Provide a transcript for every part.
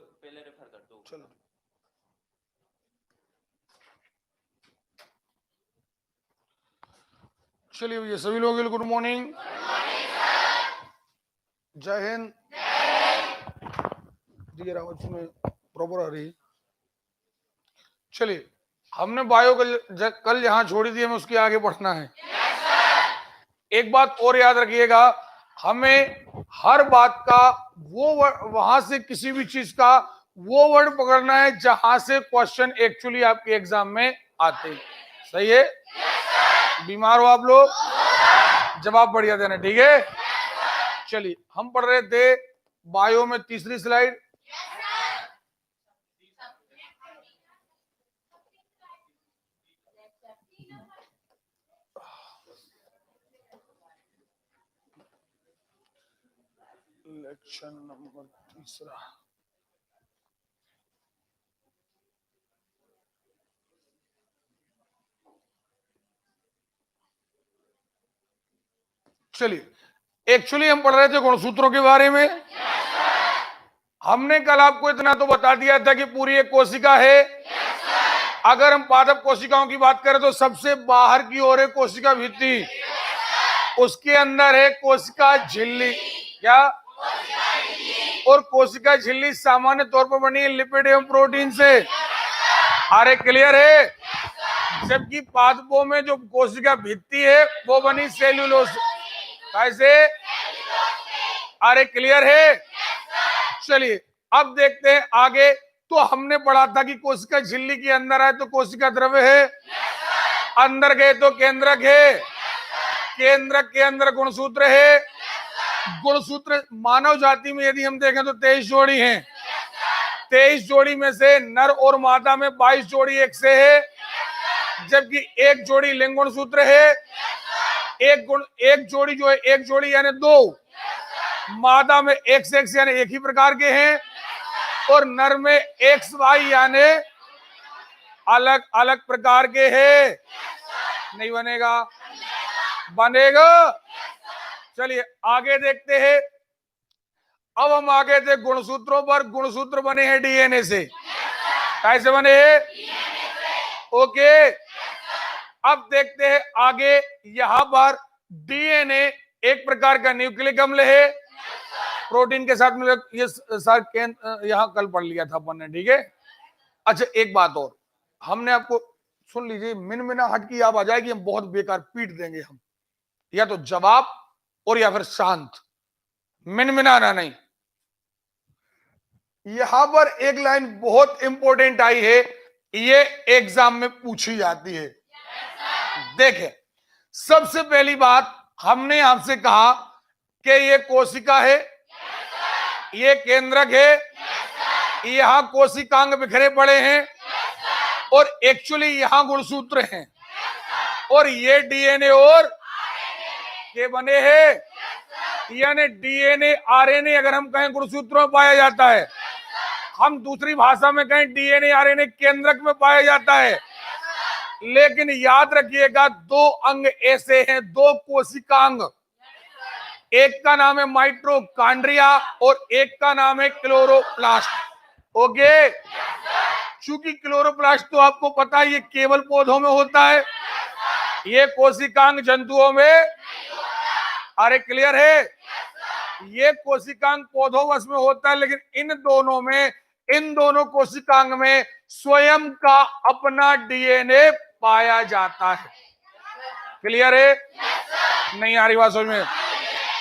पहले रेफर कर दो। चलो चलिए भैया सभी लोग गुड मॉर्निंग, जय हिंद। देखिए रावत में प्रॉपर आ रही। चलिए हमने बायो कल यहाँ छोड़ी थी, हमें उसके आगे बढ़ना है। एक बात और याद रखिएगा, हमें हर बात का वो वहां से किसी भी चीज का वो वर्ड पकड़ना है जहां से क्वेश्चन एक्चुअली आपके एग्जाम में आते हैं। सही है? बीमार हो आप लोग? जवाब बढ़िया देना, ठीक है? चलिए हम पढ़ रहे थे बायो में तीसरी स्लाइड। लेक्चर नंबर तीसरा। चलिए एक्चुअली हम पढ़ रहे थे गुणसूत्रों के बारे में। हमने कल आपको इतना तो बता दिया था कि पूरी एक कोशिका है। अगर हम पादप कोशिकाओं की बात करें तो सबसे बाहर की ओर है कोशिका भित्ति, उसके अंदर है कोशिका झिल्ली। क्या? और कोशिका झिल्ली सामान्य तौर पर बनी है लिपिड एवं प्रोटीन से। अरे क्लियर है? जबकि पादपों में जो कोशिका भित्ति है वो बनी सेल्यूलोज। कैसे? अरे क्लियर है? चलिए अब देखते हैं आगे। तो हमने पढ़ा था कि कोशिका झिल्ली के अंदर आए तो कोशिका द्रव्य है, अंदर गए तो केंद्रक है, केंद्रक के अंदर गुणसूत्र है। गुणसूत्र मानव जाति में यदि हम देखें तो 23 जोड़ी हैं। 23 जोड़ी में से नर और मादा में 22 जोड़ी एक से है, जबकि एक जोड़ी लिंग गुणसूत्र है। एक जोड़ी जो है, एक जोड़ी यानी 2 मादा में एक से एक्स यानी एक ही प्रकार के हैं, और नर में एक्स वाई यानी अलग अलग प्रकार के हैं। नहीं बनेगा? बनेगा। चलिए आगे देखते हैं। अब हम आगे थे गुणसूत्रों पर। गुणसूत्र बने हैं डीएनए से। कैसे बने हैं? ओके। अब देखते हैं आगे। यहां पर डीएनए एक प्रकार का न्यूक्लिक अम्ल है, प्रोटीन के साथ में। ये सार यहां कल पढ़ लिया था अपन ने, ठीक है? अच्छा एक बात और, हमने आपको सुन लीजिए, मिनमिनाहट की आप आ जाएगी, हम बहुत बेकार पीट देंगे हम। या तो जवाब और या फिर शांत, मिनमिनाना नहीं। यहां पर एक लाइन बहुत इंपॉर्टेंट आई है, ये एग्जाम में पूछी जाती है। देखें, सबसे पहली बात हमने आपसे कहा कि ये कोशिका है, ये केंद्रक है, यहां कोशिकांग बिखरे पड़े हैं, और एक्चुअली यहां गुणसूत्र हैं, और ये डीएनए और के बने हैं। यानी डीएनए आरएनए अगर हम कहें गुणसूत्रों में पाया जाता है, हम दूसरी भाषा में कहें डीएनए आरएनए केंद्रक में पाया जाता है। लेकिन याद रखिएगा 2 अंग ऐसे हैं, 2 कोशिकांग। एक का नाम है माइटोकॉन्ड्रिया और एक का नाम है क्लोरोप्लास्ट। ओके? चूंकि क्लोरोप्लास्ट तो आपको पता है ये केवल पौधों में होता है, ये कोशिकांग जंतुओं में। अरे क्लियर है? ये कोशिकांग पौधों में होता है, लेकिन इन दोनों कोशिकांग में स्वयं का अपना डीएनए पाया जाता है। क्लियर है? नहीं आ रही बात समझ में?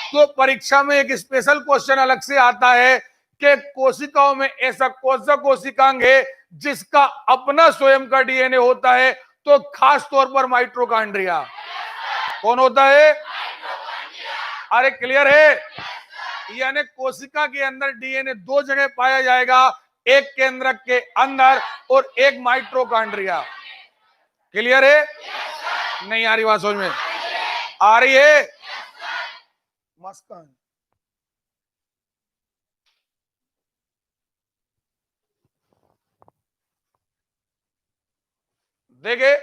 तो परीक्षा में एक स्पेशल क्वेश्चन अलग से आता है कि कोशिकाओं में ऐसा कौन सा कोशिकांग है जिसका अपना स्वयं का डीएनए होता है? तो खास तौर पर माइटोकॉन्ड्रिया। कौन होता है? अरे क्लियर है? यानी कोशिका के अंदर डीएनए 2 जगह पाया जाएगा, एक केंद्रक के अंदर और एक माइटोकॉन्ड्रिया। क्लियर है? नहीं आ रही बात समझ में? आ रही है? मस्कान देखे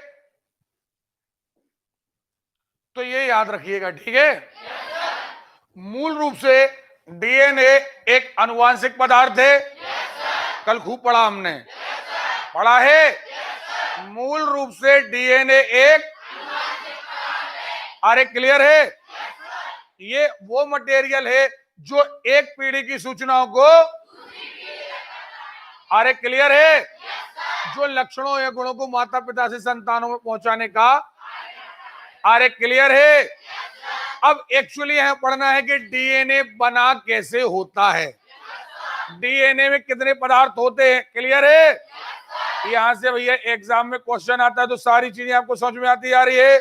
तो ये याद रखिएगा, ठीक है? मूल रूप से डीएनए एक आनुवांशिक पदार्थ है। कल खूब पढ़ा हमने, पढ़ा है। मूल रूप से डीएनए एक, अरे क्लियर है, ये वो मटेरियल है जो एक पीढ़ी की सूचनाओं को, अरे क्लियर है, जो लक्षणों या गुणों को माता पिता से संतानों में पहुंचाने का, अरे क्लियर है। अब एक्चुअली यहां पढ़ना है कि डीएनए बना कैसे होता है, डीएनए में कितने पदार्थ होते हैं, क्लियर है। यहां से भैया एग्जाम में क्वेश्चन आता है तो सारी चीजें आपको समझ में आती जा रही है।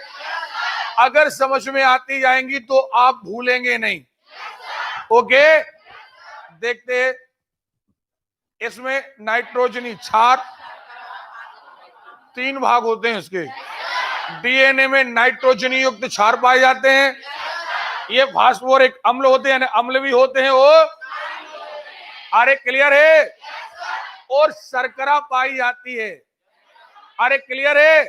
अगर समझ में आती जाएंगी तो आप भूलेंगे नहीं। ओके, देखते हैं। इसमें नाइट्रोजनी क्षार, 3 भाग होते हैं इसके। डीएनए में नाइट्रोजनी युक्त क्षार पाए जाते हैं। ये फास्फोरिक अम्ल होते हैं, अम्ल भी होते हैं वो, अरे क्लियर है। और शर्करा पाई जाती है, अरे क्लियर है।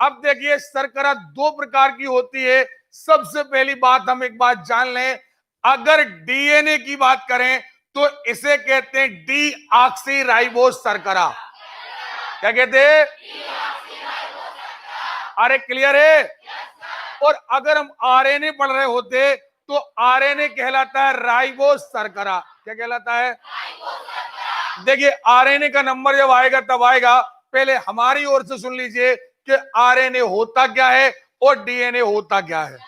अब देखिए शर्करा 2 प्रकार की होती है। सबसे पहली बात हम एक बात जान लें, अगर डीएनए की बात करें तो इसे कहते हैं डीऑक्सीराइबोस शर्करा। क्या कहते हैं, अरे क्लियर है। और अगर हम आरएनए पढ़ रहे होते तो आरएनए कहलाता है राइबोस शर्करा। क्या कहलाता है, देखिए आरएनए का नंबर जब आएगा तब आएगा। पहले हमारी ओर से सुन लीजिए कि आरएनए होता क्या है और डीएनए होता क्या है।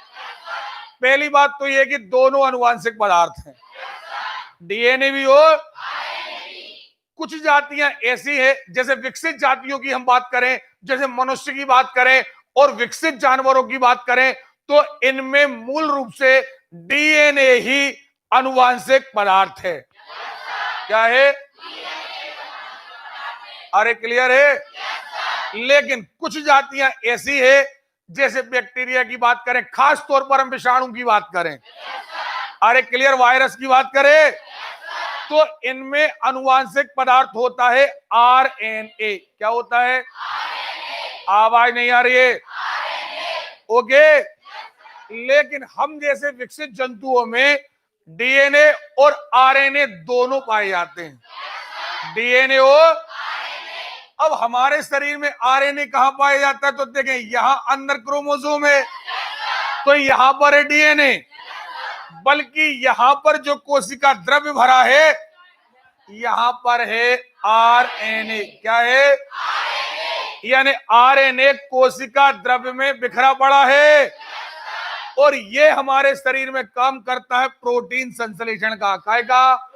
पहली बात तो यह कि दोनों आनुवांशिक पदार्थ हैं, डीएनए भी और कुछ जातियां ऐसी है, जैसे विकसित जातियों की हम बात करें, जैसे मनुष्य की बात करें और विकसित जानवरों की बात करें, तो इनमें मूल रूप से डीएनए ही आनुवांशिक पदार्थ है। क्या है, अरे क्लियर है। लेकिन कुछ जातियां ऐसी है, जैसे बैक्टीरिया की बात करें, खास तौर पर हम विषाणु की बात करें, अरे क्लियर, वायरस की बात करें, तो इनमें आनुवांशिक पदार्थ होता है आरएनए। क्या होता है, आवाज नहीं आ रही है, ओके। लेकिन हम जैसे विकसित जंतुओं में डीएनए और आरएनए दोनों पाए जाते हैं, डीएनए और, अब हमारे शरीर में आरएनए कहां पाया जाता है, तो देखें यहां अंदर क्रोमोसोम है, तो यहां पर है डीएनए, बल्कि यहां पर जो कोशिका द्रव्य भरा है यहां पर है आरएनए। क्या है, यानी आरएनए कोशिका द्रव्य में बिखरा पड़ा है, और ये हमारे शरीर में काम करता है प्रोटीन संश्लेषण का। काय का,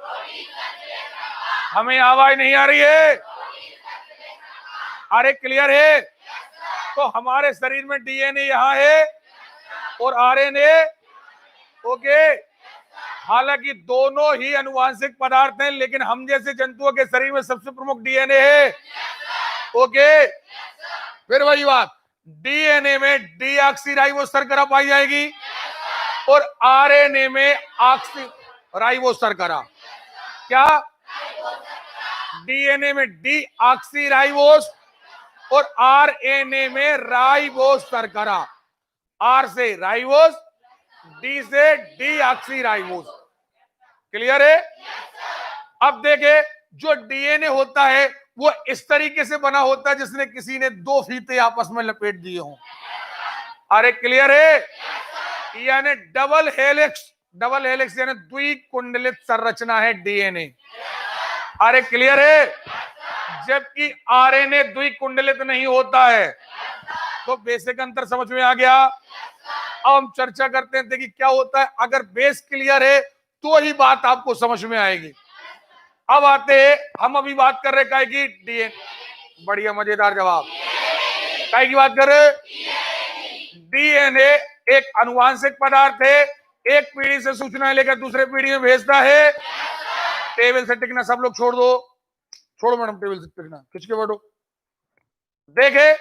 हमें आवाज नहीं आ रही है, अरे क्लियर है। तो हमारे शरीर में डीएनए यहां है और आरएनए, ओके। हालांकि दोनों ही आनुवांशिक पदार्थ हैं, लेकिन हम जैसे जंतुओं के शरीर में सबसे प्रमुख डीएनए है, ओके। फिर वही बात, डीएनए में डीऑक्सीराइबोस शर्करा पाई जाएगी और आरएनए में ऑक्सीराइबोस शर्करा। क्या, डीएनए में डीऑक्सीराइबोस और आरएनए में राइबोस शर्करा। आर से राइबोस, डी से डीऑक्सीराइबोस। क्लियर है। अब देखें, जो डीएनए होता है वो इस तरीके से बना होता है जिसने किसी ने 2 फीते आपस में लपेट दिए हों, अरे क्लियर है। यानी डबल हेलिक्स, डबल हेलिक्स यानी द्विकुंडलित संरचना है डीएनए, अरे क्लियर है। जबकि आरएनए द्विकुंडलित नहीं होता है। तो बेसिक अंतर समझ में आ गया। अब हम चर्चा करते हैं, देखिए क्या होता है, अगर बेस क्लियर है तो ही बात आपको समझ में आएगी। अब आते हैं, हम अभी बात कर रहे काय की, डीएनए, बढ़िया मजेदार जवाब, काय की बात कर रहे। डीएनए एक आनुवांशिक पदार्थ है, एक पीढ़ी से सूचना लेकर दूसरे पीढ़ी में भेजता है। टेबल से टिकना सब लोग छोड़ दो, छोड़ो मैडम, टेबल से टिकना खिंच के बैठो। देखे,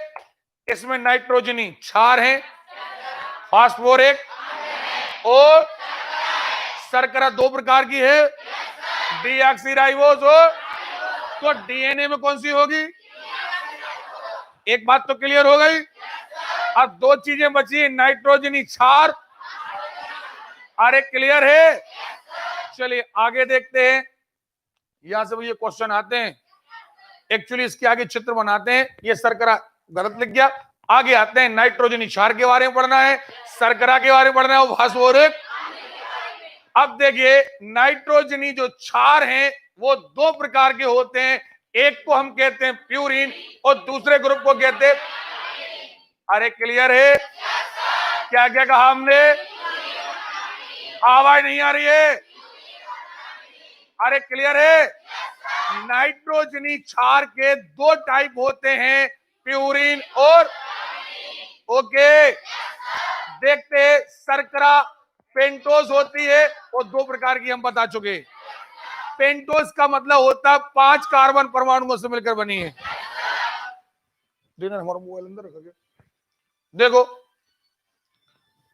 इसमें नाइट्रोजनी क्षार है, फास्फोरिक और शर्करा 2 प्रकार की है, डीऑक्सीराइबोस और, तो डीएनए में कौन सी होगी, एक बात तो क्लियर हो गई। अब 2 चीजें बची, नाइट्रोजनी क्षार, अरे क्लियर है। चलिए आगे देखते हैं। यहां से ये क्वेश्चन आते हैं। एक्चुअली इसके आगे चित्र बनाते हैं, ये शर्करा गलत लिख गया। आगे आते हैं, नाइट्रोजनी क्षार के बारे में पढ़ना है, शर्करा के बारे में पढ़ना है, फास्फोरिक। अब देखिए, नाइट्रोजनी जो क्षार हैं वो दो प्रकार के होते हैं। एक को हम कहते हैं प्यूरिन और दूसरे ग्रुप को कहते हैं, अरे क्लियर है? क्या क्या कहा हमने? आवाज नहीं आ रही है? अरे क्लियर है? नाइट्रोजनी क्षार के दो टाइप होते हैं, प्यूरिन और ओके। देखते हैं, शर्करा पेंटोज होती है और दो प्रकार की हम बता चुके। पेंटोज का मतलब होता है 5 कार्बन परमाणुओं से मिलकर बनी है। हमारा मोबाइल अंदर रखा गया। देखो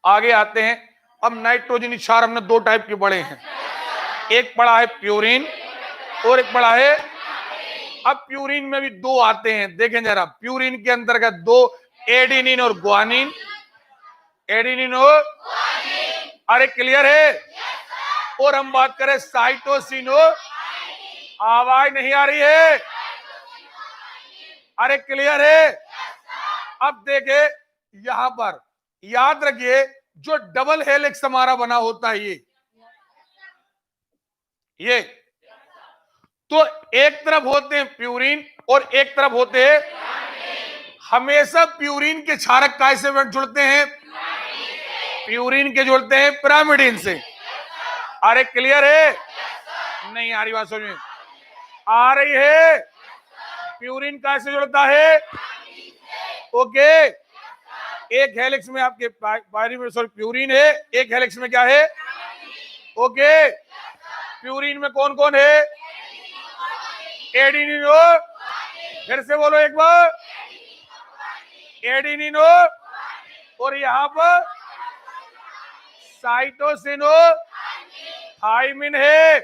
आगे आते हैं। अब नाइट्रोजनी क्षार हमने दो टाइप के पढ़े हैं, एक पढ़ा है प्यूरिन और एक पढ़ा है। अब प्यूरिन में भी दो आते हैं, देखें जरा। प्यूरिन के अंतर्गत दो, एडिनिन और ग्वानिन। एडिनिन और, अरे क्लियर है? और हम बात करें साइटोसिन और, आवाज नहीं आ रही है? अरे क्लियर है? अब देखे यहां पर याद रखिए, जो डबल हेलिक्स हमारा बना होता है ये तो एक तरफ होते हैं प्यूरिन और एक तरफ होते हैं। हमेशा प्यूरिन के क्षारक कैसे जुड़ते हैं? प्यूरिन के जुड़ते हैं पिरामिडिन से। अरे क्लियर है? नहीं आ रही बात? समझ में आ रही है? प्यूरिन कैसे जुड़ता है? ओके, एक हेलिक्स में आपके प्यूरिन है, एक हेलिक्स में क्या है? ओके, प्यूरिन में कौन कौन है? एडिनिन और, फिर से बोलो एक बार, एडिनिन और यहां पर साइटोसिन और थाइमिन है।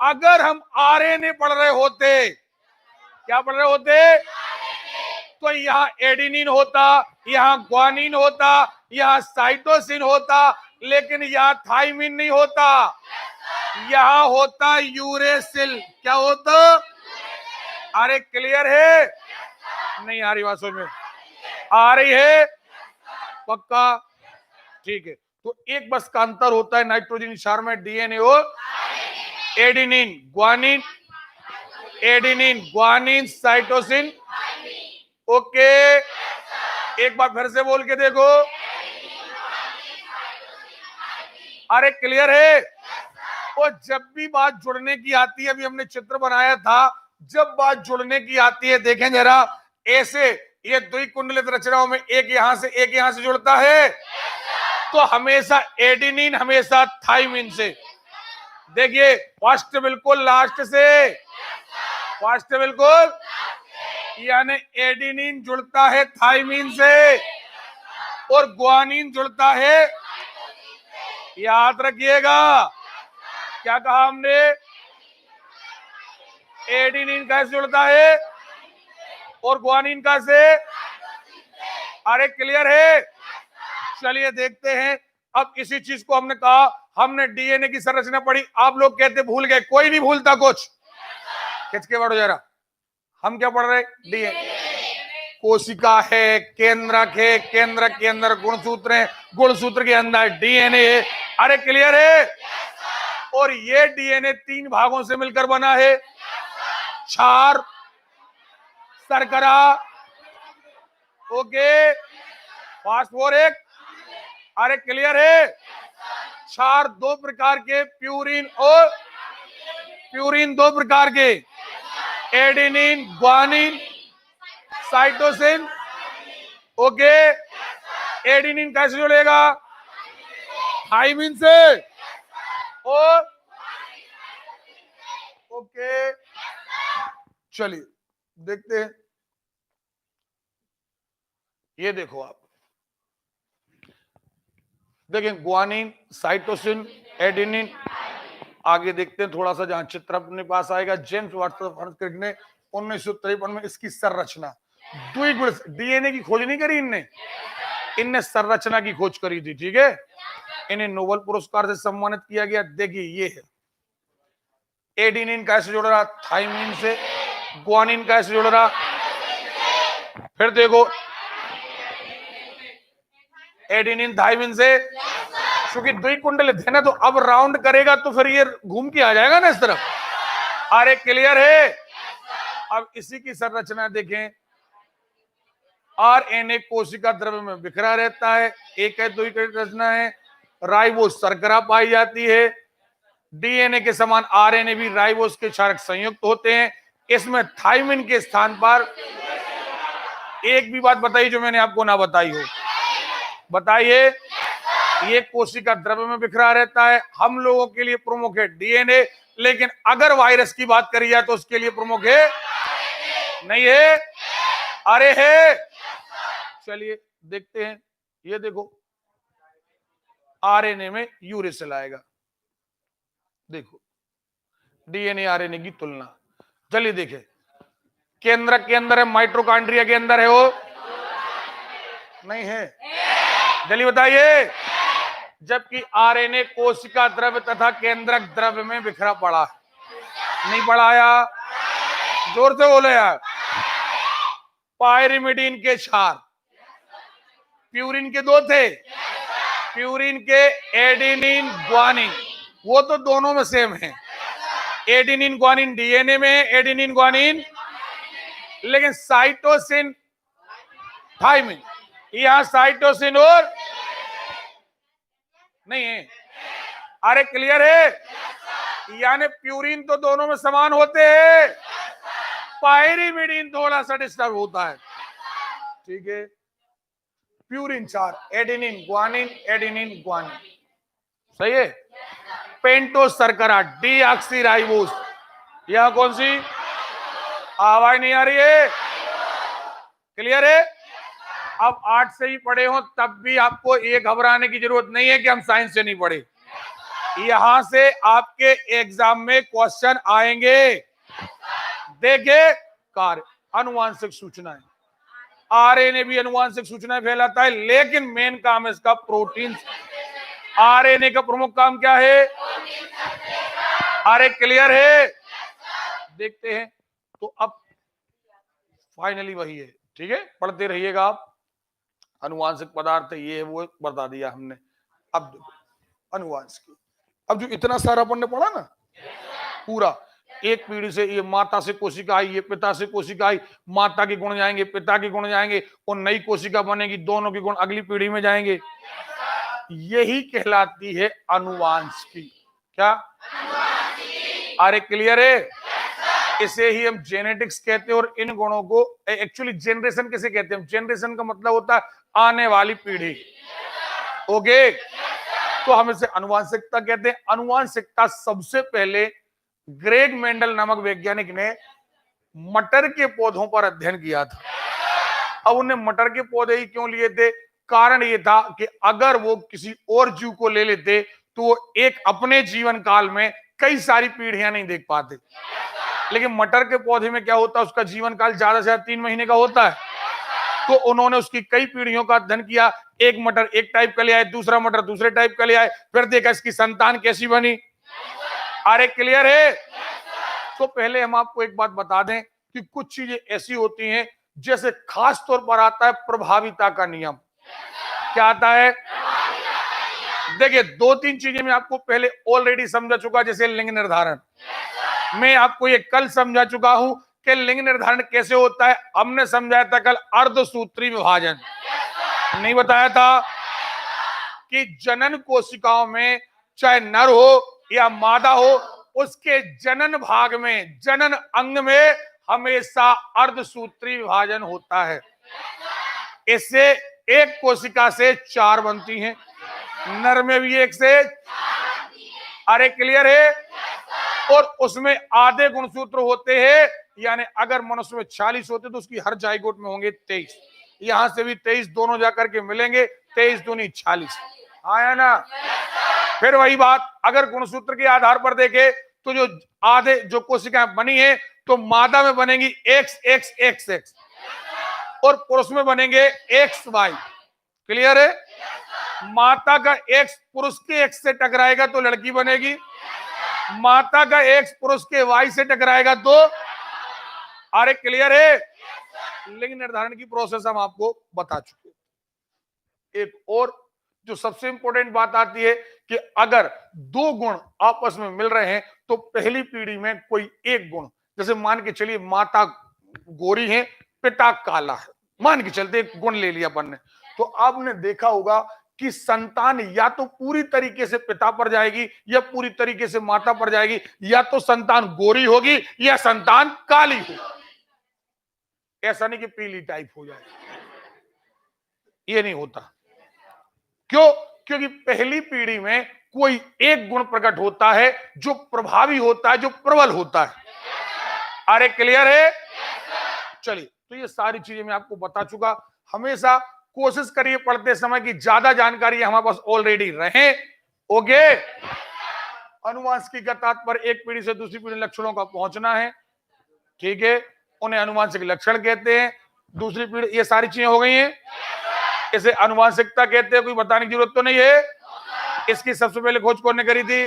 अगर हम आरएनए पढ़ रहे होते, क्या पढ़ रहे होते, तो यहाँ एडिनिन होता, यहाँ ग्वानिन होता, यहाँ साइटोसिन होता, लेकिन यहाँ थाइमिन नहीं होता, यहाँ होता यूरेसिल। क्या होता? अरे क्लियर है? नहीं आ रही बात? समझ में आ रही है? पक्का? ठीक है। तो एक बस का अंतर होता है नाइट्रोजन क्षार में, डीएनए और adenine guanine, adenine guanine cytosine. Okay, एक बार फिर से बोल के देखो। अरे क्लियर है? और जब भी बात जुड़ने की आती है, अभी हमने चित्र बनाया था, जब बात जुड़ने की आती है, देखें जरा, ऐसे ये द्विकुंडलित रचनाओं में एक यहां से एक यहां से जुड़ता है, तो हमेशा एडिनिन हमेशा थाइमिन से। देखिए फर्स्ट बिल्कुल लास्ट से, फर्स्ट बिल्कुल, यानी एडिनिन जुड़ता है थाइमिन से और ग्वानिन जुड़ता है, याद रखिएगा। क्या कहा हमने? एडिनिन कैसे जुड़ता है और ग्वानिन कैसे? अरे क्लियर है? चलिए देखते हैं। अब इसी चीज को हमने कहा, हमने डीएनए की संरचना पढ़ी, आप लोग कहते भूल गए, कोई नहीं भूलता कुछ। खिंच के बढ़ो जरा, हम क्या पढ़ रहे? डीएनए। कोशिका है, केंद्रक है, केंद्रक के अंदर गुणसूत्र है, गुणसूत्र के अंदर डीएनए है। अरे क्लियर है? और ये डीएनए 3 भागों से मिलकर बना है, क्षार, शर्करा, ओके, फास्फोरिक। अरे क्लियर है? क्षार 2 प्रकार के, प्यूरिन और प्यूरिन 2 प्रकार के, adenine guanine cytosine. Okay, adenine कैसे जुड़ेगा? थाइमिन से और ओके। चलिए देखते हैं, ये देखो आप, देखें ग्वानिन साइटोसिन एडिनिन। आगे देखते हैं थोड़ा सा, जहां चित्र अपने पास आएगा। जेम्स वाटसन ने 1953 में इसकी संरचना, द्विगुण डीएनए की खोज नहीं करी इनने संरचना की खोज करी थी, ठीक है। इन्हें नोबेल पुरस्कार से सम्मानित किया गया। देखिए ये है एडिनिन कैसे जुड़ रहा, थाइमिन से। ग्वानिन कैसे जुड़ रहा, फिर देखो एडिनिन थाइमिन से, क्योंकि दुई कुंडल थे ना, तो अब राउंड करेगा तो फिर ये घूम के आ जाएगा ना इस तरफ। अरे क्लियर है। अब इसी की संरचना देखें, आरएनए कोशिका द्रव्य में बिखरा रहता है, एक है दुई की रचना है, राइबोस शर्करा पाई जाती है। डीएनए के समान आरएनए भी राइबोस के क्षारक संयुक्त होते हैं। इसमें थाइमिन के स्थान पर एक भी बात बताइए जो मैंने आपको ना बताई हो, बताइए। ये कोशिका द्रव्य में बिखरा रहता है। हम लोगों के लिए प्रमुख है डीएनए, लेकिन अगर वायरस की बात करी जाए तो उसके लिए प्रमुख है, नहीं है, अरे है। चलिए देखते हैं, ये देखो आरएनए में यूरेसिल आएगा, देखो डीएनए आरएनए की तुलना। चलिए देखें, केंद्रक के अंदर है, माइटोकॉन्ड्रिया के अंदर है, वो नहीं है, जल्दी बताइए। जबकि आरएनए कोशिका द्रव्य तथा केंद्रक द्रव्य में बिखरा पड़ा है, नहीं पढ़ाया, जोर से बोले यार। पायरिमिडीन के क्षार प्यूरिन के दो थे, प्यूरिन के एडिनिन ग्वानिन, वो तो दोनों में सेम है। एडिनिन ग्वानिन डीएनए में है, एडिनिन ग्वानिन, लेकिन साइटोसिन थाइमिन, यहां साइटोसिन और नहीं है। अरे क्लियर है, यानी प्यूरिन तो दोनों में समान होते हैं, पायरिमिडीन थोड़ा सा डिस्टर्ब होता है, ठीक है। Purine 4, adenine guanine, adenine guanine, सही है। पेंटोस शर्करा डीऑक्सीराइबोस, यह कौन सी, आवाज नहीं आ रही है, क्लियर है। अब 8 से ही पढ़े हो तब भी आपको ये घबराने की जरूरत नहीं है कि हम साइंस से नहीं पढ़े। यहां से आपके एग्जाम में क्वेश्चन आएंगे। देखिए, कार्य अनुवांशिक सूचनाएं, आरएनए भी अनुवांशिक सूचनाएं फैलाता है, लेकिन मेन काम है इसका प्रोटीन। आरएनए का प्रमुख काम क्या है, अरे क्लियर है, देखते हैं। तो अब फाइनली वही है, ठीक है, पढ़ते रहिएगा आप। अनुवांशिक पदार्थ ये है, वो बता दिया हमने। अब देखो अनुवांशिक, अब जो इतना सारा अपन ने पढ़ा ना, पूरा एक पीढ़ी से, ये माता से कोशिका आई, ये पिता से कोशिका आई, माता के गुण जाएंगे, पिता के गुण जाएंगे, और नई कोशिका बनेगी, दोनों के गुण अगली पीढ़ी में जाएंगे। यही कहलाती है अनुवांशिकी। क्या, अरे क्लियर है। इसे ही हम जेनेटिक्स कहते हैं। और इन गुणों को एक्चुअली जनरेशन किसे कहते हैं, जनरेशन का मतलब होता है आने वाली पीढ़ी, ओके। तो हम इसे अनुवांशिकता कहते हैं। अनुवांशिकता सबसे पहले ग्रेग मेंडल नामक वैज्ञानिक ने मटर के पौधों पर अध्ययन किया था। अब उन्हें मटर के पौधे ही क्यों लिए थे, कारण ये था कि अगर वो किसी और जीव को ले लेते तो वो एक अपने जीवन काल में कई सारी पीढ़ियां नहीं देख पाते, लेकिन मटर के पौधे में क्या होता है, उसका जीवन काल ज्यादा से ज्यादा 3 महीने का होता है। तो उन्होंने उसकी कई पीढ़ियों का अध्ययन किया। एक मटर एक टाइप का ले आए, दूसरा मटर दूसरे टाइप का ले आए, फिर देखा इसकी संतान कैसी बनी। अरे क्लियर है। तो पहले हम आपको एक बात बता दें कि कुछ चीजें ऐसी होती हैं, जैसे खास तौर पर आता है प्रभाविता का नियम। क्या आता है, देखिए 2-3 चीजें मैं आपको पहले ऑलरेडी समझा चुका, जैसे लिंग निर्धारण। मैं आपको ये कल समझा चुका हूं कि लिंग निर्धारण कैसे होता है। हमने समझाया था कल अर्धसूत्री विभाजन, नहीं बताया था कि जनन कोशिकाओं में चाहे नर हो या मादा हो, उसके जनन भाग में, जनन अंग में हमेशा अर्धसूत्री विभाजन होता है। इससे एक कोशिका से 4 बनती हैं, नर में भी 1 से, अरे क्लियर है। और उसमें आधे गुणसूत्र होते हैं, यानी अगर मनुष्य में 46 होते तो उसकी हर जाइगोट में होंगे 23। यहां से भी 23 दोनों जाकर के मिलेंगे, 23 दूनी 46, आया ना। फिर वही बात, अगर गुणसूत्र के आधार पर देखे तो जो आधे जो कोशिकाएं बनी है, तो मादा में बनेंगी XX और पुरुष में बनेंगे XY। क्लियर है। माता का X पुरुष के X से टकराएगा तो लड़की बनेगी, माता का एक्स पुरुष के वाई से टकराएगा तो, अरे क्लियर है। लिंग निर्धारण की प्रोसेस हम आपको बता चुके। एक और जो सबसे इंपॉर्टेंट बात आती है कि अगर दो गुण आपस में मिल रहे हैं तो पहली पीढ़ी में कोई एक गुण, जैसे मान के चलिए माता गोरी है, पिता काला है, मान के चलते एक गुण ले लिया अपन ने, तो आपने देखा होगा कि संतान या तो पूरी तरीके से पिता पर जाएगी या पूरी तरीके से माता पर जाएगी, या तो संतान गोरी होगी या संतान काली होगी। ऐसा नहीं कि पीली टाइप हो जाए, ये नहीं होता। क्यों? क्योंकि पहली पीढ़ी में कोई एक गुण प्रकट होता है जो प्रभावी होता है, जो प्रबल होता है। अरे क्लियर है? चलिए, तो ये सारी चीजें मैं आपको बता चुका। हमेशा कोशिश करिए पढ़ते समय कि ज्यादा जानकारी हमारे पास ऑलरेडी रहे। ओके, अनुवांशिकी का तात्पर्य एक पीढ़ी से दूसरी पीढ़ी लक्षणों का पहुंचना है, ठीक है, उन्हें अनुवांशिक लक्षण कहते हैं। दूसरी पीढ़ी, ये सारी चीजें हो गई हैं, इसे अनुवांशिकता कहते हैं, कोई बताने की जरूरत तो नहीं है। इसकी सबसे पहले खोज कौन ने करी थी?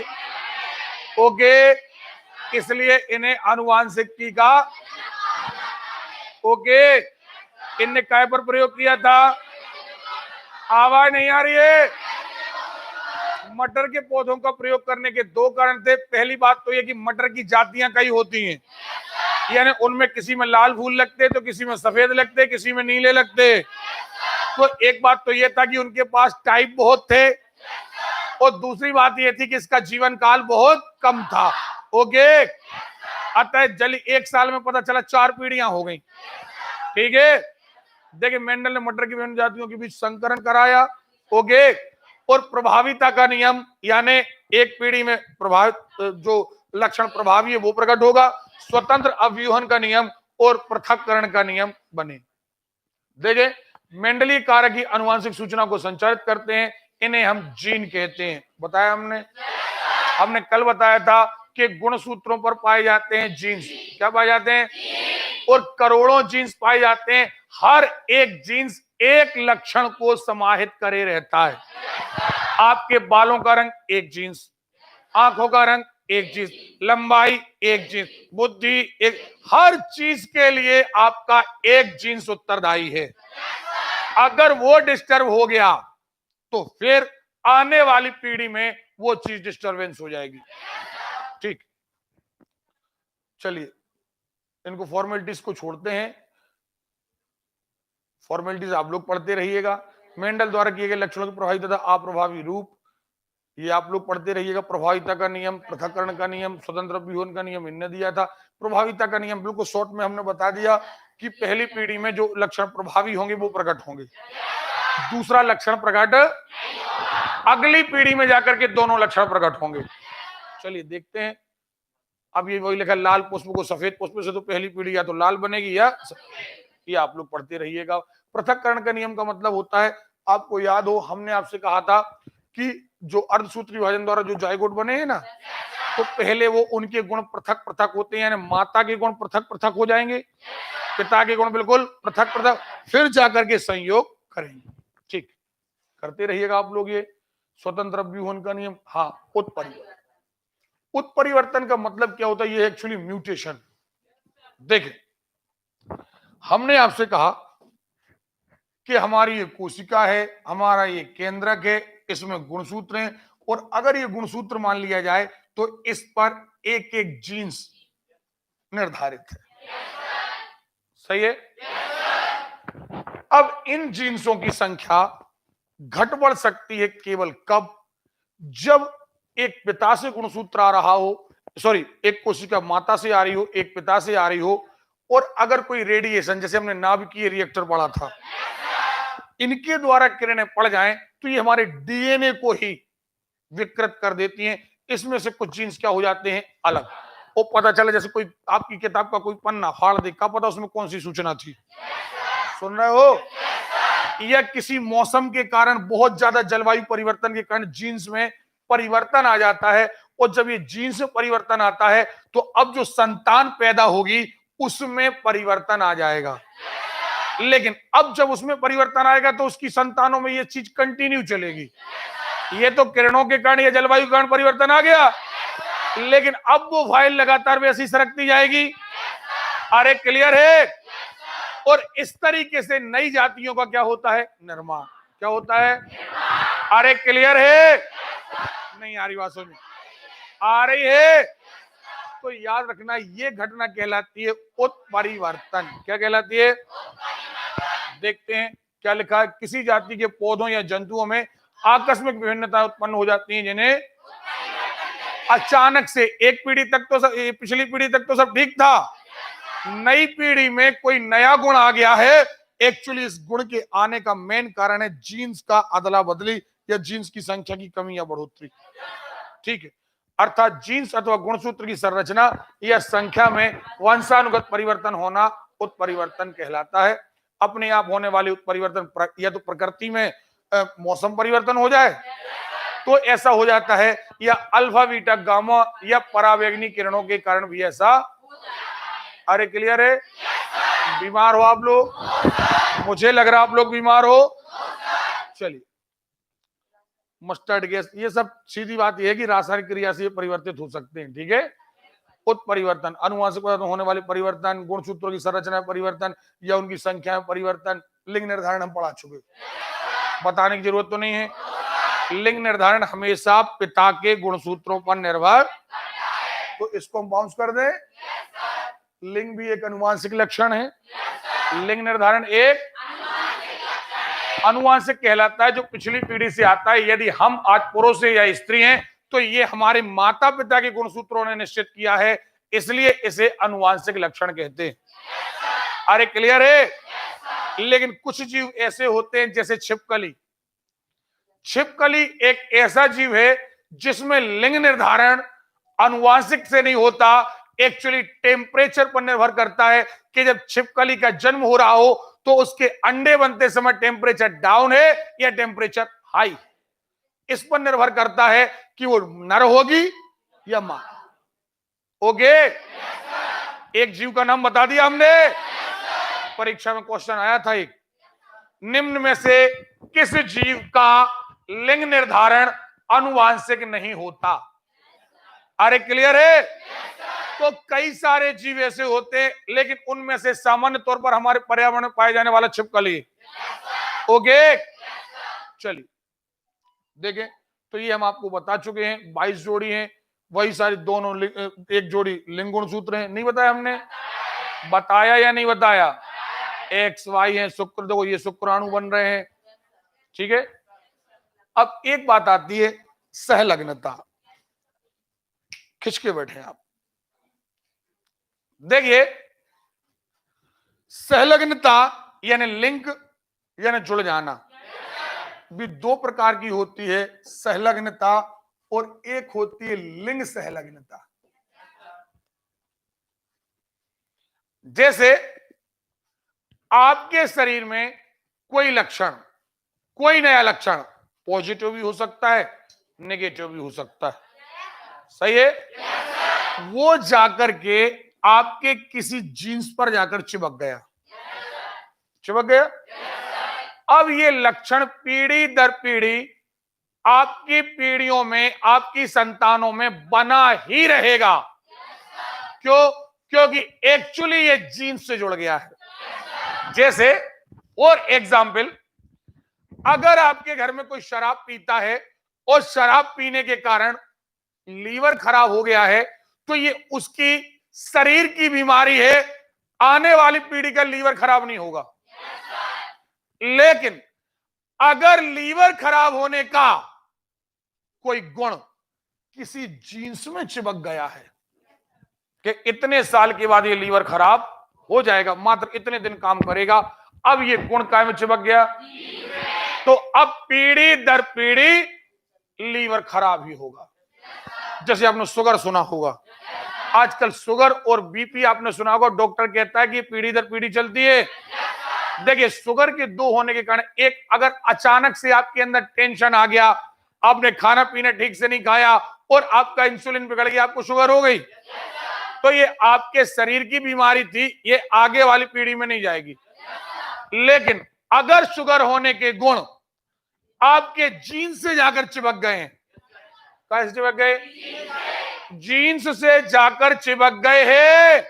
ओके, इसलिए इन्हें अनुवांशिकी का, ओके, इनने काय पर प्रयोग किया था? आवाज नहीं आ रही है। मटर के पौधों का प्रयोग करने के दो कारण थे। पहली बात तो यह कि मटर की जातियां कई होती हैं, यानी उनमें किसी में लाल फूल लगते तो किसी में सफेद लगते, किसी में नीले लगते। तो एक बात तो यह था कि उनके पास टाइप बहुत थे, और दूसरी बात यह थी कि इसका जीवन काल बहुत कम था। ओके, अतः जल्दी एक साल में पता चला 4 पीढ़ियां हो गई, ठीक है। देखिए, मेंडल ने मटर की विभिन्न जातियों के बीच संकरण कराया। ओके, और प्रभाविता का नियम, यानी एक पीढ़ी में प्रभावित जो लक्षण प्रभावी है वो प्रकट होगा। स्वतंत्र अव्यूहन का नियम और पृथक्करण का नियम बने। देखिए, मेंडलीय कारक की आनुवंशिक सूचना को संचारित करते हैं, इन्हें हम जीन कहते हैं। बताया हमने कल बताया था कि गुणसूत्रों पर पाए जाते हैं जीन्स। क्या पाए जाते हैं? और करोड़ों जीन्स पाए जाते हैं। हर एक जीन्स एक लक्षण को समाहित करे रहता है। आपके बालों का रंग एक जीन्स, आंखों का रंग एक जीन्स, लंबाई एक जीन्स, बुद्धि एक, हर चीज के लिए आपका एक जीन्स उत्तरदायी है। अगर वो डिस्टर्ब हो गया तो फिर आने वाली पीढ़ी में वो चीज डिस्टर्बेंस हो जाएगी। ठीक, चलिए इनको फॉर्मेलिटीज को छोड़ते हैं। फॉर्मेलिटीज आप लोग पढ़ते रहिएगा। मेंडल द्वारा किए गए लक्षणों की प्रभावी तथा अप्रभावी रूप, ये आप लोग पढ़ते रहिएगा। प्रभाविता का नियम, पृथक्करण का नियम, स्वतंत्र व्यूहन का नियम इनने दिया था। प्रभाविता का नियम बिल्कुल शॉर्ट में हमने बता दिया कि पहली पीढ़ी में जो लक्षण प्रभावी होंगे वो प्रकट होंगे, दूसरा लक्षण प्रकट अगली पीढ़ी में जाकर के दोनों लक्षण प्रकट होंगे। चलिए देखते हैं। अब ये वही लिखा, लाल पुष्प को सफेद पुष्प से तो पहली पीढ़ी या तो लाल बनेगी या, ये आप लोग पढ़ते रहिएगा। पृथक्करण का नियम का मतलब होता है, आपको याद हो हमने आपसे कहा था कि जो अर्धसूत्री विभाजन द्वारा जो जायगोट बने हैं ना, तो पहले वो उनके गुण पृथक पृथक होते हैं, यानी माता के गुण पृथक पृथक हो जाएंगे, पिता के गुण बिल्कुल पृथक पृथक, फिर जाकर के संयोग करेंगे। ठीक, करते रहिएगा आप लोग ये। स्वतंत्र व्यूहन का नियम, हाँ, उत्परिवर्तन। उत्परिवर्तन का मतलब क्या होता है? ये एक्चुअली म्यूटेशन। देखिए, हमने आपसे कहा कि हमारी ये कोशिका है, हमारा ये केंद्रक है, इसमें गुणसूत्र हैं, और अगर ये गुणसूत्र मान लिया जाए तो इस पर एक एक जीन्स निर्धारित है। सही है? अब इन जीन्सों की संख्या घट बढ़ सकती है केवल कब? जब एक पिता से गुणसूत्र आ रहा हो, सॉरी, एक कोशिका माता से आ रही हो, एक पिता से आ रही हो, और अगर कोई रेडिएशन, जैसे हमने नाभिकीय रिएक्टर पढ़ा था, इनके द्वारा किरणें पड़ जाएं तो ये हमारे डीएनए को ही विकृत कर देती हैं। इसमें से कुछ जीन्स क्या हो जाते हैं? अलग। वो पता चला, जैसे कोई आपकी किताब का कोई पन्ना फाड़ दे, क्या पता उसमें कौन सी सूचना थी? सुन रहे हो? या किसी मौसम के कारण, बहुत ज्यादा जलवायु परिवर्तन के कारण जीन्स में परिवर्तन आ जाता है, और जब ये जीन्स में परिवर्तन आता है तो अब जो संतान पैदा होगी उसमें परिवर्तन आ जाएगा। लेकिन अब जब उसमें परिवर्तन आएगा तो उसकी संतानों में ये चीज कंटिन्यू चलेगी। ये तो किरणों के कारण या जलवायु के कारण परिवर्तन आ गया, लेकिन अब वो फाइल लगातार वैसी सरकती जाएगी। अरे क्लियर है? और इस तरीके से नई जातियों का क्या होता है? निर्माण। क्या होता है? अरे क्लियर है? नहीं आ रही बात समझ? आ रही है? तो याद रखना, ये घटना कहलाती है उत्परिवर्तन। क्या कहलाती है? देखते हैं क्या लिखा है। किसी जाति के पौधों या जंतुओं में आकस्मिक विभिन्नता उत्पन्न हो जाती है जिन्हें अचानक से, एक पीढ़ी तक तो पिछली पीढ़ी तक तो सब ठीक था, नई पीढ़ी में कोई नया गुण आ गया है। एक्चुअली इस गुण के आने का मेन कारण है जीन्स का अदला बदली या जीन्स की संख्या की कमी या बढ़ोतरी। ठीक है, अर्थात जीन्स अथवा गुणसूत्र की संरचना या संख्या में वंशानुगत परिवर्तन होना उत्परिवर्तन कहलाता है। अपने आप होने वाले उत्परिवर्तन या तो प्रकृति में मौसम परिवर्तन हो जाए तो ऐसा हो जाता है, या अल्फा बीटा गामा या परावैंगनी किरणों के कारण भी ऐसा। अरे क्लियर है? बीमार हो आप लोग? मुझे लग रहा आप लोग बीमार हो। चलिए, मस्टर्ड गैस, ये सब सीधी बात यह है कि रासायनिक क्रिया से परिवर्तित हो सकते हैं। ठीक है, उत्परिवर्तन, अनुवांशिक होने वाले परिवर्तन, गुणसूत्रों की संरचना में परिवर्तन या उनकी संख्या में परिवर्तन। लिंग निर्धारण हम पढ़ा चुके, बताने की जरूरत तो नहीं है। लिंग निर्धारण हमेशा पिता के गुणसूत्रों पर निर्भर, तो इसको हम बाउंस कर दें। लिंग भी एक अनुवांशिक लक्षण है। लिंग निर्धारण एक अनुवांशिक कहलाता है, जो पिछली पीढ़ी से आता है। यदि हम आज पुरुष या स्त्री हैं तो ये हमारे माता पिता के गुणसूत्रों ने निश्चित किया है, इसलिए इसे अनुवांशिक लक्षण कहते हैं। अरे क्लियर है? लेकिन कुछ जीव ऐसे होते हैं जैसे छिपकली। छिपकली एक ऐसा जीव है जिसमें लिंग निर्धारण अनुवांशिक से नहीं होता, एक्चुअली टेम्परेचर पर निर्भर करता है कि जब छिपकली का जन्म हो रहा हो तो उसके अंडे बनते समय टेम्परेचर डाउन है या टेम्परेचर हाई। इस पर निर्भर करता है कि वो नर होगी या मां। ओके, एक जीव का नाम बता दिया हमने। परीक्षा में क्वेश्चन आया था एक, निम्न में से किस जीव का लिंग निर्धारण अनुवांशिक नहीं होता? अरे क्लियर है? तो कई सारे जीव ऐसे होते हैं, लेकिन उनमें से सामान्य तौर पर हमारे पर्यावरण में पाए जाने वाला छिपकली। ओके, चलिए देखें, तो ये हम आपको बता चुके हैं 22 जोड़ी हैं, वही सारी दोनों एक जोड़ी लिंग गुणसूत्र हैं। नहीं बताया हमने? बताया या नहीं बताया? एक्स वाई है, शुक्र, देखो ये शुक्राणु बन रहे हैं। ठीक है, अब एक बात आती है सहलग्नता। खिंच के बैठे आप, देखिए सहलग्नता यानी लिंक यानी जुड़ जाना भी दो प्रकार की होती है, सहलग्नता और एक होती है लिंग सहलग्नता। जैसे आपके शरीर में कोई लक्षण, कोई नया लक्षण पॉजिटिव भी हो सकता है, नेगेटिव भी हो सकता है, सही है? वो जाकर के आपके किसी जीन्स पर जाकर चिपक गया, चिपक गया। अब ये लक्षण पीढ़ी दर पीढ़ी आपकी पीढ़ियों में, आपकी संतानों में बना ही रहेगा। क्यों? क्योंकि एक्चुअली ये जीन्स से जुड़ गया है। जैसे और एग्जाम्पल, अगर आपके घर में कोई शराब पीता है और शराब पीने के कारण लीवर खराब हो गया है, तो ये उसकी शरीर की बीमारी है, आने वाली पीढ़ी का लीवर खराब नहीं होगा। लेकिन अगर लीवर खराब होने का कोई गुण किसी जीन्स में चिपक गया है कि इतने साल के बाद ये लीवर खराब हो जाएगा, मात्र इतने दिन काम करेगा, अब ये गुण काय में चिपक गया, तो अब पीढ़ी दर पीढ़ी लीवर खराब ही होगा। जैसे आपने शुगर सुना होगा, आजकल शुगर और बीपी आपने सुना होगा, डॉक्टर कहता है कि पीढ़ी दर पीढ़ी चलती है। देखिए, शुगर के दो होने के कारण, एक अगर अचानक से आपके अंदर टेंशन आ गया, आपने खाना पीना ठीक से नहीं खाया और आपका इंसुलिन बिगड़ गया, आपको शुगर हो गई, तो ये आपके शरीर की बीमारी थी, ये आगे वाली पीढ़ी में नहीं जाएगी। लेकिन अगर शुगर होने के गुण आपके जीन से जाकर चिपक गए हैं, कैसे चिपक गए? जीन्स से जाकर चिपक गए हैं।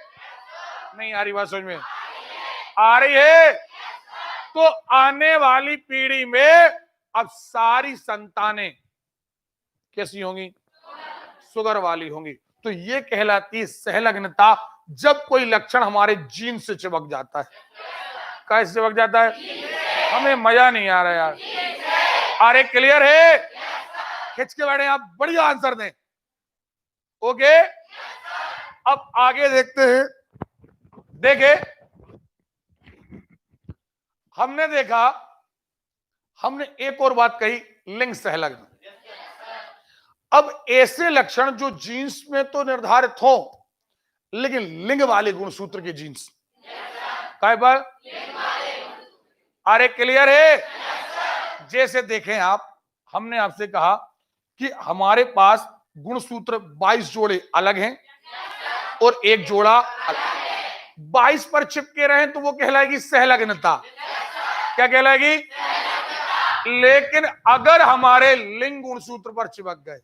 नहीं आ रही बात समझ में? आ रही है। तो आने वाली पीढ़ी में अब सारी संतानें कैसी होंगी? शुगर वाली होंगी। तो ये कहलाती सहलग्नता, जब कोई लक्षण हमारे जीन से चिपक जाता है। कैसे चिपक जाता है? हमें मजा नहीं आ रहा यार। अरे क्लियर है? खिंच के बैठे आप, बढ़िया आंसर दें। ओके, अब आगे देखते हैं। देखे, हमने देखा, हमने एक और बात कही, लिंग सहलग्न। अब ऐसे लक्षण जो जीन्स में तो निर्धारित हो, लेकिन लिंग वाले गुणसूत्र के जीन्स काय पर? अरे क्लियर है? जैसे देखें आप, हमने आपसे कहा कि हमारे पास गुणसूत्र 22 जोड़े अलग हैं और एक जोड़ा 22 पर चिपके रहें तो वो कहलाएगी सहलग्नता। क्या कहलाएगी? लेकिन अगर हमारे लिंग गुणसूत्र पर चिपक गए,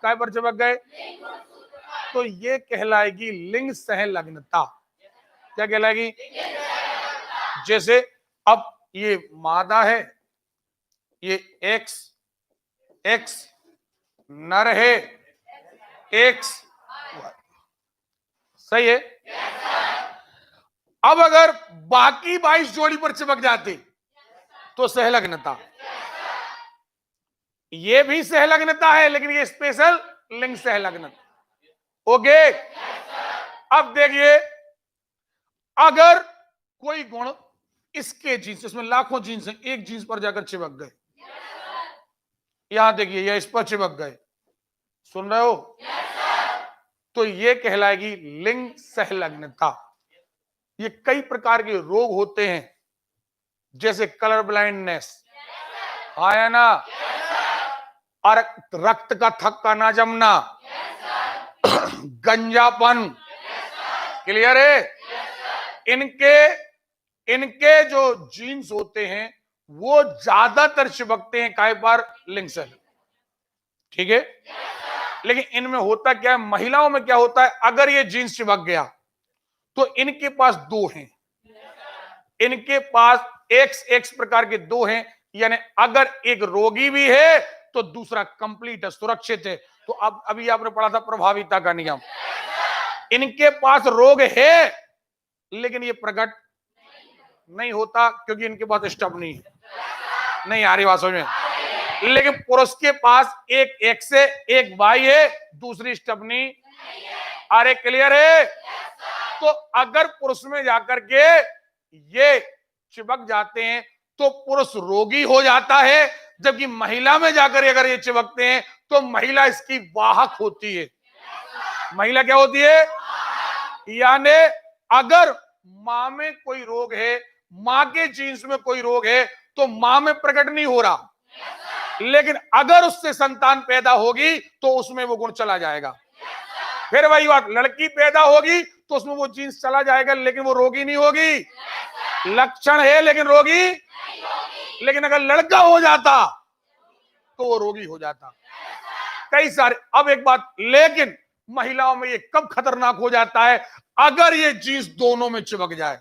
काय पर चिपक गए, तो ये कहलाएगी लिंग सहलग्नता। क्या कहलाएगी? जैसे अब ये मादा है, ये एक्स नर है, एक्स सही है। अब अगर बाकी 22 जोड़ी पर चिपक जाते तो सहलग्नता। ये भी सहलग्नता है, लेकिन ये स्पेशल लिंग सहलग्न। ओके, अब देखिए, अगर कोई गुण इसके जीन्स, इसमें लाखों जीन्स हैं, एक जीन्स पर जाकर चिपक गए, यहां देखिए, या इस पर चिपक गए, सुन रहे हो? तो ये कहलाएगी लिंग सहलग्नता। ये कई प्रकार के रोग होते हैं, जैसे कलर ब्लाइंडनेस, है ना, और रक्त का थक्का ना जमना, गंजापन, क्लियर है? इनके जो जीन्स होते हैं वो ज्यादातर चिपकते हैं काय पर? लिंग से। ठीक है, लेकिन इनमें होता क्या है, महिलाओं में क्या होता है, अगर ये जीन्स चिपक गया तो इनके पास दो हैं, इनके पास एक्स प्रकार के दो हैं, यानी अगर एक रोगी भी है तो दूसरा कंप्लीट है, सुरक्षित है। तो अब अभी आपने पढ़ा था प्रभाविता का नियम, इनके पास रोग है लेकिन ये प्रकट नहीं होता क्योंकि इनके पास स्टब नहीं है। नहीं आ रही बात समझ में? लेकिन पुरुष के पास एक एक्स है, एक वाई है, दूसरी स्टबनी। अरे क्लियर है? तो अगर पुरुष में जाकर के ये चिपक जाते हैं तो पुरुष रोगी हो जाता है, जबकि महिला में जाकर अगर ये चिपकते हैं तो महिला इसकी वाहक होती है। महिला क्या होती है? यानी अगर मां में कोई रोग है, मां के जीन्स में कोई रोग है, तो मां में प्रकट नहीं हो रहा, लेकिन अगर उससे संतान पैदा होगी तो उसमें वो गुण चला जाएगा। फिर वही बात, लड़की पैदा होगी तो उसमें वो जीन्स चला जाएगा, लेकिन वो रोगी नहीं होगी। लक्षण है लेकिन रोगी, लेकिन अगर लड़का हो जाता तो वो रोगी हो जाता। कई सारे। अब एक बात, लेकिन महिलाओं में ये कब खतरनाक हो जाता है? अगर ये जीन्स दोनों में चिपक जाए,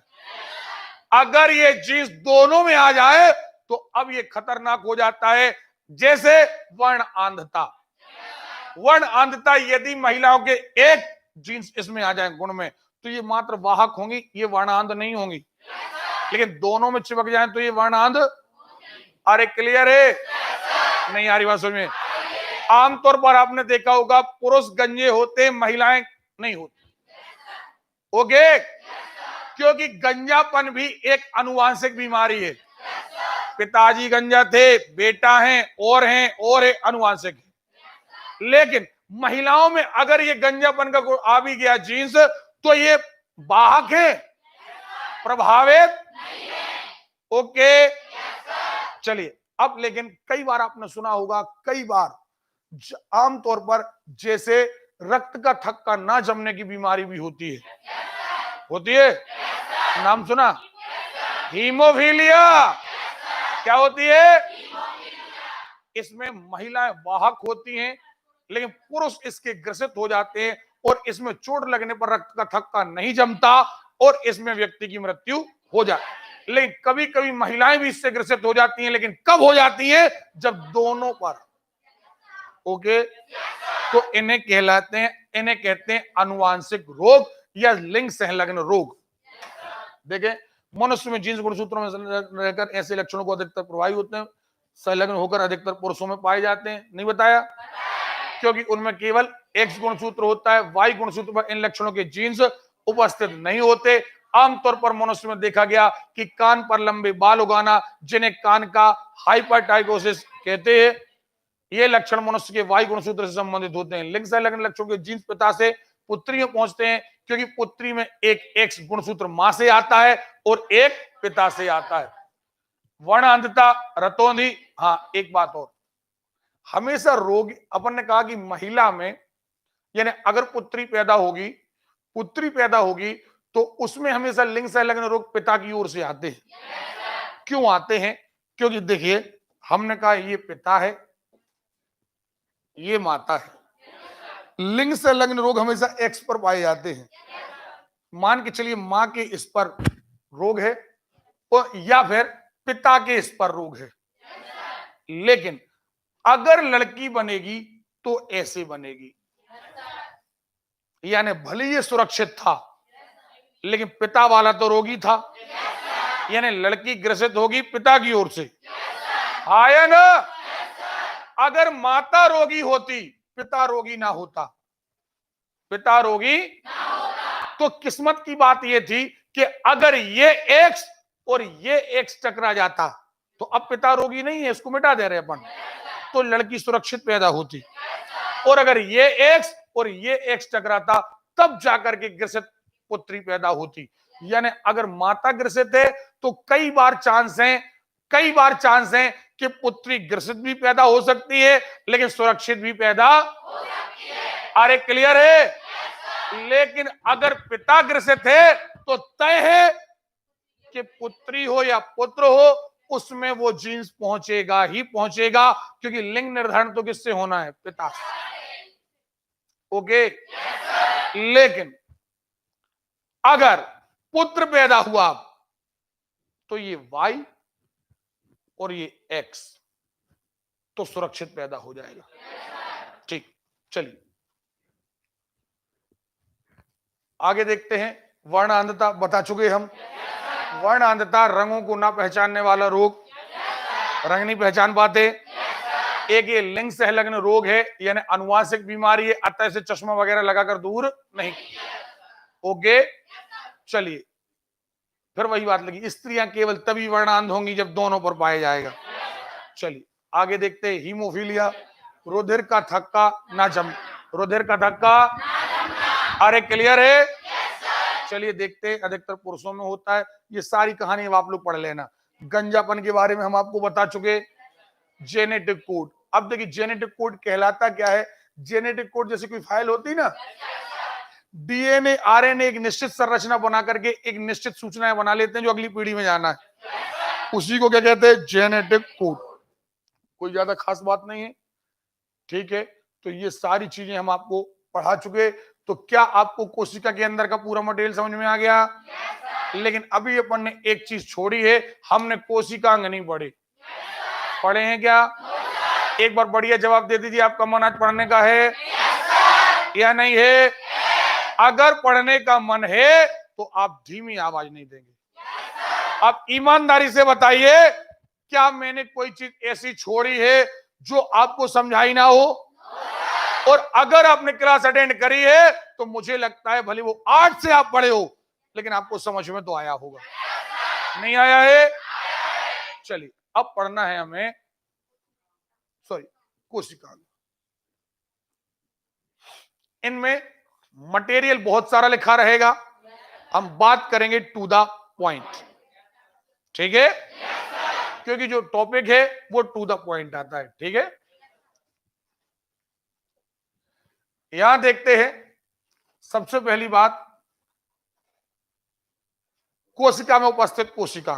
अगर ये जीन्स दोनों में आ जाए तो अब ये खतरनाक हो जाता है। जैसे वर्ण आंधता। वर्ण आंधता, यदि महिलाओं के एक जीन्स इसमें आ जाए गुण में, तो ये मात्र वाहक होंगी, ये वर्णांध नहीं होंगी। लेकिन दोनों में चिपक जाए तो ये वर्णांध। अरे क्लियर है? नहीं आ रही बात समझ में? आमतौर पर आपने देखा होगा पुरुष गंजे होते, महिलाएं नहीं होती। ओके, क्योंकि गंजापन भी एक अनुवांशिक बीमारी है। पिताजी गंजा थे, बेटा है और है अनुवांशिक है। लेकिन महिलाओं में अगर ये गंजापन का गुण आ भी गया जीन्स, तो ये वाहक है, प्रभावित। ओके, चलिए अब, लेकिन कई बार आपने सुना होगा, कई बार आमतौर पर जैसे रक्त का थक्का ना जमने की बीमारी भी होती है। नाम सुना? हीमोफीलिया। क्या होती है? इसमें महिलाएं वाहक होती हैं, लेकिन पुरुष इसके ग्रसित हो जाते हैं और इसमें चोट लगने पर रक्त का थक्का नहीं जमता और इसमें व्यक्ति की मृत्यु हो जाती। लेकिन कभी कभी महिलाएं भी इससे ग्रसित हो जाती हैं, लेकिन कब हो जाती हैं? जब दोनों पर। ओके, तो इन्हें कहते हैं आनुवांशिक रोग या लिंग संलग्न रोग। देखें, मनुष्य में जीन्स गुणसूत्रों में रहकर ऐसे लक्षणों को अधिकतर प्रभावी होते हैं, संलग्न होकर अधिकतर पुरुषों में पाए जाते हैं। नहीं बताया? क्योंकि उनमें केवल एक्स गुणसूत्र होता है, वाई गुणसूत्र पर इन लक्षणों के जीन्स उपस्थित नहीं होते। आमतौर पर मनुष्य में देखा गया कि कान पर लंबे बाल उगाना, जिन्हें कान का हाइपरटाइकोसिस कहते हैं, ये लक्षण मनुष्य के वाई गुणसूत्र से संबंधित होते हैं। लिंग संलग्न लक्षणों के जीन्स पिता से पुत्री में पहुंचते हैं, क्योंकि पुत्री में एक एक्स गुणसूत्र मां से आता है और एक पिता से आता है। वर्ण अंधता, रतौंधी। हाँ, एक बात और, हमेशा रोग, अपन ने कहा कि महिला में, यानी अगर पुत्री पैदा होगी तो उसमें हमेशा लिंग संलग्न रोग पिता की ओर से आते हैं। क्यों आते हैं? क्योंकि देखिए, हमने कहा ये पिता है, ये माता है। लिंग संलग्न रोग हमेशा एक्स पर पाए जाते हैं। मान के चलिए मां के इस पर रोग है और या फिर पिता के इस पर रोग है, लेकिन अगर लड़की बनेगी तो ऐसे बनेगी, यानी भले ये सुरक्षित था लेकिन पिता वाला तो रोगी था, यानी लड़की ग्रसित होगी पिता की ओर से। आया ना? अगर माता रोगी होती, पिता रोगी ना होता, तो किस्मत की बात यह थी कि अगर ये एक्स और ये एक्स टकरा जाता तो अब पिता रोगी नहीं है, इसको मिटा दे रहे अपन, तो लड़की सुरक्षित पैदा होती। और अगर ये एक्स और ये एक्स टकराता तब जाकर के ग्रसित पुत्री पैदा होती। यानी अगर माता ग्रसित है तो कई बार चांस है कि पुत्री ग्रसित भी पैदा हो सकती है लेकिन सुरक्षित भी पैदा हो सकती है। अरे क्लियर है? लेकिन अगर पिता ग्रसित है तो तय है कि पुत्री हो या पुत्र हो, उसमें वो जीन्स पहुंचेगा ही पहुंचेगा, क्योंकि लिंग निर्धारण तो किससे होना है? पिता से। ओके, लेकिन अगर पुत्र पैदा हुआ तो ये वाई और ये एक्स तो सुरक्षित पैदा हो जाएगा। ठीक, चलिए आगे देखते हैं। वर्ण अंधता बता चुके हम। वर्ण अंधता, रंगों को ना पहचानने वाला रोग, रंग नहीं पहचान पाते। एक ये लिंग संलग्न रोग है, यानी आनुवांशिक बीमारी है, अतः से चश्मा वगैरह लगाकर दूर नहीं। ओके, चलिए फिर वही बात लगी, स्त्रियां केवल तभी वर्णांध होंगी जब दोनों पर पाया जाएगा। चलिए आगे देखते हैं। हीमोफीलिया, रुधिर का थक्का ना जम, रुधिर का थक्का। अरे क्लियर है? चलिए देखते हैं, अधिकतर पुरुषों में होता है। ये सारी कहानी अब आप लोग पढ़ लेना। गंजापन के बारे में हम आपको बता चुके, जेनेटिक कोड। अब देखिए जेनेटिक कोड कहलाता क्या है? जेनेटिक कोड जैसे कोई फाइल होती ना, डीएनए आरएनए एक निश्चित संरचना बना करके एक निश्चित सूचनाएं बना लेते हैं जो अगली पीढ़ी में जाना है, उसी को क्या कहते हैं? Genetic code. कोई ज्यादा खास बात नहीं है, ठीक है। तो ये सारी चीजें हम आपको पढ़ा चुके। तो क्या आपको कोशिका के अंदर का पूरा मटेरियल समझ में आ गया? लेकिन अभी अपन ने एक चीज छोड़ी है, हमने कोशिकांग नहीं पढ़े। पढ़े हैं क्या? एक बार बढ़िया जवाब दे दीजिए, आपका मन आज पढ़ने का है या नहीं है? अगर पढ़ने का मन है तो आप धीमी आवाज नहीं देंगे। आप ईमानदारी से बताइए, क्या मैंने कोई चीज ऐसी छोड़ी है जो आपको समझाई ना हो? और अगर आपने क्लास अटेंड करी है तो मुझे लगता है भले वो 8 से आप पढ़े हो लेकिन आपको समझ में तो आया होगा। नहीं आया है? चलिए अब पढ़ना है हमें, कोशिका। इनमें मटेरियल बहुत सारा लिखा रहेगा, हम बात करेंगे टू द पॉइंट, ठीक है? क्योंकि जो टॉपिक है वो टू द पॉइंट आता है, ठीक है? यहां देखते हैं, सबसे पहली बात, कोशिका में उपस्थित कोशिका।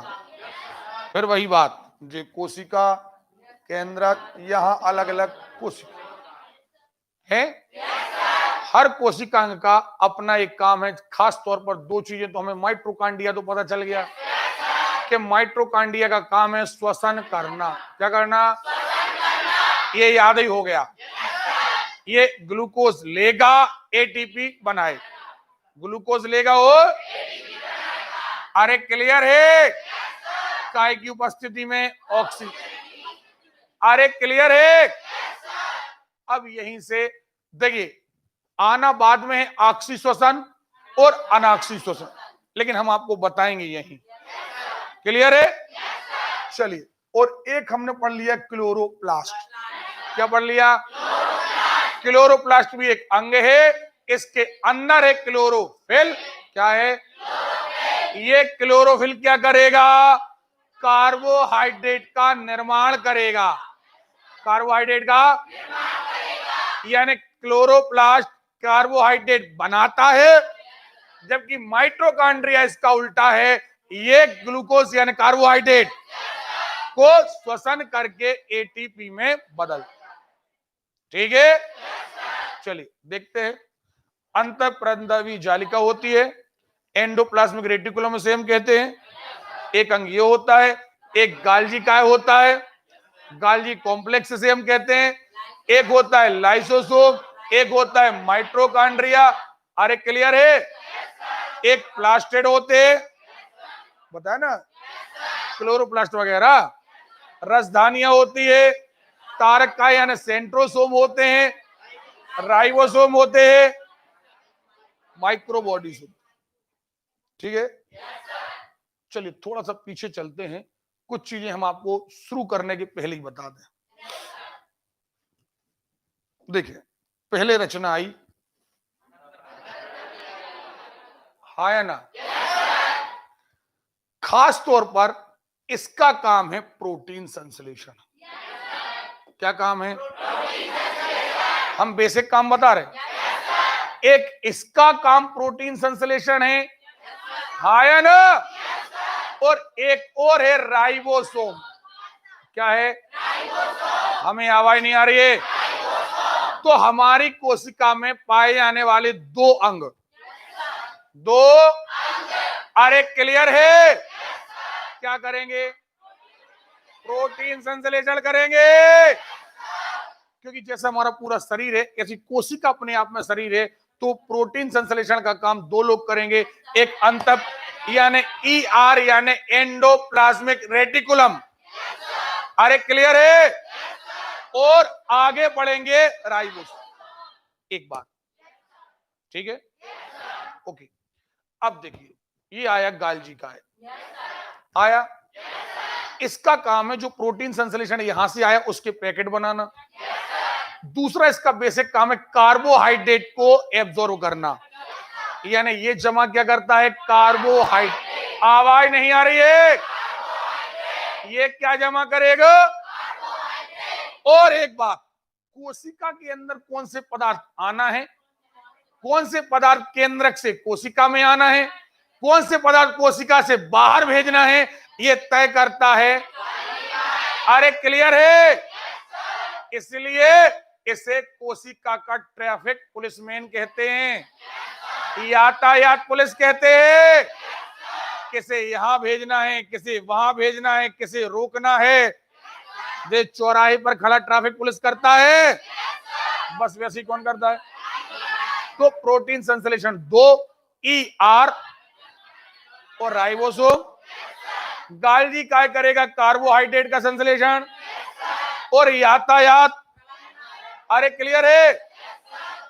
फिर वही बात, जो कोशिका केंद्रक, यहां अलग अलग कोशिका, है? हर कोशिकांग का अपना एक काम है, खास तौर पर दो चीजें तो हमें माइटोकांड्रिया तो पता चल गया कि माइटोकांड्रिया का काम है श्वसन करना। क्या करना? ये याद ही हो गया। ये ग्लूकोज लेगा, एटीपी बनाए। ग्लूकोज लेगा और अरे क्लियर है? काय की उपस्थिति में ऑक्सीजन। अरे क्लियर है? अब यहीं से देखिए, आना बाद में है ऑक्सी श्वसन और अनाक्सी श्वसन, लेकिन हम आपको बताएंगे यहीं। क्लियर है? चलिए, और एक हमने पढ़ लिया क्लोरोप्लास्ट। क्या पढ़ लिया? क्लोरोप्लास्ट भी एक अंग है, इसके अंदर है क्लोरोफिल। क्या है? ये क्लोरोफिल क्या करेगा? कार्बोहाइड्रेट का निर्माण करेगा। कार्बोहाइड्रेट का यानी क्लोरोप्लास्ट कार्बोहाइड्रेट बनाता है, जबकि माइटोकॉन्ड्रिया इसका उल्टा है, ये ग्लूकोज यानी कार्बोहाइड्रेट को श्वसन करके एटीपी में बदल। ठीक है? चलिए देखते हैं। अंतःप्रंदवी जालिका होती है, एंडोप्लाज्मिक रेटिकुलम से हम कहते हैं। एक अंग ये होता है, एक गाल्जी काय होता है, गाल्जी कॉम्प्लेक्स से हम कहते हैं। एक होता है लाइसोसोम, एक होता है माइटोकॉन्ड्रिया। अरे क्लियर है? एक प्लास्टिड होते हैं, बताया ना, क्लोरोप्लास्ट वगैरह। रसधानियां होती है, तारक काय यानी सेंट्रोसोम होते हैं, राइबोसोम होते हैं, माइक्रोबॉडीज। ठीक है? चलिए थोड़ा सा पीछे चलते हैं, कुछ चीजें हम आपको शुरू करने के पहले ही बता दें। देखिए, पहले रचना आई है ना, खास तौर पर इसका काम है प्रोटीन संश्लेषण। क्या काम है? हम बेसिक काम बता रहे। एक इसका काम प्रोटीन संश्लेषण है ना, और एक और है राइबोसोम। क्या है? हमें आवाज नहीं आ रही है? तो हमारी कोशिका में पाए जाने वाले दो अंग, अरे क्लियर है? क्या करेंगे? प्रोटीन संश्लेषण करेंगे, क्योंकि जैसा हमारा पूरा शरीर है, ऐसी कोशिका अपने आप में शरीर है, तो प्रोटीन संश्लेषण का काम दो लोग करेंगे। एक अंत यानी ER यानी एंडोप्लाज्मिक रेटिकुलम। अरे क्लियर है? और आगे बढ़ेंगे राइबोसोम। एक बात, ठीक है? ओके, अब देखिए, ये आया गाल्जी का है, आया। इसका काम है जो प्रोटीन संश्लेषण यहां से आया उसके पैकेट बनाना। दूसरा इसका बेसिक काम है कार्बोहाइड्रेट को एब्जॉर्ब करना, यानी ये जमा क्या करता है? कार्बोहाइड्रेट। आवाज नहीं आ रही है? ये क्या जमा करेगा? और एक बात, कोशिका के अंदर कौन से पदार्थ आना है, कौन से पदार्थ केंद्रक से कोशिका में आना है, कौन से पदार्थ कोशिका से बाहर भेजना है, ये तय करता है। अरे क्लियर है? इसलिए इसे कोशिका का ट्रैफिक पुलिसमैन कहते हैं, यातायात पुलिस कहते हैं। किसे यहां भेजना है, किसे वहां भेजना है, किसे रोकना है, जो चौराहे पर खड़ा ट्रैफिक पुलिस करता है, बस वैसे ही कौन करता है? तो प्रोटीन संश्लेषण दो, ER और राइबोसोम। गाल्जी काय करेगा? कार्बोहाइड्रेट का संश्लेषण और यातायात। अरे क्लियर है?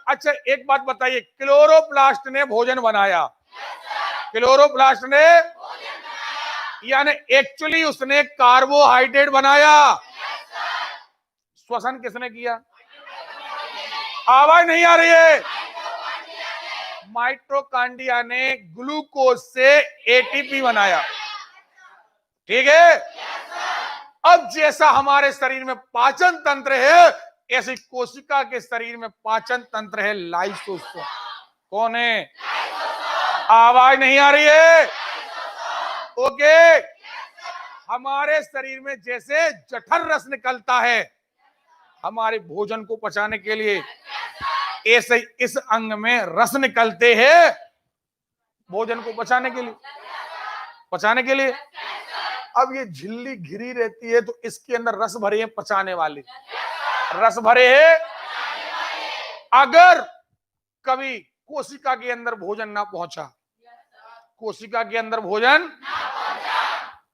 अच्छा एक बात बताइए, क्लोरोप्लास्ट ने भोजन बनाया, क्लोरोप्लास्ट ने यानी एक्चुअली उसने कार्बोहाइड्रेट बनाया। श्वसन किसने किया? आवाज नहीं आ रही है? माइटोकॉन्ड्रिया ने ग्लूकोज से एटीपी बनाया। ठीक है? अब जैसा हमारे शरीर में पाचन तंत्र है, ऐसी कोशिका के शरीर में पाचन तंत्र है लाइसोसोम। कौन है? आवाज नहीं आ रही है? ओके, हमारे शरीर में जैसे जठर रस निकलता है हमारे भोजन को पचाने के लिए, ऐसे इस अंग में रस निकलते हैं भोजन को पचाने के लिए, पचाने के लिए। अब ये झिल्ली घिरी रहती है तो इसके अंदर रस भरे हैं पचाने वाले, रस भरे हैं। अगर कभी कोशिका के अंदर भोजन ना पहुंचा, कोशिका के अंदर भोजन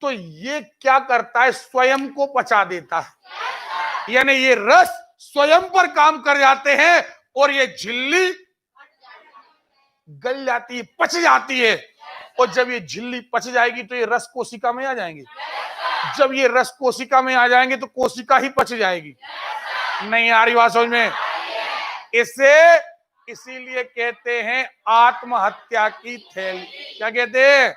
तो ये क्या करता है, स्वयं को पचा देता है। यानी ये रस स्वयं पर काम कर जाते हैं और ये झिल्ली गल जाती है, पच जाती है। और जब ये झिल्ली पच जाएगी तो ये रस कोशिका में आ जाएंगे। जब ये रस कोशिका में आ जाएंगे तो कोशिका ही पच जाएगी। नहीं आ रही बात समझ में? इसे इसीलिए कहते हैं आत्महत्या की थैली। क्या कहते हैं?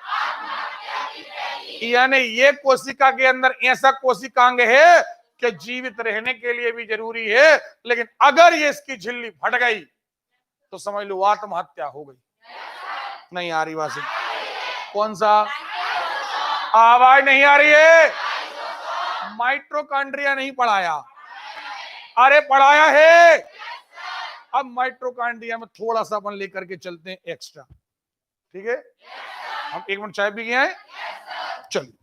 यानी ये कोशिका के अंदर ऐसा कोशिकांग है कि जीवित रहने के लिए भी जरूरी है, लेकिन अगर ये इसकी झिल्ली फट गई तो समझ लो आत्महत्या हो गई। नहीं आ रही बात से? कौन सा? आवाज नहीं आ रही है? माइटोकॉन्ड्रिया नहीं पढ़ाया? अरे पढ़ाया है। अब माइटोकॉन्ड्रिया में थोड़ा सा अपन लेकर के चलते हैं एक्स्ट्रा, ठीक है? हम 1 मिनट चाय पी गए हैं, चलिए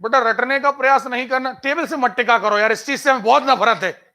बेटा रटने का प्रयास नहीं करना, टेबल से मत टिका करो यार, इस चीज से हमें बहुत नफरत है।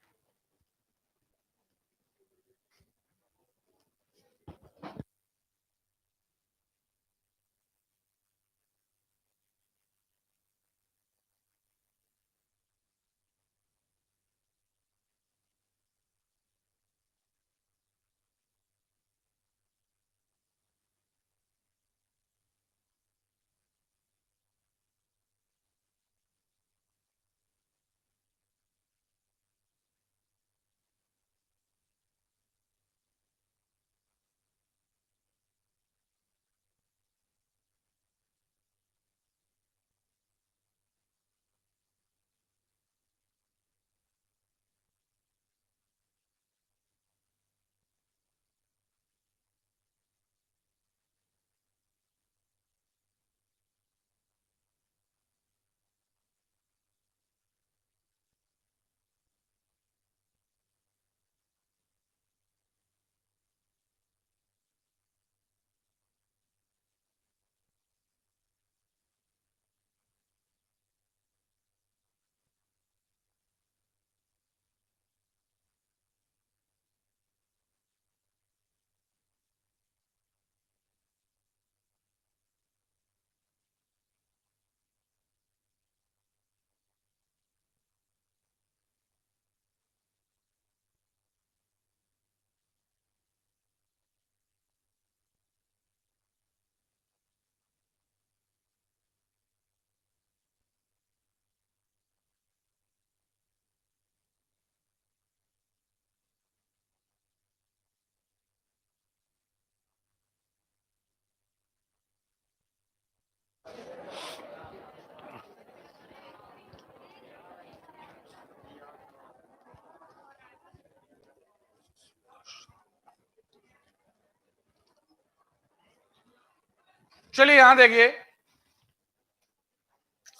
चलिए यहां देखिए,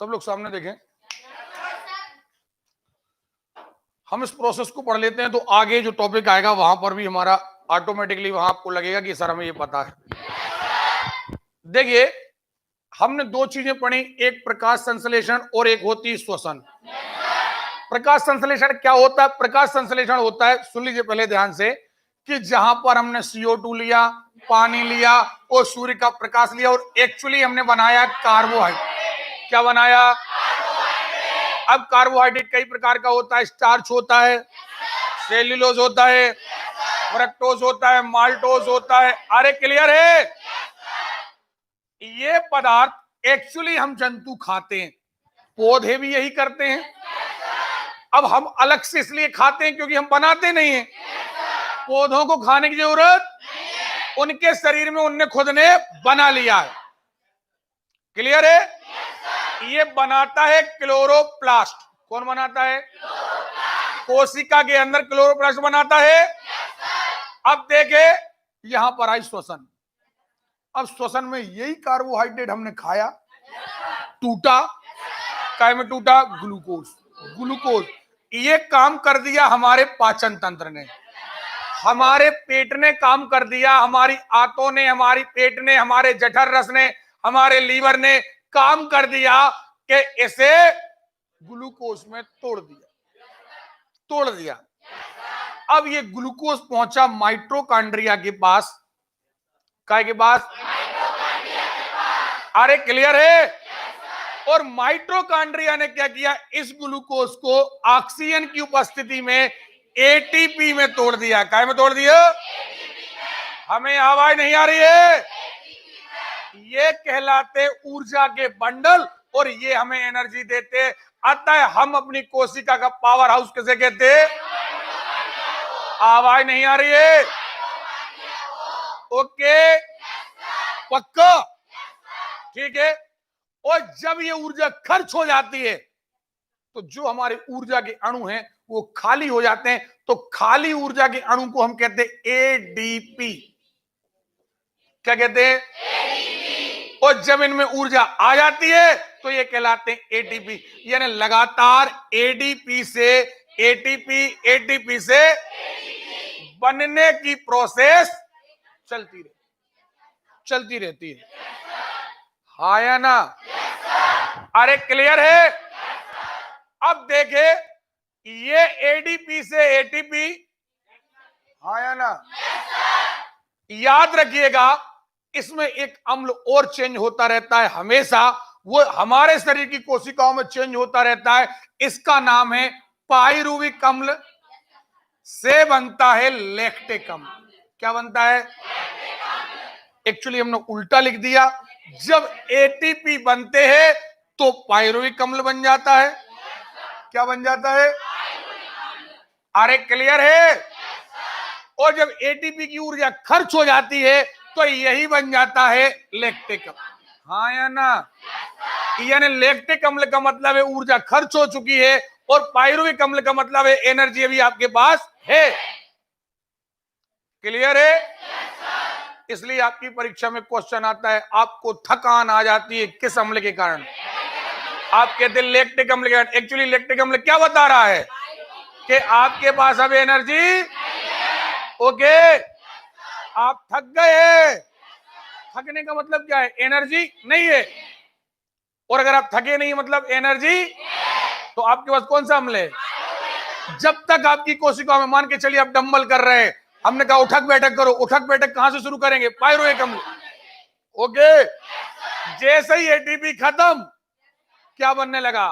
सब लोग सामने देखें। हम इस प्रोसेस को पढ़ लेते हैं तो आगे जो टॉपिक आएगा वहां पर भी हमारा ऑटोमेटिकली वहां आपको लगेगा कि सर हमें ये पता है। देखिए हमने 2 चीजें पढ़ी, एक प्रकाश संश्लेषण और एक होती है श्वसन। प्रकाश संश्लेषण क्या होता है? प्रकाश संश्लेषण होता है, सुन लीजिए पहले ध्यान से, कि जहां पर हमने CO2 लिया, पानी लिया और सूर्य का प्रकाश लिया और एक्चुअली हमने बनाया कार्बोहाइड्रेट। क्या बनाया? अब कार्बोहाइड्रेट कई प्रकार का होता है, स्टार्च होता है, सेल्यूलोज होता है, फ्रक्टोज होता है, माल्टोज होता है। अरे क्लियर है? ये पदार्थ एक्चुअली हम जंतु खाते हैं, पौधे भी यही करते हैं। अब हम अलग से इसलिए खाते हैं क्योंकि हम बनाते नहीं हैं। पौधों को खाने की जरूरत, उनके शरीर में उनने खुद ने बना लिया है। क्लियर है? ये बनाता है क्लोरोप्लास्ट। कौन बनाता है? कोशिका के अंदर क्लोरोप्लास्ट बनाता है। अब देखे यहां पर आई श्वसन। अब श्वसन में यही कार्बोहाइड्रेट हमने खाया, टूटा, काय में टूटा? ग्लूकोज। ग्लूकोज ये काम कर दिया हमारे पाचन तंत्र ने, हमारे पेट ने काम कर दिया, हमारी आंतों ने, हमारी पेट ने, हमारे जठर रस ने, हमारे लीवर ने काम कर दिया कि इसे ग्लूकोज में तोड़ दिया। अब ये ग्लूकोज पहुंचा माइटोकॉन्ड्रिया के पास। काय के पास? अरे क्लियर है? और माइटोकॉन्ड्रिया ने क्या किया, इस ग्लूकोज को ऑक्सीजन की उपस्थिति में एटीपी में तोड़ दिया। काय में तोड़ दिया? हमें आवाज नहीं आ रही है? ये कहलाते ऊर्जा के बंडल और ये हमें एनर्जी देते। अतः हम अपनी कोशिका का पावर हाउस किसे कहते? आवाज नहीं आ रही है? ओके, पक्का? ठीक है। और जब ये ऊर्जा खर्च हो जाती है तो जो हमारे ऊर्जा के अणु हैं वो खाली हो जाते हैं। तो खाली ऊर्जा के अणु को हम कहते हैं एडीपी। क्या कहते हैं? एडीपी। और जब इनमें ऊर्जा आ जाती है तो ये कहलाते हैं एटीपी। यानी लगातार एडीपी से एटीपी, एटीपी से बनने की प्रोसेस चलती रहती है। हाँ या ना? अरे क्लियर है? अब देखे, ये एडीपी से एटीपी, हाँ या ना? याद रखिएगा, इसमें एक अम्ल और चेंज होता रहता है हमेशा। वो हमारे शरीर की कोशिकाओं में चेंज होता रहता है। इसका नाम है पाइरुविक अम्ल, से बनता है लैक्टिक अम्ल। क्या बनता है? एक्चुअली हमने उल्टा लिख दिया। जब एटीपी बनते हैं तो पाइरुविक अम्ल बन जाता है। क्या बन जाता है? अरे क्लियर है? और जब एटीपी की ऊर्जा खर्च हो जाती है तो यही बन जाता है लैक्टिक अम्ल। हाँ या ना? यानी लैक्टिक अम्ल का मतलब है ऊर्जा खर्च हो चुकी है और पाइरुविक अम्ल का मतलब है एनर्जी अभी आपके पास है। क्लियर है? इसलिए आपकी परीक्षा में क्वेश्चन आता है, आपको थकान आ जाती है किस अम्ल के कारण? आप कहते हैं लैक्टिक अम्ल के कारण। एक्चुअली लैक्टिक अम्ल क्या बता रहा है कि आपके पास अब एनर्जी, ओके, आप थक गए। थकने का मतलब क्या है? एनर्जी नहीं है। और अगर आप थके नहीं मतलब एनर्जी, तो आपके पास कौन सा अम्ल है? जब तक आपकी कोशिकाओं में, मान के चलिए आप डंबल कर रहे हैं, हमने कहा उठक बैठक करो। उठक बैठक कहां से शुरू करेंगे? पाइरुविक अम्ल। ओके, जैसे ही एटीपी खत्म, क्या बनने लगा?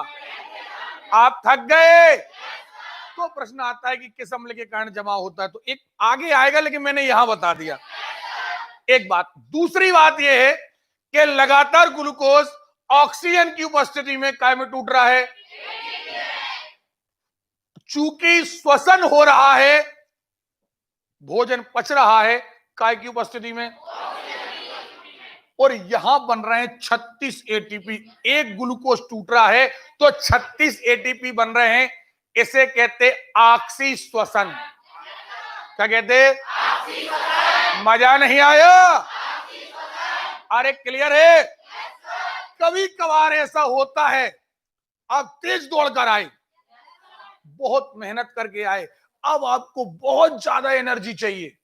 आप थक गए। तो प्रश्न आता है कि किस अम्ल के कारण जमा होता है। तो एक आगे आएगा, लेकिन मैंने यहां बता दिया एक बात। दूसरी बात यह है कि लगातार ग्लूकोज ऑक्सीजन की उपस्थिति में काय में टूट रहा है। चूंकि श्वसन हो रहा है, भोजन पच रहा है काय की उपस्थिति में, और यहां बन रहे हैं 36 एटीपी। एक ग्लूकोज टूट रहा है तो 36 एटीपी बन रहे हैं। इसे कहते ऑक्सी श्वसन। क्या कहते? मजा नहीं आया? अरे क्लियर है? कभी कभार ऐसा होता है, आप तेज दौड़ कर आए, बहुत मेहनत करके आए, अब आपको बहुत ज्यादा एनर्जी चाहिए।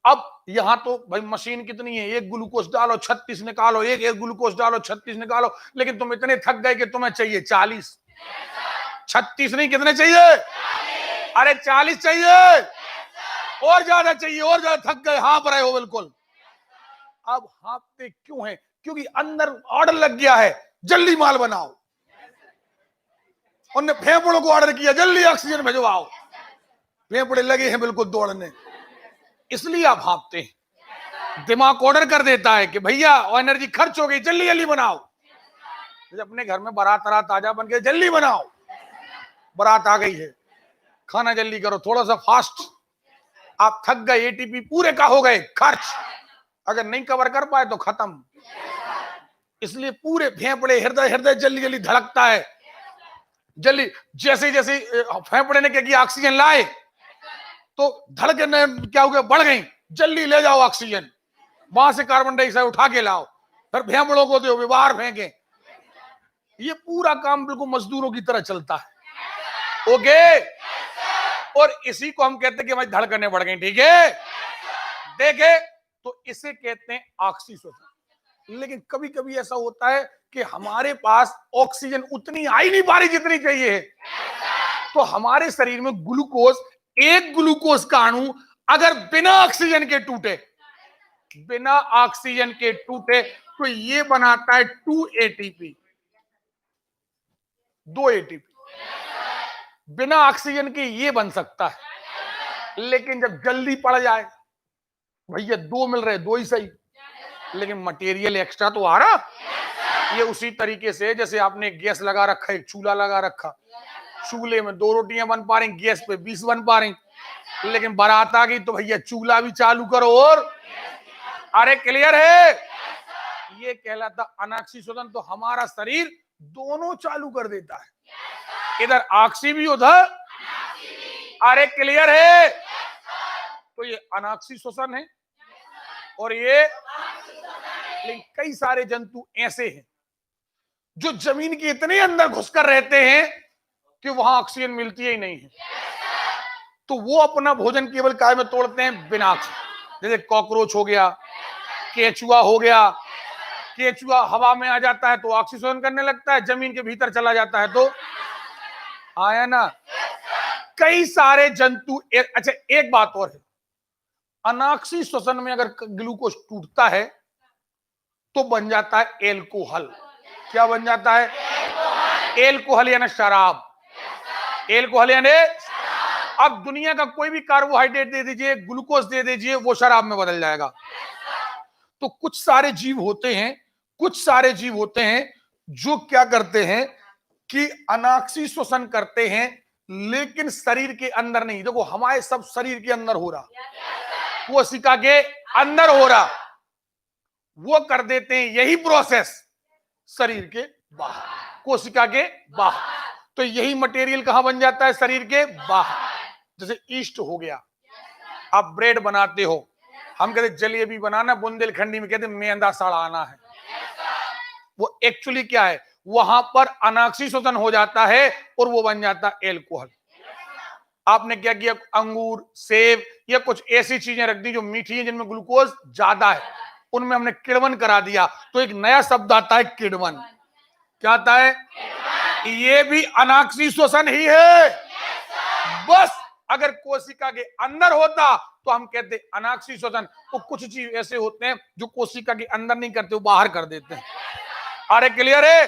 अब यहां तो भाई मशीन कितनी है, एक ग्लूकोज डालो 36 निकालो, एक ग्लूकोज डालो 36 निकालो, लेकिन तुम इतने थक गए कि तुम्हें चाहिए 40। 36 नहीं, कितने चाहिए? अरे 40 चाहिए, और ज्यादा चाहिए, और ज्यादा थक गए, हाँफ रहे हो बिल्कुल। अब हाँफते क्यों है? क्योंकि अंदर ऑर्डर लग गया है, जल्दी माल बनाओ। उन्होंने फेफड़ों को ऑर्डर किया, जल्दी ऑक्सीजन भिजवाओ। फेफड़े लगे हैं बिल्कुल दौड़ने, इसलिए आप हाँफते हैं। दिमाग ऑर्डर कर देता है कि भैया एनर्जी खर्च हो गई, जल्दी जल्दी बनाओ। अपने घर में बारात ताजा बन के, जल्दी बनाओ, बारात आ गई है, खाना जल्दी करो, थोड़ा सा फास्ट। आप थक गए, एटीपी पूरे का हो गए, खर्च अगर नहीं कवर कर पाए तो खत्म। इसलिए पूरे फेफड़े, हृदय जल्दी जल्दी धड़कता है। जल्दी जैसे जैसे फेफड़े ने क्या किया, ऑक्सीजन लाए तो धड़कन क्या हो गया, बढ़ गई। जल्दी ले जाओ ऑक्सीजन, वहां से कार्बन डाइऑक्साइड उठा के लाओ, फिर फेफड़ों को दो, बाहर फेंके। ये पूरा काम बिल्कुल मजदूरों की तरह चलता है। ओके। और इसी को हम कहते हैं कि हमारी धड़कनें बढ़ गई, ठीक है। देखे तो इसे कहते हैं ऑक्सीजन। लेकिन कभी कभी ऐसा होता है कि हमारे पास ऑक्सीजन उतनी आ ही नहीं पा रही जितनी चाहिए, तो हमारे शरीर में ग्लूकोज, एक ग्लूकोज का अणु अगर बिना ऑक्सीजन के टूटे, बिना ऑक्सीजन के टूटे, तो ये बनाता है 2 एटीपी, 2 एटीपी। बिना ऑक्सीजन के ये बन सकता है, लेकिन जब जल्दी पड़ जाए, भैया 2 मिल रहे, 2 ही सही, लेकिन मटेरियल एक्स्ट्रा तो आ रहा। ये उसी तरीके से जैसे आपने गैस लगा रखा है, एक चूल्हा लगा रखा, चूल्हे में 2 रोटियां बन पा रही, गैस पे 20 बन पा रही, लेकिन बारात आ गई तो भैया चूल्हा भी चालू करो। और अरे क्लियर है, ये कहलाता अनऑक्सीजन। तो हमारा शरीर दोनों चालू कर देता है, इधर ऑक्सी भी उधर। अरे क्लियर है, तो ये अनऑक्सीजन है और ये। लेकिन कई सारे जंतु ऐसे हैं जो जमीन के इतने अंदर घुसकर रहते हैं कि वहां ऑक्सीजन मिलती ही नहीं है, तो वो अपना भोजन केवल काय में तोड़ते हैं, बिना ऑक्सीजन। जैसे कॉकरोच हो गया, केचुआ हो गया। केचुआ हवा में आ जाता है तो ऑक्सीजन करने लगता है, जमीन के भीतर चला जाता है तो आया ना। कई सारे जंतु अच्छा एक बात और है, अनाक्सी श्वसन में अगर ग्लूकोज टूटता है तो बन जाता है एल्कोहल। क्या बन जाता है? एल्कोहल यानी शराब। एल्कोहल यानी अब दुनिया का कोई भी कार्बोहाइड्रेट दे दीजिए, ग्लूकोज दे दीजिए, वो शराब में बदल जाएगा। तो कुछ सारे जीव होते हैं, कुछ सारे जीव होते हैं जो क्या करते हैं कि अनाक्सी श्वसन करते हैं, लेकिन शरीर के अंदर नहीं। देखो हमारे सब शरीर के अंदर हो रहा, कोशिका के अंदर हो रहा, वो कर देते हैं यही प्रोसेस शरीर के बाहर, कोशिका के बाहर। तो यही मटेरियल कहां बन जाता है? शरीर के बाहर। जैसे ईस्ट हो गया, आप ब्रेड बनाते हो, हम कहते जलेबी बनाना, बुंदेलखंडी में कहते मैदा सड़ाना है। वो एक्चुअली क्या है, वहां पर अनाक्सी श्वसन हो जाता है और वो बन जाता है एल्कोहल। आपने क्या किया, अंगूर, सेब या कुछ ऐसी चीजें रख दी जो मीठी है, जिनमें ग्लूकोज ज्यादा है, उनमें हमने किण्वन करा दिया, तो एक नया शब्द आता है किण्वन। क्या आता है? ये भी अनाक्सी श्वसन ही है। बस अगर कोशिका के अंदर होता तो हम कहते अनाक्सी श्वसन। तो कुछ चीज ऐसे होते हैं जो कोशिका के अंदर नहीं करते, वो बाहर कर देते हैं। अरे क्लियर है?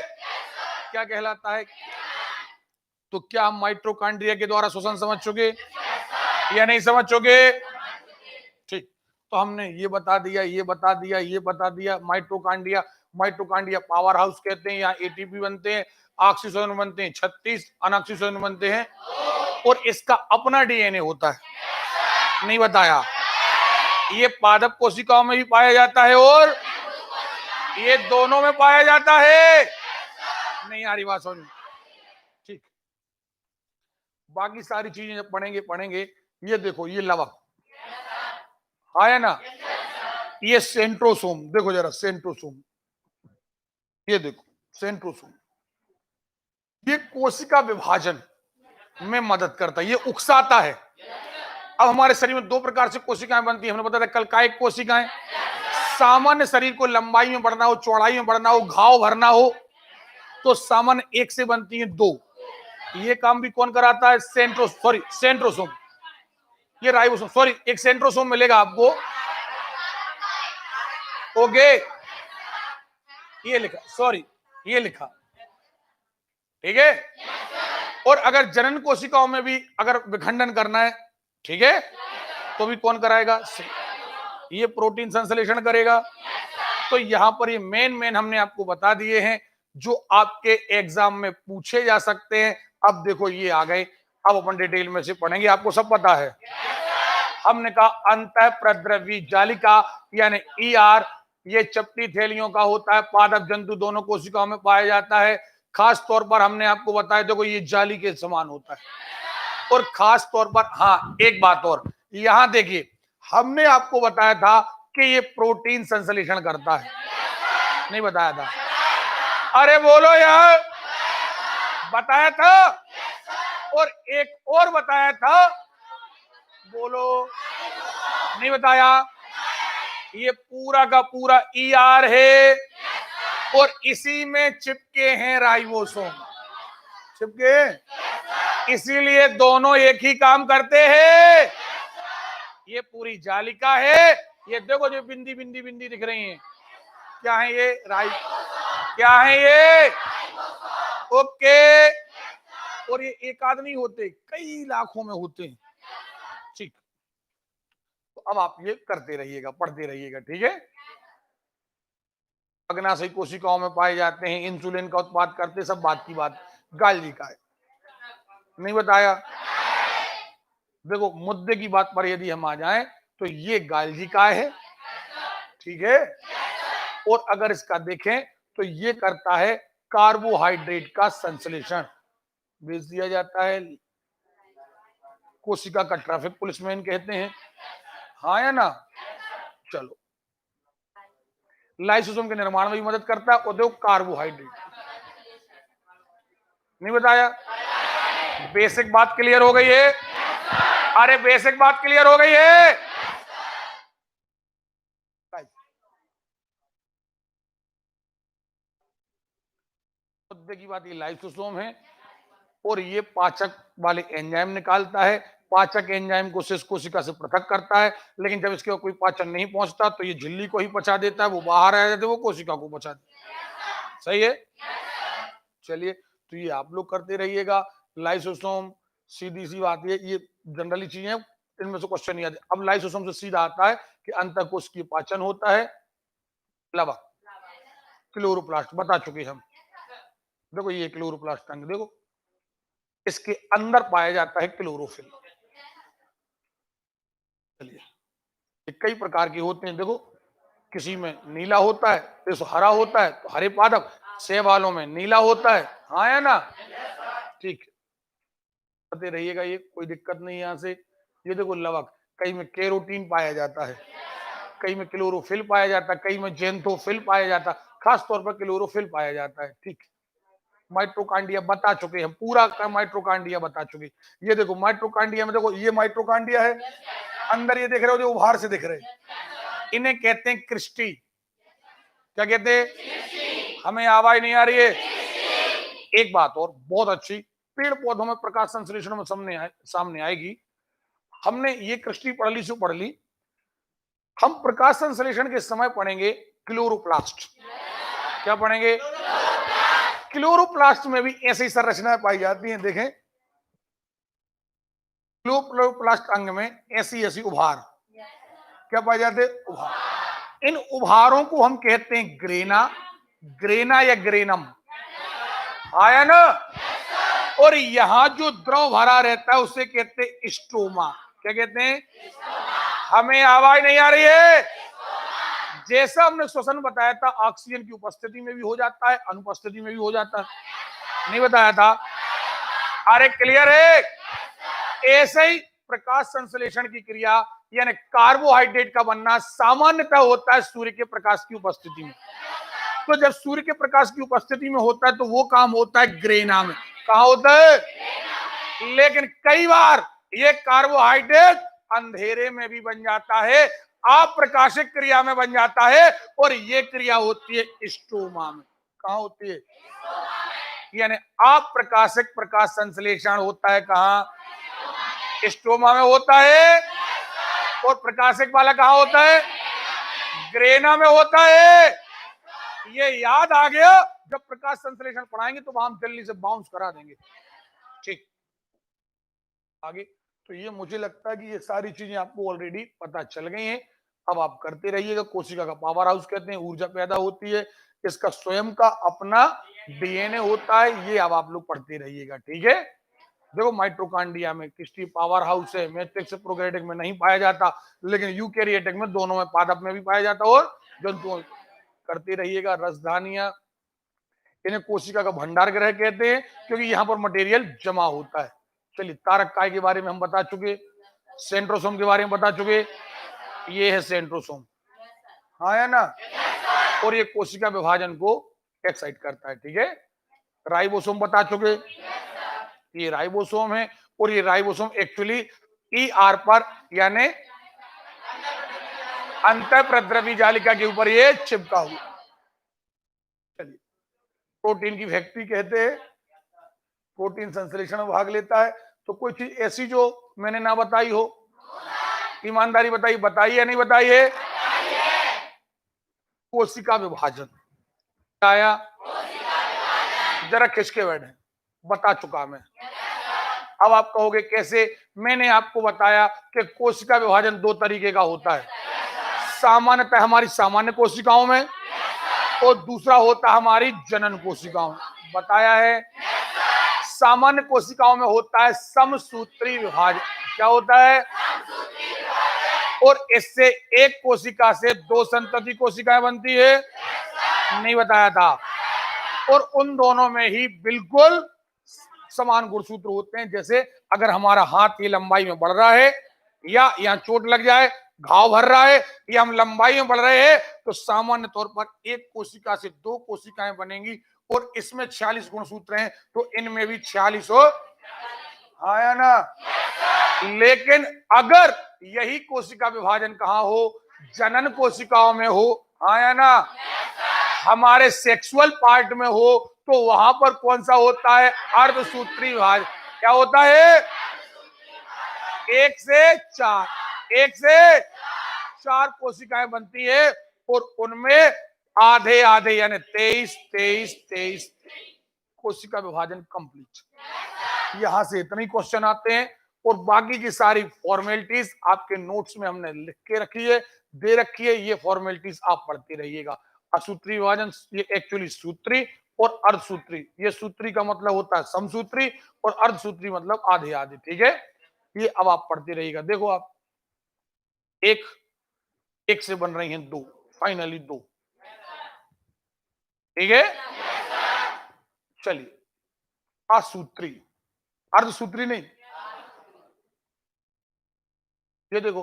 क्या कहलाता है? तो क्या हम माइटोकॉन्ड्रिया के द्वारा श्वसन समझ चुके या नहीं समझ चुके? ठीक, तो हमने ये बता दिया, ये बता दिया, ये बता दिया। माइटोकॉन्ड्रिया, माइटोकॉन्ड्रिया पावर हाउस कहते हैं, यहाँ एटीपी बनते हैं, ऑक्सीजन बनते हैं 36, अनऑक्सीजन बनते हैं, और इसका अपना डीएनए होता है। नहीं बताया? ये पादप कोशिकाओं में भी पाया जाता है और ये दोनों में पाया जाता है। नहीं आ रही बात समझ? ठीक, बाकी सारी चीजें जब पढ़ेंगे। ये देखो, ये लवक आया ना, ये सेंट्रोसोम, देखो जरा सेंट्रोसोम, ये देखो सेंट्रोसोम, ये कोशिका विभाजन में मदद करता है, ये उकसाता है। अब हमारे शरीर में 2 प्रकार से कोशिकाएं बनती है, हमने बताया कल, कायिक कोशिकाएं। सामान्य शरीर को लंबाई में बढ़ना हो, चौड़ाई में बढ़ना हो, घाव भरना हो, तो सामान्य 1 से बनती है 2। ये काम भी कौन कराता है? सेंट्रोसोम। ये राइबोसोम, सॉरी, एक सेंट्रोसोम मिलेगा आपको। ओके, ये लिखा, सॉरी ये लिखा, ठीक है। और अगर जनन कोशिकाओं में भी अगर विखंडन करना है, ठीक है, तो भी कौन कराएगा? ये प्रोटीन संश्लेषण करेगा। तो यहां पर ये मेन हमने आपको बता दिए हैं जो आपके एग्जाम में पूछे जा सकते हैं। अब देखो ये आ गए, अब अपन डिटेल में से पढ़ेंगे, आपको सब पता है। हमने कहा अंतःप्रद्रवी जालिका यानी ईआर, ये चपटी थैलियों का होता है, पादप जंतु दोनों कोशिकाओं में पाया जाता है। खास तौर पर हमने आपको बताया, देखो ये जाली के समान होता है। और खास तौर पर, हाँ एक बात और, यहां देखिए, हमने आपको बताया था कि ये प्रोटीन संश्लेषण करता है, नहीं बताया था? अरे बोलो यार, बताया था। और एक और बताया था, बोलो, नहीं बताया, ये पूरा का पूरा ER है और इसी में चिपके हैं राइबोसोम, चिपके, इसीलिए दोनों एक ही काम करते हैं। ये पूरी जालिका है, ये देखो जो बिंदी बिंदी बिंदी दिख रही हैं, क्या है ये? क्या है ये? ओके। और ये एक आध नहीं होते, कई लाखों में होते हैं, ठीक। तो अब आप ये करते रहिएगा, पढ़ते रहिएगा, ठीक है। अग्नाशयी कोशिकाओं में पाए जाते हैं, इंसुलिन का उत्पाद करते, सब बात की बात। गाल्जी का है, नहीं बताया। देखो मुद्दे की बात पर यदि हम आ जाएं तो ये गाल्जी का है, ठीक है। और अगर इसका देखें तो ये करता है कार्बोहाइड्रेट का संश्लेषण, बेच दिया जाता है, कोशिका का ट्रैफिक पुलिसमैन कहते हैं, हाँ या ना। चलो, लाइसोसोम के निर्माण में भी मदद करता है, और देखो कार्बोहाइड्रेट, नहीं बताया। बेसिक बात क्लियर हो गई है? अरे बेसिक बात क्लियर हो गई है? मुद्दे की बात, ये लाइसोसोम है और ये पाचक वाले एंजाइम निकालता है, पाचक एंजाइम को शेष कोशिका से पृथक करता है, लेकिन जब इसके कोई पाचन नहीं पहुंचता तो ये झिल्ली को ही पचा देता है, वो बाहर आ जाते, वो कोशिका को पचा देता। सही है? चलिए, तो ये आप लोग करते रहिएगा। लाइसोसोम, सीधी सी बात है, ये जनरली चीजें, इनमें से क्वेश्चन नहीं आते। अब लाइसोसोम से सीधा आता है कि अंतःकोशिकीय पाचन होता है, लवक, क्लोरोप्लास्ट बता चुके हम। देखो ये क्लोरोप्लास्ट अंग, देखो इसके अंदर पाया जाता है क्लोरोफिल। चलिए, कई प्रकार के होते हैं, देखो किसी में नीला होता है, तो हरा होता है, तो हरे पादप, शैवालों में नीला होता है, हाँ या ना, ठीक। करते रहिएगा, ये कोई दिक्कत नहीं। यहां से ये देखो लवक, कई में कैरोटीन पाया जाता है, कई में क्लोरोफिल पाया जाता है, कई में जेंथोफिल पाया जाता है, खास तौर पर क्लोरोफिल पाया जाता है, ठीक। माइट्रोकांडिया बता चुके हैं, पूरा का माइट्रोकांडिया बता चुके। ये देखो माइट्रोकांडिया में, देखो ये माइट्रोकांडिया है, अंदर ये देख रहे हो जो उभार से दिख रहे हैं, इन्हें कहते हैं क्रिस्टी। क्या कहते हैं? हमें आवाज नहीं आ रही है? एक बात और बहुत अच्छी, पेड़ पौधों में प्रकाश संश्लेषण में सामने आएगी। हमने ये क्रिस्टी पढ़ ली, सो पढ़ ली। हम प्रकाश संश्लेषण के समय पढ़ेंगे क्लोरोप्लास्ट। क्या पढ़ेंगे? क्लोरोप्लास्ट में भी ऐसी संरचनाएं पाई जाती हैं, देखें क्लोरोप्लास्ट अंग में ऐसी ऐसी उभार, क्या पाए जाते? उभार। इन उभारों को हम कहते हैं ग्रेना, ग्रेना या ग्रेनम, आया ना। और यहां जो द्रव भरा रहता है उसे कहते हैं स्टोमा। क्या कहते हैं? हमें आवाज नहीं आ रही है? जैसा हमने श्वसन बताया था, ऑक्सीजन की उपस्थिति में भी हो जाता है, अनुपस्थिति में भी हो जाता है, नहीं बताया था? अरे क्लियर है? ऐसे ही प्रकाश संश्लेषण की क्रिया यानी कार्बोहाइड्रेट का बनना सामान्यतः होता है सूर्य के प्रकाश की उपस्थिति में। तो जब सूर्य के प्रकाश की उपस्थिति में होता है तो वो काम होता है ग्रेना में। कहा होता है? लेकिन कई बार ये कार्बोहाइड्रेट अंधेरे में भी बन जाता है, अप्रकाशिक क्रिया में बन जाता है, और ये क्रिया होती है स्टोमा में। कहा होती है? यानी अप्रकाशिक प्रकाश संश्लेषण होता है कहा? स्टोमा में होता है। और प्रकाशिक वाला कहा होता है? ग्रेना में होता है। ये याद आ गया, जब प्रकाश संश्लेषण पढ़ाएंगे तो हम जल्दी से बाउंस करा देंगे, ठीक। आगे तो ये मुझे लगता है कि ये सारी चीजें आपको ऑलरेडी पता चल गई हैं। अब आप करते रहिएगा। कोशिका का पावर हाउस कहते हैं, ऊर्जा पैदा होती है, इसका स्वयं का अपना डीएनए होता है, ये अब आप लोग पढ़ते रहिएगा, ठीक है। देखो माइट्रोकांडिया में क्रिस्टी पावर हाउस है, मैट्रिक्स प्रोकैरियोटिक में नहीं पाया जाता, लेकिन यूकैरियोटिक में, दोनों में, पादप में भी पाया जाता है, और जंतुओं करते रहिएगा। रसधानियां, इन्हें कोशिका का भंडार गृह कहते हैं क्योंकि यहाँ पर मटेरियल जमा होता है। चलिए, तारक काय के बारे में हम बता चुके, सेंट्रोसोम के बारे में बता चुके, ये है सेंट्रोसोम, हाँ या ना। और ये कोशिका विभाजन को एक्साइट करता है, ठीक है। राइबोसोम बता चुके, ये राइबोसोम है और ये राइबोसोम एक्चुअली ER पर यानी अंतःप्रद्रवी जालिका के ऊपर ये चिपका हुआ। चलिए, प्रोटीन की फैक्ट्री कहते हैं, प्रोटीन संश्लेषण में भाग लेता है। तो कोई चीज ऐसी जो मैंने ना बताई हो, ईमानदारी बताइए, बताइए या नहीं बताइए? कोशिका विभाजन आया, जरा खिसके बैठे, बता चुका मैं। अब आप कहोगे कैसे? मैंने आपको बताया कि कोशिका विभाजन दो तरीके का होता है, सामान्यतः हमारी सामान्य कोशिकाओं में और दूसरा होता है हमारी जनन कोशिकाओं में। बताया है। सामान्य कोशिकाओं में होता है समसूत्री विभाजन। क्या होता है? और इससे एक कोशिका से दो संतति कोशिकाएं बनती है। नहीं बताया था। और उन दोनों में ही बिल्कुल समान गुणसूत्र होते हैं। जैसे अगर हमारा हाथ ये लंबाई में बढ़ रहा है या यहाँ चोट लग जाए, घाव भर रहा है, या हम लंबाई में बढ़ रहे हैं, तो सामान्य तौर पर एक कोशिका से दो कोशिकाएं बनेंगी और इसमें 46 गुणसूत्र हैं, तो इनमें भी 46 हो आया ना। लेकिन अगर यही कोशिका विभाजन कहाँ हो? जनन कोशिकाओं में हो। आया ना। हमारे सेक्सुअल पार्ट में हो तो वहां पर कौन सा होता है? अर्धसूत्री विभाजन। क्या होता है? 1 से 4, 1 से 4 कोशिकाएं बनती है और उनमें आधे आधे यानी 23 कोशिका विभाजन कंप्लीट। यहां से इतने ही क्वेश्चन आते हैं और बाकी की सारी फॉर्मेलिटीज आपके नोट्स में हमने लिख के रखी है, दे रखी है। ये फॉर्मेलिटीज आप पढ़ते रहिएगा। असूत्री विभाजन ये एक्चुअली सूत्री और अर्धसूत्री। ये सूत्री का मतलब होता है समसूत्री और अर्धसूत्री मतलब आधे आधे। ठीक है, ये अब आप पढ़ते रहिएगा। देखो आप, एक से बन रही हैं दो, फाइनली दो। ठीक है, चलिए। असूत्री, अर्धसूत्री नहीं। ये देखो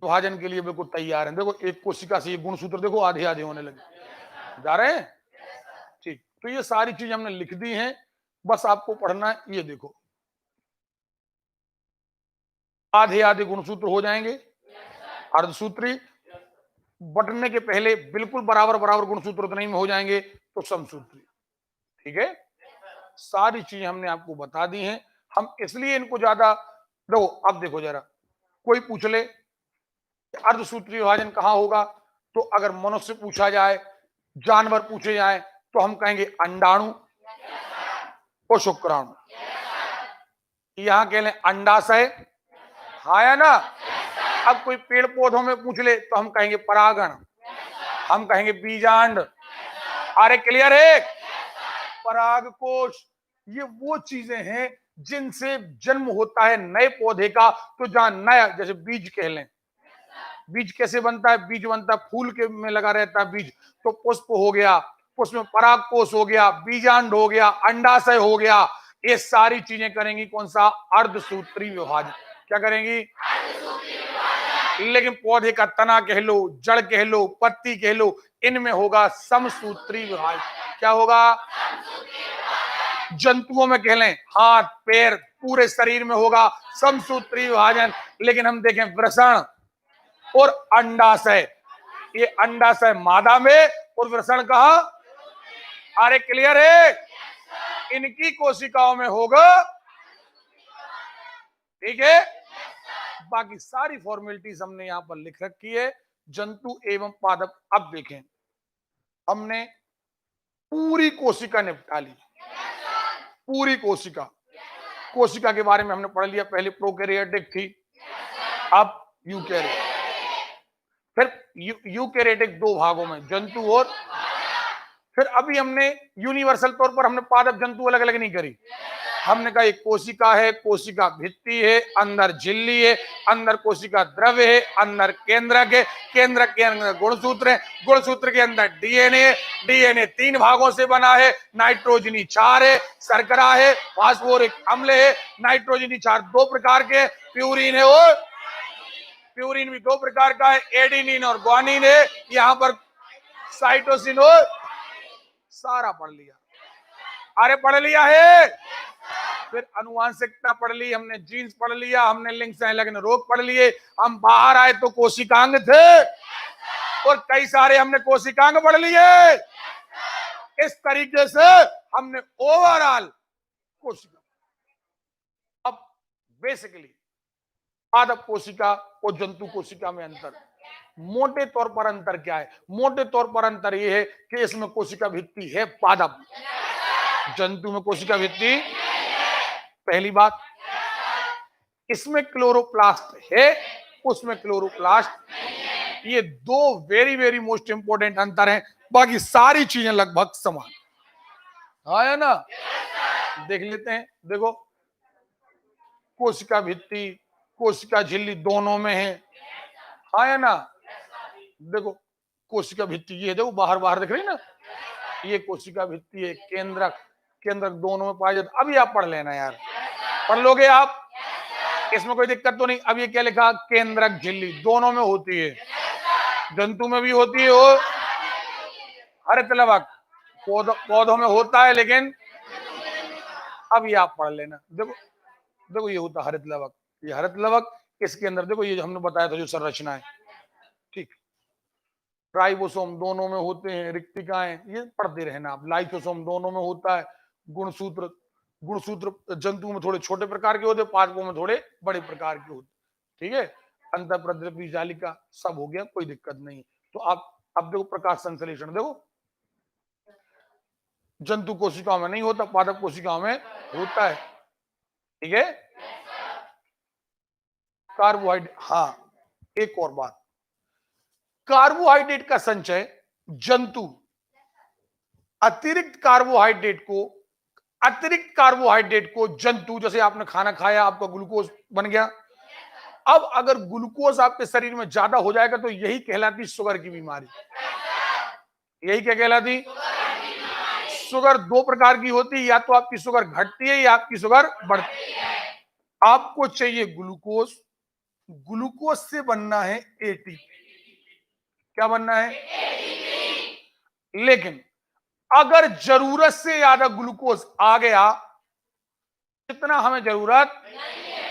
विभाजन के लिए बिल्कुल तैयार है। देखो एक कोशिका से ये गुणसूत्र देखो आधे आधे होने लगे, जा रहे हैं। ठीक, तो ये सारी चीज हमने लिख दी हैं, बस आपको पढ़ना है। ये देखो आधे आधे गुणसूत्र हो जाएंगे अर्धसूत्री, बटने के पहले बिल्कुल बराबर बराबर गुणसूत्र उतने में हो जाएंगे तो समसूत्री। ठीक है, सारी चीजें हमने आपको बता दी हैं। हम इसलिए इनको ज्यादा देखो। अब देखो जरा, कोई पूछ ले अर्धसूत्री विभाजन कहां होगा, तो अगर मनुष्य पूछा जाए, जानवर पूछे जाए, तो हम कहेंगे अंडाणु और शुक्राणु। यहां कह लें अंडाशय, हाँ या ना। अब कोई पेड़ पौधों में पूछ ले तो हम कहेंगे परागण, हम कहेंगे बीजांड। अरे क्लियर है? परागकोश, ये वो चीजें हैं जिनसे जन्म होता है नए पौधे का। तो जहां नया, जैसे बीज कह लें, बीज कैसे बनता है? बीज बनता है फूल के में लगा रहता है बीज, तो पुष्प हो गया, पुष्प में परागकोश हो गया, बीजांड हो गया, अंडाशय हो गया। ये सारी चीजें करेंगी कौन सा? अर्धसूत्री विभाजन। क्या करेंगी? लेकिन पौधे का तना कह लो, जड़ कह लो, पत्ती कह लो, इनमें होगा समसूत्री विभाजन। क्या होगा? जंतुओं में कह लें हाथ पैर पूरे शरीर में होगा समसूत्री विभाजन। लेकिन हम देखें वृषण और अंडाशय, ये अंडाशय मादा में और वृषण कहा? अरे क्लियर है? इनकी कोशिकाओं में होगा। ठीक है, बाकी सारी फॉर्मेलिटीज हमने यहां पर लिख रखी है। जंतु एवं पादप। अब देखें, हमने पूरी कोशिका निपटा ली, पूरी कोशिका। कोशिका के बारे में हमने पढ़ लिया। पहले प्रोकैरियोटिक थी, अब यूकैरियोटिक। फिर यूकैरियोटिक दो भागों में, जंतु और फिर अभी हमने यूनिवर्सल तौर पर हमने पादप जंतु अलग अलग नहीं करी। हमने कहा एक कोशिका है, कोशिका भित्ति है, अंदर झिल्ली है, अंदर कोशिका द्रव्य है, अंदर केंद्रक है, केंद्रक के अंदर गुणसूत्र है, गुणसूत्र के अंदर डीएनए, डीएनए 3 भागों से बना है, नाइट्रोजनी क्षार है, शर्करा है, फास्फोरिक अम्ल है। नाइट्रोजनी क्षार 2 प्रकार के, प्यूरिन है और प्यूरिन भी 2 प्रकार का है, एडिनिन और ग्वानिन है। यहाँ पर साइटोसिन और सारा पढ़ लिया। अरे पढ़ लिया है? फिर अनुवांशिकता पढ़ ली हमने, जीन्स पढ़ लिया हमने, लिंग संलग्न रोग पढ़ लिए, हम बाहर आए तो कोशिकांग थे और कई सारे हमने कोशिकांग पढ़ लिए। इस तरीके से हमने ओवरऑल कोशिका, अब बेसिकली पादप कोशिका और जंतु कोशिका में अंतर, मोटे तौर पर अंतर क्या है? मोटे तौर पर अंतर यह है कि इसमें कोशिका भित्ति है पादप, जंतु में कोशिका भित्ति। पहली बात, इसमें क्लोरोप्लास्ट है, उसमें क्लोरोप्लास्ट। ये दो वेरी वेरी मोस्ट इंपोर्टेंट अंतर हैं, बाकी सारी चीजें लगभग समान। हाँ है ना? देख लेते हैं। देखो, कोशिका भित्ति, कोशिका झिल्ली दोनों में है। हाँ है ना? देखो, कोशिका भित्ति ये देखो, बाहर बाहर दिख रही ना, ये कोशिका भित्ति है। केंद्रक, केंद्रक दोनों में पाया जाता। अभी आप पढ़ लेना यार, पढ़ लोगे आप, इसमें कोई दिक्कत तो नहीं। अब ये क्या लिखा? केंद्रक झिल्ली दोनों में होती है, जंतु में भी होती है और हरित लवक पौधों में होता है, लेकिन अब ये आप पढ़ लेना। देखो देखो, ये होता हरित लवक, ये हरित लवक, इसके अंदर देखो ये हमने बताया था जो संरचना है, ठीक। राइबोसोम दोनों में होते हैं, रिक्तिकाएं, ये पढ़ते रहना आप। लाइसोसोम दोनों में होता है। गुणसूत्र, गुणसूत्र जंतु में थोड़े छोटे प्रकार के होते, पादपों में थोड़े बड़े प्रकार के होते, ठीक है। अंतःप्रद्रवी जालिका सब हो गया, कोई दिक्कत नहीं। तो आप अब देखो, प्रकाश संश्लेषण देखो, जंतु कोशिकाओं में नहीं होता, पादप कोशिकाओं में होता है, ठीक है। कार्बोहाइड्रेट, हाँ एक और बात, कार्बोहाइड्रेट का संचय जंतु अतिरिक्त कार्बोहाइड्रेट को जंतु, जैसे आपने खाना खाया, आपका ग्लूकोज बन गया। अब अगर ग्लूकोज आपके शरीर में ज्यादा हो जाएगा तो यही कहलाती शुगर की बीमारी। यही क्या कहलाती? शुगर दो प्रकार की होती है, या तो आपकी शुगर घटती है या आपकी शुगर बढ़ती है। आपको चाहिए ग्लूकोज, ग्लूकोज से बनना है एटीपी। क्या बनना है? लेकिन अगर जरूरत से ज्यादा ग्लूकोज आ गया, जितना हमें जरूरत नहीं है,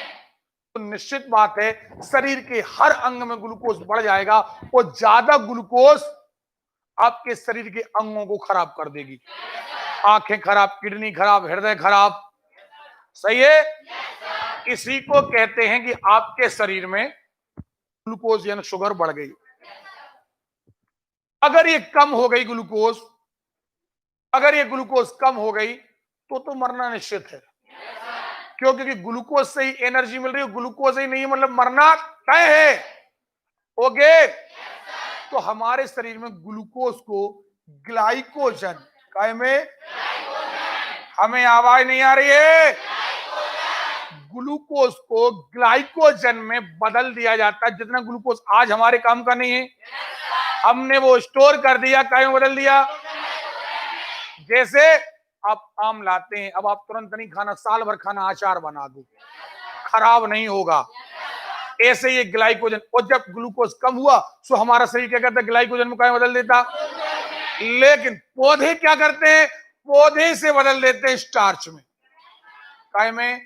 तो निश्चित बात है शरीर के हर अंग में ग्लूकोज बढ़ जाएगा और ज्यादा ग्लूकोज आपके शरीर के अंगों को खराब कर देगी। आंखें खराब, किडनी खराब, हृदय खराब, सही है। इसी को कहते हैं कि आपके शरीर में ग्लूकोज यानी शुगर बढ़ गई। अगर ये कम हो गई ग्लूकोज, अगर ये ग्लूकोज कम हो गई तो मरना निश्चित है। क्यों? क्योंकि ग्लूकोज से ही एनर्जी मिल रही है, ग्लूकोज ही नहीं मतलब मरना तय है। ओके, तो हमारे शरीर में ग्लूकोज को ग्लाइकोजन, काय में, हमें आवाज नहीं आ रही है, ग्लूकोज को ग्लाइकोजन में बदल दिया जाता है। जितना ग्लूकोज आज हमारे काम का नहीं है, हमने वो स्टोर कर दिया, काय में बदल दिया। जैसे आप आम लाते हैं, अब आप तुरंत नहीं खाना, साल भर खाना, अचार बना दो, खराब नहीं होगा। ऐसे ये ग्लाइकोजन, और जब ग्लूकोज कम हुआ तो हमारा शरीर क्या करता है? ग्लाइकोजन में काय बदल देता। लेकिन पौधे क्या करते हैं? पौधे से बदल देते हैं स्टार्च में, काय में,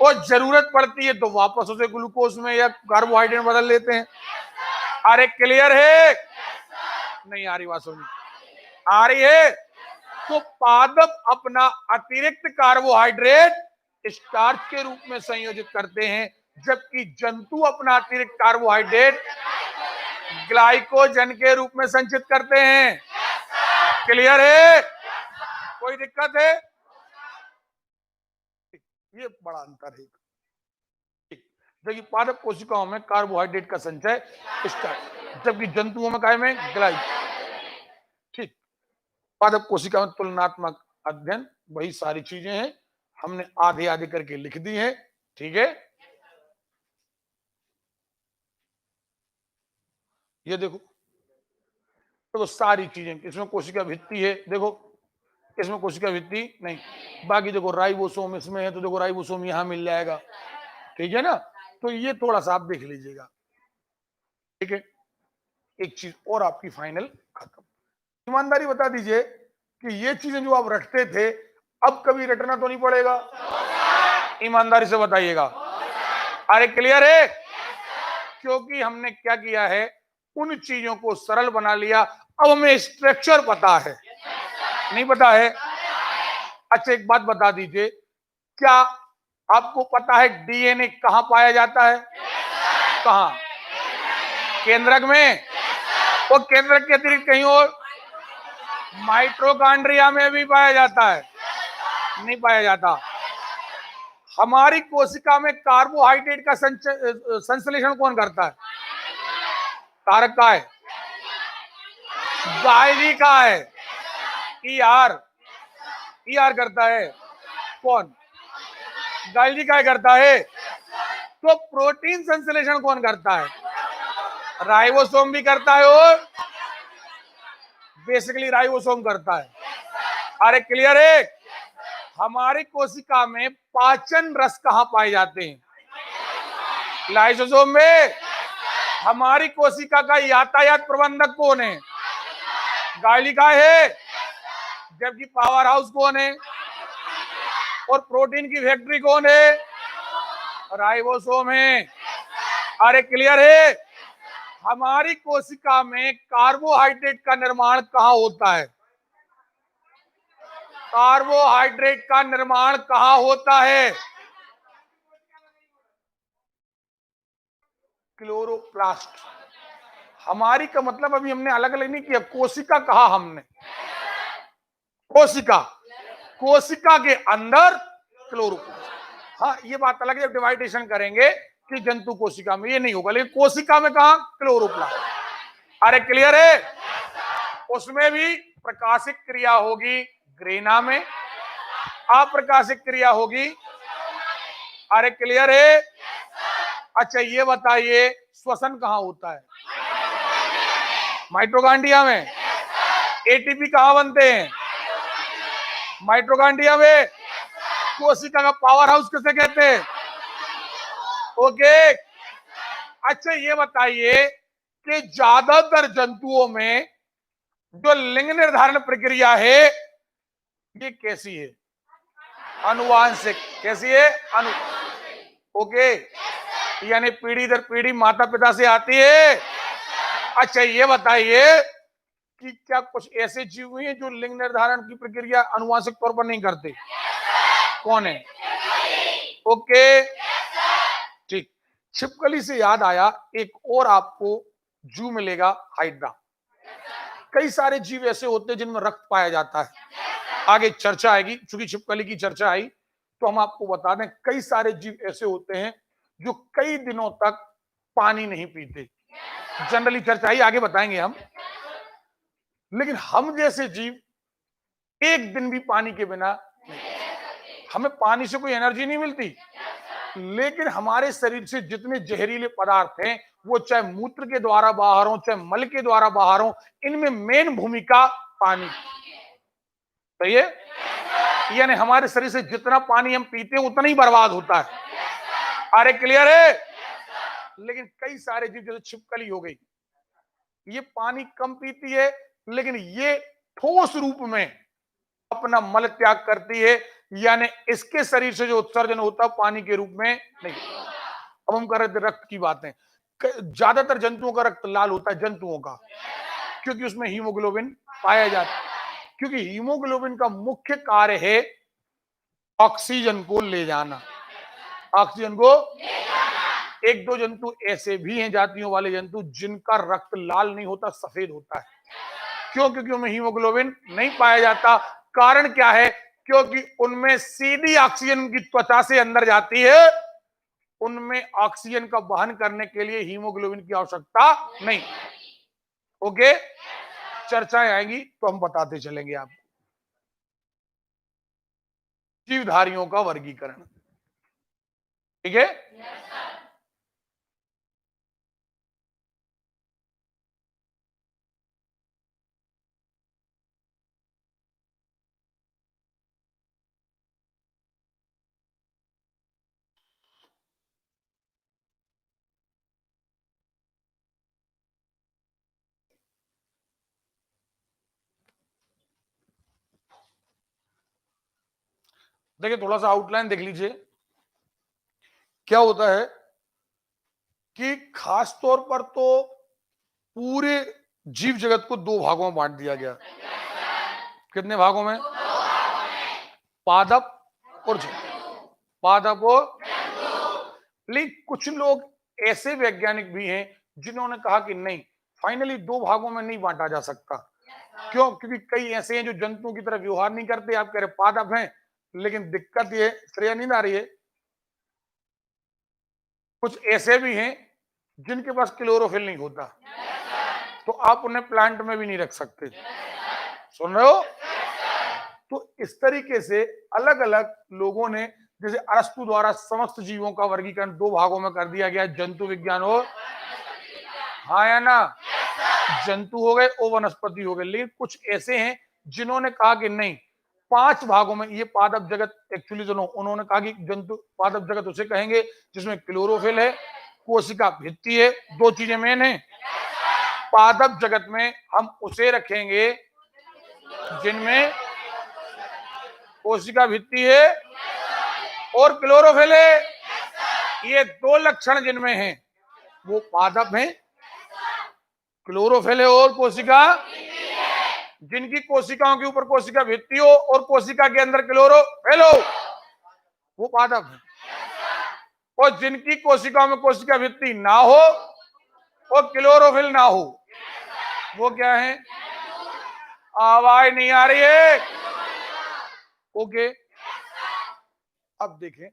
और जरूरत पड़ती है तो वापस उसे ग्लूकोज में या कार्बोहाइड्रेट में बदल लेते हैं। अरे क्लियर है? नहीं आ रही बात? सुनिए, आ रही है। तो पादप अपना अतिरिक्त कार्बोहाइड्रेट स्टार्च के रूप में संयोजित करते हैं, जबकि जंतु अपना अतिरिक्त कार्बोहाइड्रेट ग्लाइकोजन के रूप में संचित करते हैं। क्लियर है? कोई दिक्कत है? ये बड़ा अंतर है। देखिए, पादप कोशिकाओं में कार्बोहाइड्रेट का संचय स्टार्च, जबकि जंतुओं में काय में, ग्लाइकोजन। ठीक, पादप कोशिका में तुलनात्मक अध्ययन, वही सारी चीजें हैं, हमने आधे आधे करके लिख दी हैं, ठीक है। ये देखो, तो सारी चीजें, इसमें कोशिका भित्ति है, देखो इसमें कोशिका भित्ति नहीं, बाकी देखो राइबोसोम इसमें है, तो देखो राइबोसोम यहां मिल जाएगा, ठीक है ना। तो ये थोड़ा सा आप देख लीजिएगा, ठीक है। एक चीज और आपकी फाइनल खत्म। ईमानदारी बता दीजिए कि ये चीजें जो आप रखते थे, अब कभी रटना तो नहीं पड़ेगा, ईमानदारी से बताइएगा। अरे क्लियर है? क्योंकि हमने क्या किया है, उन चीजों को सरल बना लिया। अब हमें स्ट्रक्चर पता है, नहीं पता है? अच्छा एक बात बता दीजिए, क्या आपको पता है डीएनए कहां पाया जाता है? कहां? केंद्रक में? वो केंद्रक के अतिरिक्त कहीं और? माइटोकॉन्ड्रिया में भी पाया जाता है? नहीं पाया जाता। हमारी कोशिका में कार्बोहाइड्रेट का संश्लेषण कौन करता है? कारक का है, गायली का है, ईआर ईआर करता है। कौन? गायली का करता है। तो प्रोटीन संश्लेषण कौन करता है? राइबोसोम भी करता है, और बेसिकली राइबोसोम करता है। अरे क्लियर है? हमारी कोशिका में पाचन रस कहां पाए जाते हैं? लाइसोसोम में। हमारी कोशिका का यातायात प्रबंधक कौन है? गायलिका है। जबकि पावर हाउस कौन है? और प्रोटीन की फैक्ट्री कौन है? राइबोसोम है। अरे क्लियर है? हमारी कोशिका में कार्बोहाइड्रेट का निर्माण कहां होता है? कार्बोहाइड्रेट का निर्माण कहां होता है? क्लोरोप्लास्ट। हमारी का मतलब अभी हमने अलग अलग नहीं किया, कोशिका कहा हमने, कोशिका, कोशिका के अंदर क्लोरोप्लास्ट। हाँ ये बात अलग है, जब डिवाइडेशन करेंगे कि जंतु कोशिका में, ये नहीं होगा, लेकिन कोशिका में कहा? क्लोरोप्लास्ट। अरे क्लियर है? उसमें भी प्रकाशिक क्रिया होगी ग्रेना में, अप्रकाशिक क्रिया होगी। अरे क्लियर है? अच्छा ये बताइए, श्वसन कहां होता है? माइटोकॉन्ड्रिया में। एटीपी कहां बनते हैं? माइटोकॉन्ड्रिया में। कोशिका का पावर हाउस किसे कहते हैं? ओके। अच्छा ये बताइए कि ज्यादातर जंतुओं में जो लिंग निर्धारण प्रक्रिया है ये कैसी है? अनुवांशिक। कैसी है? ओके, यानी पीढ़ी दर पीढ़ी माता पिता से आती है। अच्छा ये बताइए कि क्या कुछ ऐसे जीव हैं जो लिंग निर्धारण की प्रक्रिया अनुवांशिक तौर पर नहीं करते? कौन है? ओके ठीक। छिपकली से याद आया, एक और आपको जू मिलेगा, हाइड्रा। कई सारे जीव ऐसे होते हैं जिनमें रक्त पाया जाता है, आगे चर्चा आएगी, चूंकि छिपकली की चर्चा आई तो हम आपको बता दें, कई सारे जीव ऐसे होते हैं जो कई दिनों तक पानी नहीं पीते। जनरली चर्चा आई, आगे बताएंगे हम। लेकिन हम जैसे जीव एक दिन भी पानी के बिना नहीं, हमें पानी से कोई एनर्जी नहीं मिलती, लेकिन हमारे शरीर से जितने जहरीले पदार्थ हैं वो चाहे मूत्र के द्वारा बाहर हो चाहे मल के द्वारा बाहर हो, इनमें मेन भूमिका पानी। सही है? यानी हमारे शरीर से जितना पानी हम पीते हैं उतना ही बर्बाद होता है। अरे क्लियर है? लेकिन कई सारे जीव जैसे छिपकली हो गई, ये पानी कम पीती है, लेकिन ये ठोस रूप में अपना मल त्याग करती है, यानी इसके शरीर से जो उत्सर्जन होता है पानी के रूप में नहीं। अब हम कर रहे थे रक्त की बातें। ज्यादातर जंतुओं का रक्त लाल होता है, जंतुओं का, क्योंकि उसमें हीमोग्लोबिन पाया जाता है। क्योंकि हीमोग्लोबिन का मुख्य कार्य है ऑक्सीजन को ले जाना, ऑक्सीजन को। एक दो जंतु ऐसे भी हैं, जातियों वाले जंतु, जिनका रक्त लाल नहीं होता, सफेद होता है। क्यों? क्योंकि उनमें हीमोग्लोबिन नहीं पाया जाता। कारण क्या है? क्योंकि उनमें सीधी ऑक्सीजन उनकी त्वचा से अंदर जाती है, उनमें ऑक्सीजन का वहन करने के लिए हीमोग्लोबिन की आवश्यकता नहीं। ओके, चर्चाएं आएंगी तो हम बताते चलेंगे आपको। जीवधारियों का वर्गीकरण, ठीक है? देखिए थोड़ा सा आउटलाइन देख लीजिए। क्या होता है कि खास तौर पर तो पूरे जीव जगत को दो भागों में बांट दिया गया। कितने भागों में? पादप और जंतु। पादप और, लेकिन कुछ लोग ऐसे वैज्ञानिक भी हैं जिन्होंने कहा कि नहीं, फाइनली दो भागों में नहीं बांटा जा सकता। क्यों? क्योंकि कई ऐसे हैं जो जंतुओं की तरह व्यवहार नहीं करते। आप कह रहे पादप हैं, लेकिन दिक्कत ये, श्रेया नींद आ रही है, कुछ ऐसे भी हैं जिनके पास क्लोरोफिल नहीं होता, तो आप उन्हें प्लांट में भी नहीं रख सकते। सुन रहे हो? तो इस तरीके से अलग अलग लोगों ने, जैसे अरस्तु द्वारा समस्त जीवों का वर्गीकरण दो भागों में कर दिया गया, जंतु विज्ञान और, हाँ या ना, जंतु हो गए और वनस्पति हो गए। लेकिन कुछ ऐसे हैं जिन्होंने कहा कि नहीं, पांच भागों में ये पादप जगत एक्चुअली जो उन्होंने कहा कि जंतु पादप जगत उसे कहेंगे जिसमें क्लोरोफिल है, कोशिका भित्ति है, दो चीजें मेन है। पादप जगत में हम उसे रखेंगे जिनमें कोशिका भित्ति है और क्लोरोफिल है। ये दो लक्षण जिनमें हैं वो पादप हैं, क्लोरोफिल है और कोशिका, जिनकी कोशिकाओं के ऊपर कोशिका भित्ति हो और कोशिका के अंदर क्लोरोफिल हो, वो पादप है। और जिनकी कोशिकाओं में कोशिका भित्ति ना हो और क्लोरोफिल ना हो, वो क्या है? आवाज नहीं आ रही है? ओके, अब देखें,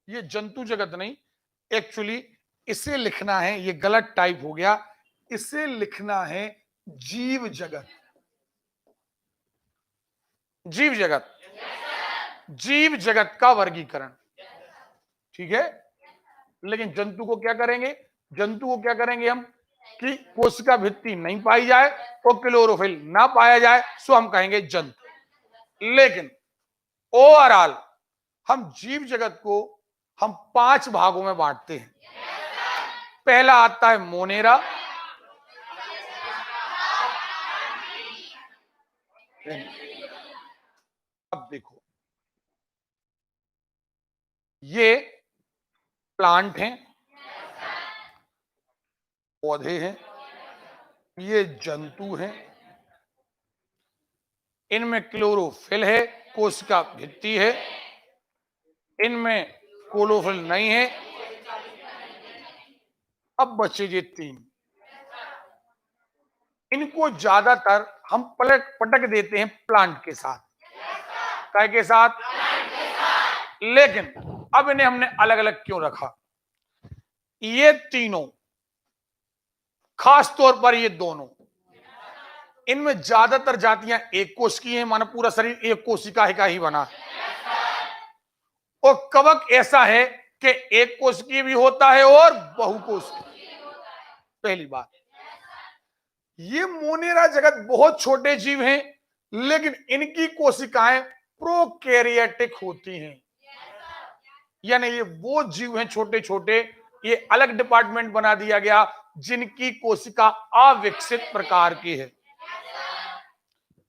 ये जंतु जगत नहीं, एक्चुअली इसे लिखना है, ये गलत टाइप हो गया, इसे लिखना है जीव जगत। जीव जगत, जीव जगत का वर्गीकरण, ठीक है। लेकिन जंतु को क्या करेंगे? जंतु को क्या करेंगे हम कि कोशिका भित्ति नहीं पाई जाए और क्लोरोफिल ना पाया जाए, सो हम कहेंगे जंतु। लेकिन ओवरऑल हम जीव जगत को हम पांच भागों में बांटते हैं। पहला आता है मोनेरा, अब देखो ये प्लांट हैं, पौधे हैं, ये जंतु हैं, इनमें क्लोरोफिल है, कोशिका भित्ति है, इनमें क्लोरोफिल नहीं है। अब बचे ये तीन, इनको ज्यादातर हम पटक देते हैं प्लांट के साथ। काय के साथ? लेकिन अब इन्हें हमने अलग अलग क्यों रखा? ये तीनों, खास तौर पर ये दोनों, इनमें ज्यादातर जातियां एक कोश की हैं, माना पूरा शरीर एक कोशिका का ही बना है। और कवक ऐसा है कि एक कोश की भी होता है और बहुकोश की। पहली बात, ये मोनेरा जगत बहुत छोटे जीव हैं, लेकिन इनकी कोशिकाएं प्रोकैरियोटिक होती हैं, यानी ये वो जीव हैं छोटे छोटे, ये अलग डिपार्टमेंट बना दिया गया जिनकी कोशिका अविकसित प्रकार की है।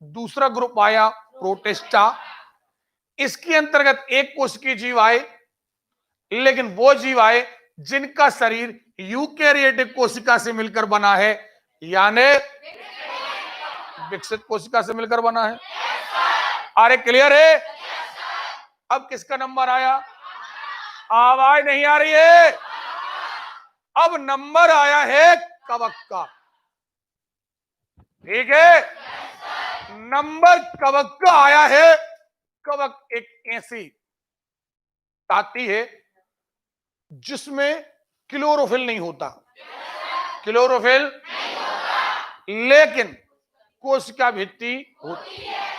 दूसरा ग्रुप आया प्रोटिस्टा, इसके अंतर्गत एक कोशिकीय जीव आए, लेकिन वो जीव आए जिनका शरीर यूकैरियोटिक कोशिका से मिलकर बना है, यानी विकसित कोशिका से मिलकर बना है। अरे क्लियर है? अब किसका नंबर आया? आवाज नहीं आ रही है? अब नंबर आया है कवक का, ठीक है। नंबर कवक का आया है। कवक एक ऐसी जाति है जिसमें क्लोरोफिल नहीं होता, क्लोरोफिल लेकिन कोशिका भित्ति होती है,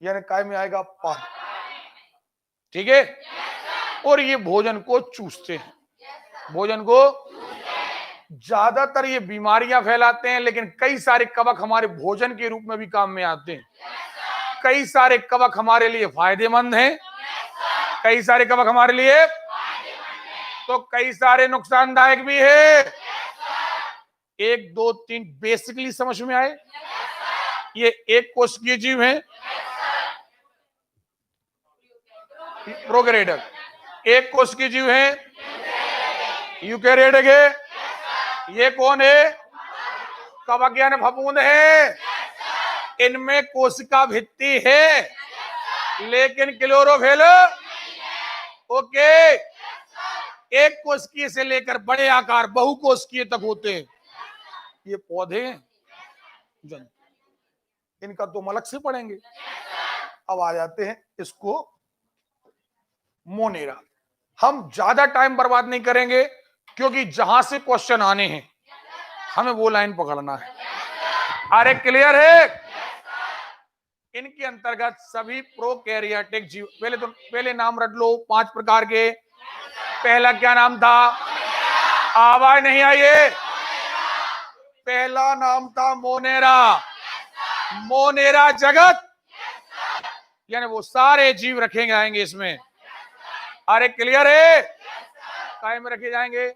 यानी काय में आएगा पाद, ठीक है। और ये भोजन को चूसते हैं, भोजन को ज्यादातर ये बीमारियां फैलाते हैं, लेकिन कई सारे कवक हमारे भोजन के रूप में भी काम में आते हैं। कई सारे कवक हमारे लिए फायदेमंद हैं, कई सारे कवक हमारे लिए, तो कई सारे नुकसानदायक भी है। एक दो तीन बेसिकली समझ में आए? ये एक कोशिकीय जीव है, प्रोकैरियोटिक। एक कोश की जीव है यूकैरियोटिक है। ये कौन है? कवक यानी फफूंद है। इनमें कोशिका भित्ति है लेकिन क्लोरोफिल ओके। एक कोशिकीय से लेकर बड़े आकार बहुकोशिकीय तक होते हैं। ये पौधे हैं जंतु, इनका तो हम अलग से पढ़ेंगे। अब आ जाते हैं इसको मोनेरा। हम ज्यादा टाइम बर्बाद नहीं करेंगे क्योंकि जहां से क्वेश्चन आने हैं हमें वो लाइन पकड़ना है। अरे क्लियर है? इनके अंतर्गत सभी प्रोकैरियोटिक जीव, पहले नाम रट लो 5 प्रकार के। पहला क्या नाम था? आवाज नहीं आई है। पहला नाम था मोनेरा। मोनेरा जगत यानी वो सारे जीव रखे जाएंगे इसमें। अरे क्लियर है? काय में रखे जाएंगे?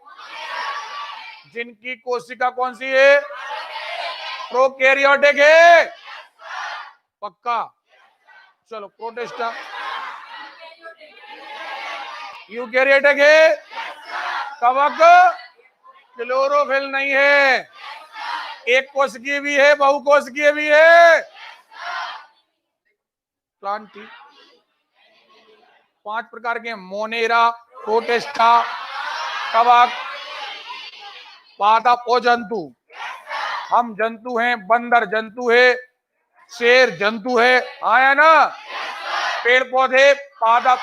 जिनकी कोशिका कौन सी है? प्रोकैरियोटिक है। पक्का? चलो प्रोटिस्टा यूकैरियोटिक है। कवक क्लोरोफिल नहीं है। एक कोशिकीय भी है बहुकोशिकीय भी है। प्लांटी 5 प्रकार के मोनेरा, प्रोटिस्टा, कवक, पादप और जंतु। हम जंतु हैं, बंदर जंतु है, शेर जंतु है, आया ना? पेड़ पौधे, पादप,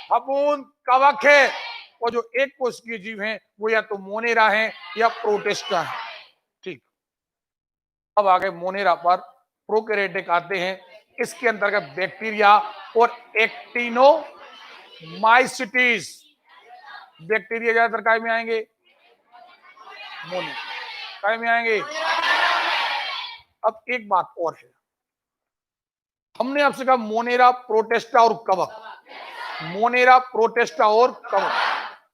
फफूंद, कवक है। और जो एक कोशिकीय जीव हैं वो या तो मोनेरा है या प्रोटिस्टा है। ठीक, अब आगे मोनेरा पर प्रोकैरियोटिक आते हैं। इसके अंतर्गत बैक्टीरिया और एक्टिनोमाइसीट्स। बैक्टीरिया ज्यादातर काय में आएंगे? मोने काय में आएंगे। अब एक बात और है, हमने आपसे कहा मोनेरा, प्रोटिस्टा और कवक। मोनेरा, प्रोटिस्टा और कवक,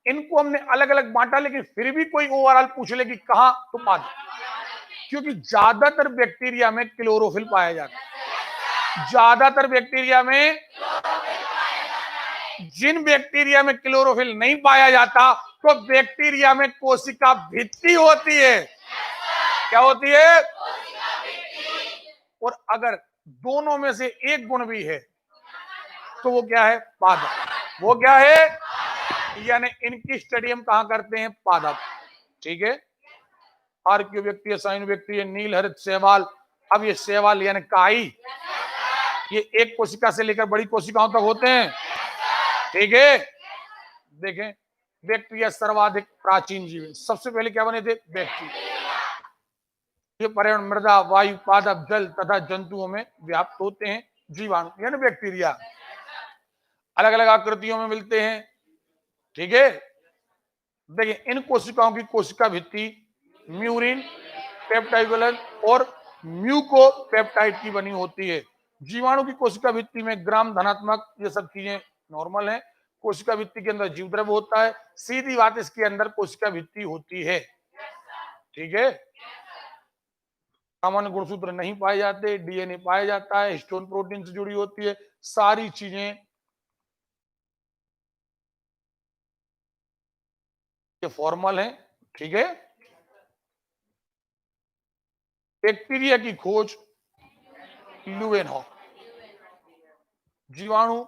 इनको हमने अलग अलग बांटा, लेकिन फिर भी कोई ओवरऑल पूछ ले कि कहां, तो पा दो। क्योंकि ज्यादातर बैक्टीरिया में क्लोरोफिल पाया जाता है। ज्यादातर बैक्टीरिया में, जिन बैक्टीरिया में क्लोरोफिल नहीं पाया जाता तो बैक्टीरिया में कोशिका भित्ति होती है। क्या होती है? और अगर दोनों में से एक गुण भी है तो वो क्या है? पादप। वो क्या है? यानी इनकी स्टडी हम कहां करते हैं? पादप। ठीक है? आर्कियो व्यक्ति, साइन व्यक्ति, नील हरित शैवाल। अब ये शैवाल यानी काई, ये एक कोशिका से लेकर बड़ी कोशिकाओं तक होते हैं। ठीक है? देखें, बैक्टीरिया सर्वाधिक प्राचीन जीव है। सबसे पहले क्या बने थे? बैक्टीरिया। ये पर्यावरण, मृदा, वायु, पादप, जल तथा जंतुओं में व्याप्त होते हैं। जीवाणु यानी बैक्टीरिया अलग अलग आकृतियों में मिलते हैं। ठीक है? देखिए, इन कोशिकाओं की कोशिका भित्ति म्यूरिन, पेप्टाइडुलन और म्यूकोपेप्टाइड की बनी होती है। जीवाणु की कोशिका भित्ति में ग्राम धनात्मक, ये सब चीजें नॉर्मल है। कोशिका भित्ति के अंदर जीवद्रव्य होता है। सीधी बात, इसके अंदर कोशिका भित्ति होती है। ठीक है? सामान्य गुणसूत्र नहीं पाए जाते, डीएनए पाया जाता है, हिस्टोन प्रोटीन से जुड़ी होती है, सारी चीजें ये फॉर्मल है। ठीक है? बैक्टीरिया की खोज ल्यूवेनहॉक, जीवाणु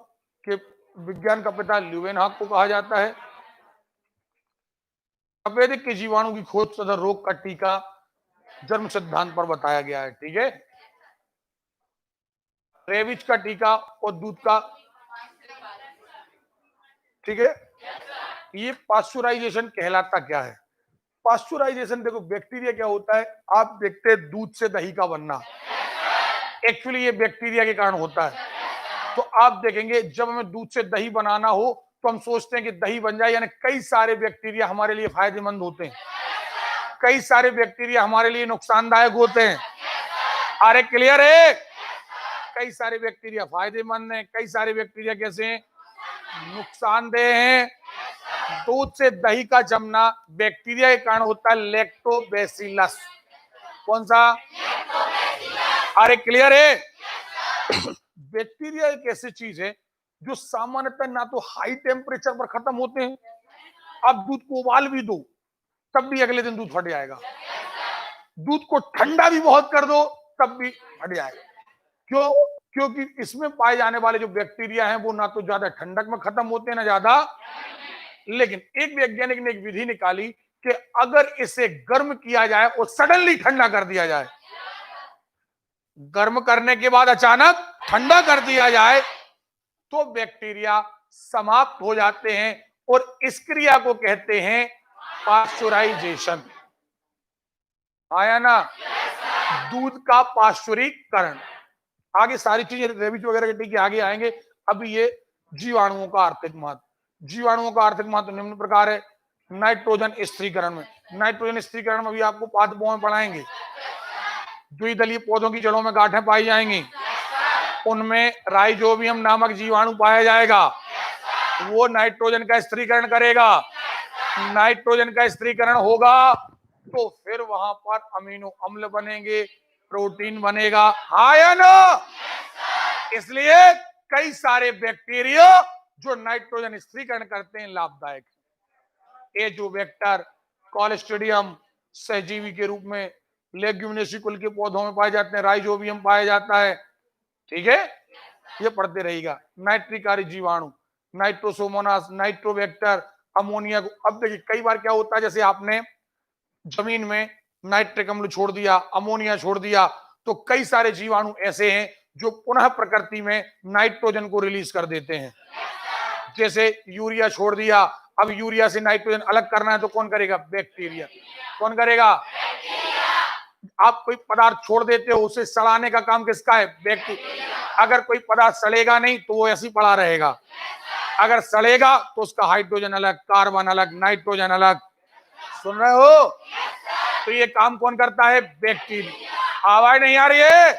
के विज्ञान का पिता ल्यूवेनहॉक को कहा जाता है। तपेदिक के जीवाणु की खोज तथा रोग का टीका जन्म सिद्धांत पर बताया गया है। ठीक है? रेबीज का टीका और दूध का। ठीक है? ये पास्चुराइजेशन कहलाता क्या है? पास्चुराइजेशन, देखो बैक्टीरिया क्या होता है, आप देखते हैं दूध से दही का बनना, एक्चुअली ये बैक्टीरिया के कारण होता है। तो आप देखेंगे जब हमें दूध से दही बनाना हो तो हम सोचते हैं कि दही बन जाए, यानी कई सारे बैक्टीरिया हमारे लिए फायदेमंद होते हैं, कई सारे बैक्टीरिया हमारे लिए नुकसानदायक होते हैं। अरे क्लियर है? कई सारे बैक्टीरिया फायदेमंद हैं, कई सारे बैक्टीरिया कैसे हैं? नुकसानदेह हैं। दूध से दही का जमना बैक्टीरिया के कारण होता है, लैक्टोबैसिलस। कौन सा? अरे क्लियर है? बैक्टीरिया एक ऐसी चीज है जो सामान्यतः ना तो हाई टेम्परेचर पर खत्म होते हैं, आप दूध को उबाल भी दो तब भी अगले दिन दूध फट जाएगा, दूध को ठंडा भी बहुत कर दो तब भी फट जाएगा। क्यों? क्योंकि इसमें पाए जाने वाले जो बैक्टीरिया हैं वो ना तो ज्यादा ठंडक में खत्म होते हैं ना ज्यादा, लेकिन एक वैज्ञानिक ने एक विधि निकाली कि अगर इसे गर्म किया जाए और सडनली ठंडा कर दिया जाए, गर्म करने के बाद अचानक ठंडा कर दिया जाए तो बैक्टीरिया समाप्त हो जाते हैं और इस क्रिया को कहते हैं पाश्चराइजेशन। आया ना? दूध का पाश्चुरीकरण। आगे सारी चीजें रेबिज वगैरह के टीके आगे आएंगे। अभी ये जीवाणुओं का आर्थिक महत्व। जीवाणुओं का आर्थिक महत्व निम्न प्रकार है। नाइट्रोजन स्थिरीकरण में, नाइट्रोजन स्थिरीकरण में भी आपको पादपों में पढ़ाएंगे। द्विदलीय पौधों की जड़ों में गांठें पाई जाएंगी, उनमें राइजोबियम नामक जीवाणु पाया जाएगा, वो नाइट्रोजन का स्थिरीकरण करेगा। नाइट्रोजन का स्थिरीकरण होगा तो फिर वहां पर अमीनो अम्ल बनेंगे, प्रोटीन बनेगा। हाँ या ना? इसलिए कई सारे बैक्टीरिया जो नाइट्रोजन स्थिरीकरण करते हैं लाभदायक है। एजोबैक्टर, कॉलेस्ट्रिडियम सहजीवी के रूप में लेग्यूमिनेसी कुल के पौधों में पाए जाते हैं, राइजोबियम पाया जाता है। ठीक है, ये पढ़ते रहिएगा। नाइट्रिकारी जीवाणु, नाइट्रोसोमोनास, नाइट्रोबैक्टर, अमोनिया। अब देखिए कई बार क्या होता है, जैसे आपने जमीन में नाइट्रिक अम्ल छोड़ दिया, अमोनिया छोड़ दिया, तो कई सारे जीवाणु ऐसे हैं जो पुनः प्रकृति में नाइट्रोजन को रिलीज कर देते हैं। जैसे यूरिया छोड़ दिया, अब यूरिया से नाइट्रोजन अलग करना है तो कौन करेगा? बैक्टीरिया। कौन करेगा? आप कोई पदार्थ छोड़ देते हो, उसे सड़ाने का काम किसका है? बैक्टीरिया। अगर कोई पदार्थ सड़ेगा नहीं तो वो ऐसे ही पड़ा रहेगा, अगर सड़ेगा तो उसका हाइड्रोजन अलग, कार्बन अलग, नाइट्रोजन अलग। सुन रहे हो? तो ये काम कौन करता है? बैक्टीरिया। आवाज नहीं आ रही है?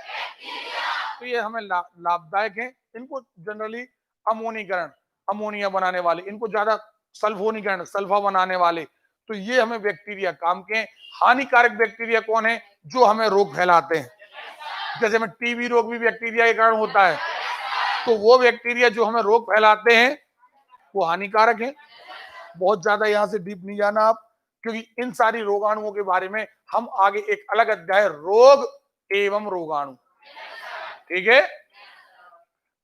तो ये हमें लाभदायक है। इनको जनरली अमोनीकरण, अमोनिया बनाने वाले, इनको ज्यादा सल्फोनीकरण, सल्फा बनाने वाले, तो ये हमें बैक्टीरिया काम के। हानिकारक बैक्टीरिया कौन है? जो हमें रोग फैलाते हैं। जैसे में टीबी रोग भी बैक्टीरिया के कारण होता है, तो वो बैक्टीरिया जो हमें रोग फैलाते हैं वो हानिकारक है। बहुत ज्यादा यहां से डीप नहीं जाना आप, क्योंकि इन सारी रोगाणुओं के बारे में हम आगे एक अलग अध्याय रोग एवं रोगाणु, ठीक है।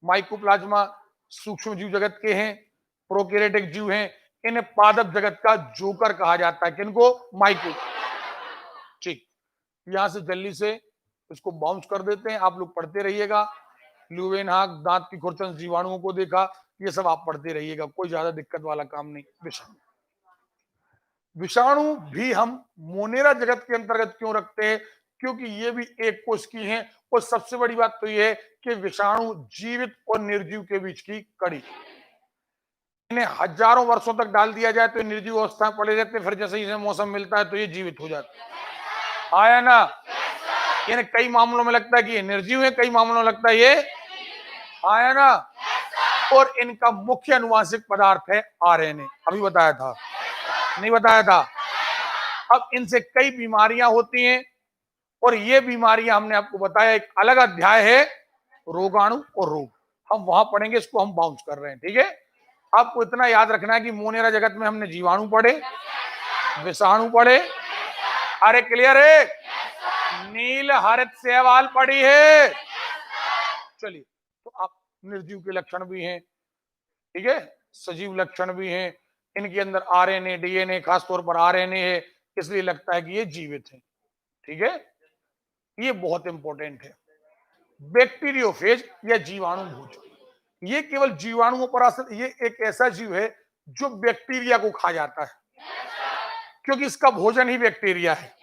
माइकोप्लाज्मा सूक्ष्म जीव जगत के हैं, प्रोकैरियोटिक जीव हैं, इन्हें पादप जगत का जोकर कहा जाता है। किनको? माइको। ठीक, यहां से जल्दी से इसको बाउंस कर देते हैं, आप लोग पढ़ते रहिएगा। ल्यूवेनहाक, दांत की खुरचन, जीवाणुओं को देखा, ये सब आप पढ़ते रहिएगा, कोई ज्यादा दिक्कत वाला काम नहीं। विषाणु, विषाणु भी हम मोनेरा जगत के अंतर्गत क्यों रखते हैं? क्योंकि ये भी एक कोश की हैं, और सबसे बड़ी बात तो ये है कि विषाणु जीवित और निर्जीव के बीच की कड़ी। इन्हें हजारों वर्षों तक डाल दिया जाए तो निर्जीव अवस्था में पड़े रहते, फिर जैसे इसे मौसम मिलता है तो ये जीवित हो जाते हैं। आया ना? इन्हें कई मामलों में लगता है कि ये निर्जीव है, कई मामलों में लगता है ये। आया ना? और इनका मुख्य अनुवांशिक पदार्थ है आरएनए। अभी बताया था, नहीं बताया था? अब इनसे कई बीमारियां होती हैं, और ये बीमारियां हमने आपको बताया, एक अलग अध्याय है रोगाणु और रोग, हम वहां पढ़ेंगे, इसको हम बाउंस कर रहे हैं। ठीक है, आपको इतना याद रखना है कि मोनेरा जगत में हमने जीवाणु पढ़े, विषाणु पढ़े। अरे क्लियर है? नील हरित शैवाल पढ़ी है। चलिए, तो आप निर्जीव के लक्षण भी हैं, ठीक है, सजीव लक्षण भी हैं। इनके अंदर आरएनए, डीएनए, खासतौर पर आरएनए है, इसलिए लगता है कि ये जीवित है। ठीक है, ये बहुत इंपॉर्टेंट है। बैक्टीरियोफेज या जीवाणु भोज, ये केवल जीवाणुओं पर असर, ये एक ऐसा जीव है जो बैक्टीरिया को खा जाता है, क्योंकि इसका भोजन ही बैक्टीरिया है,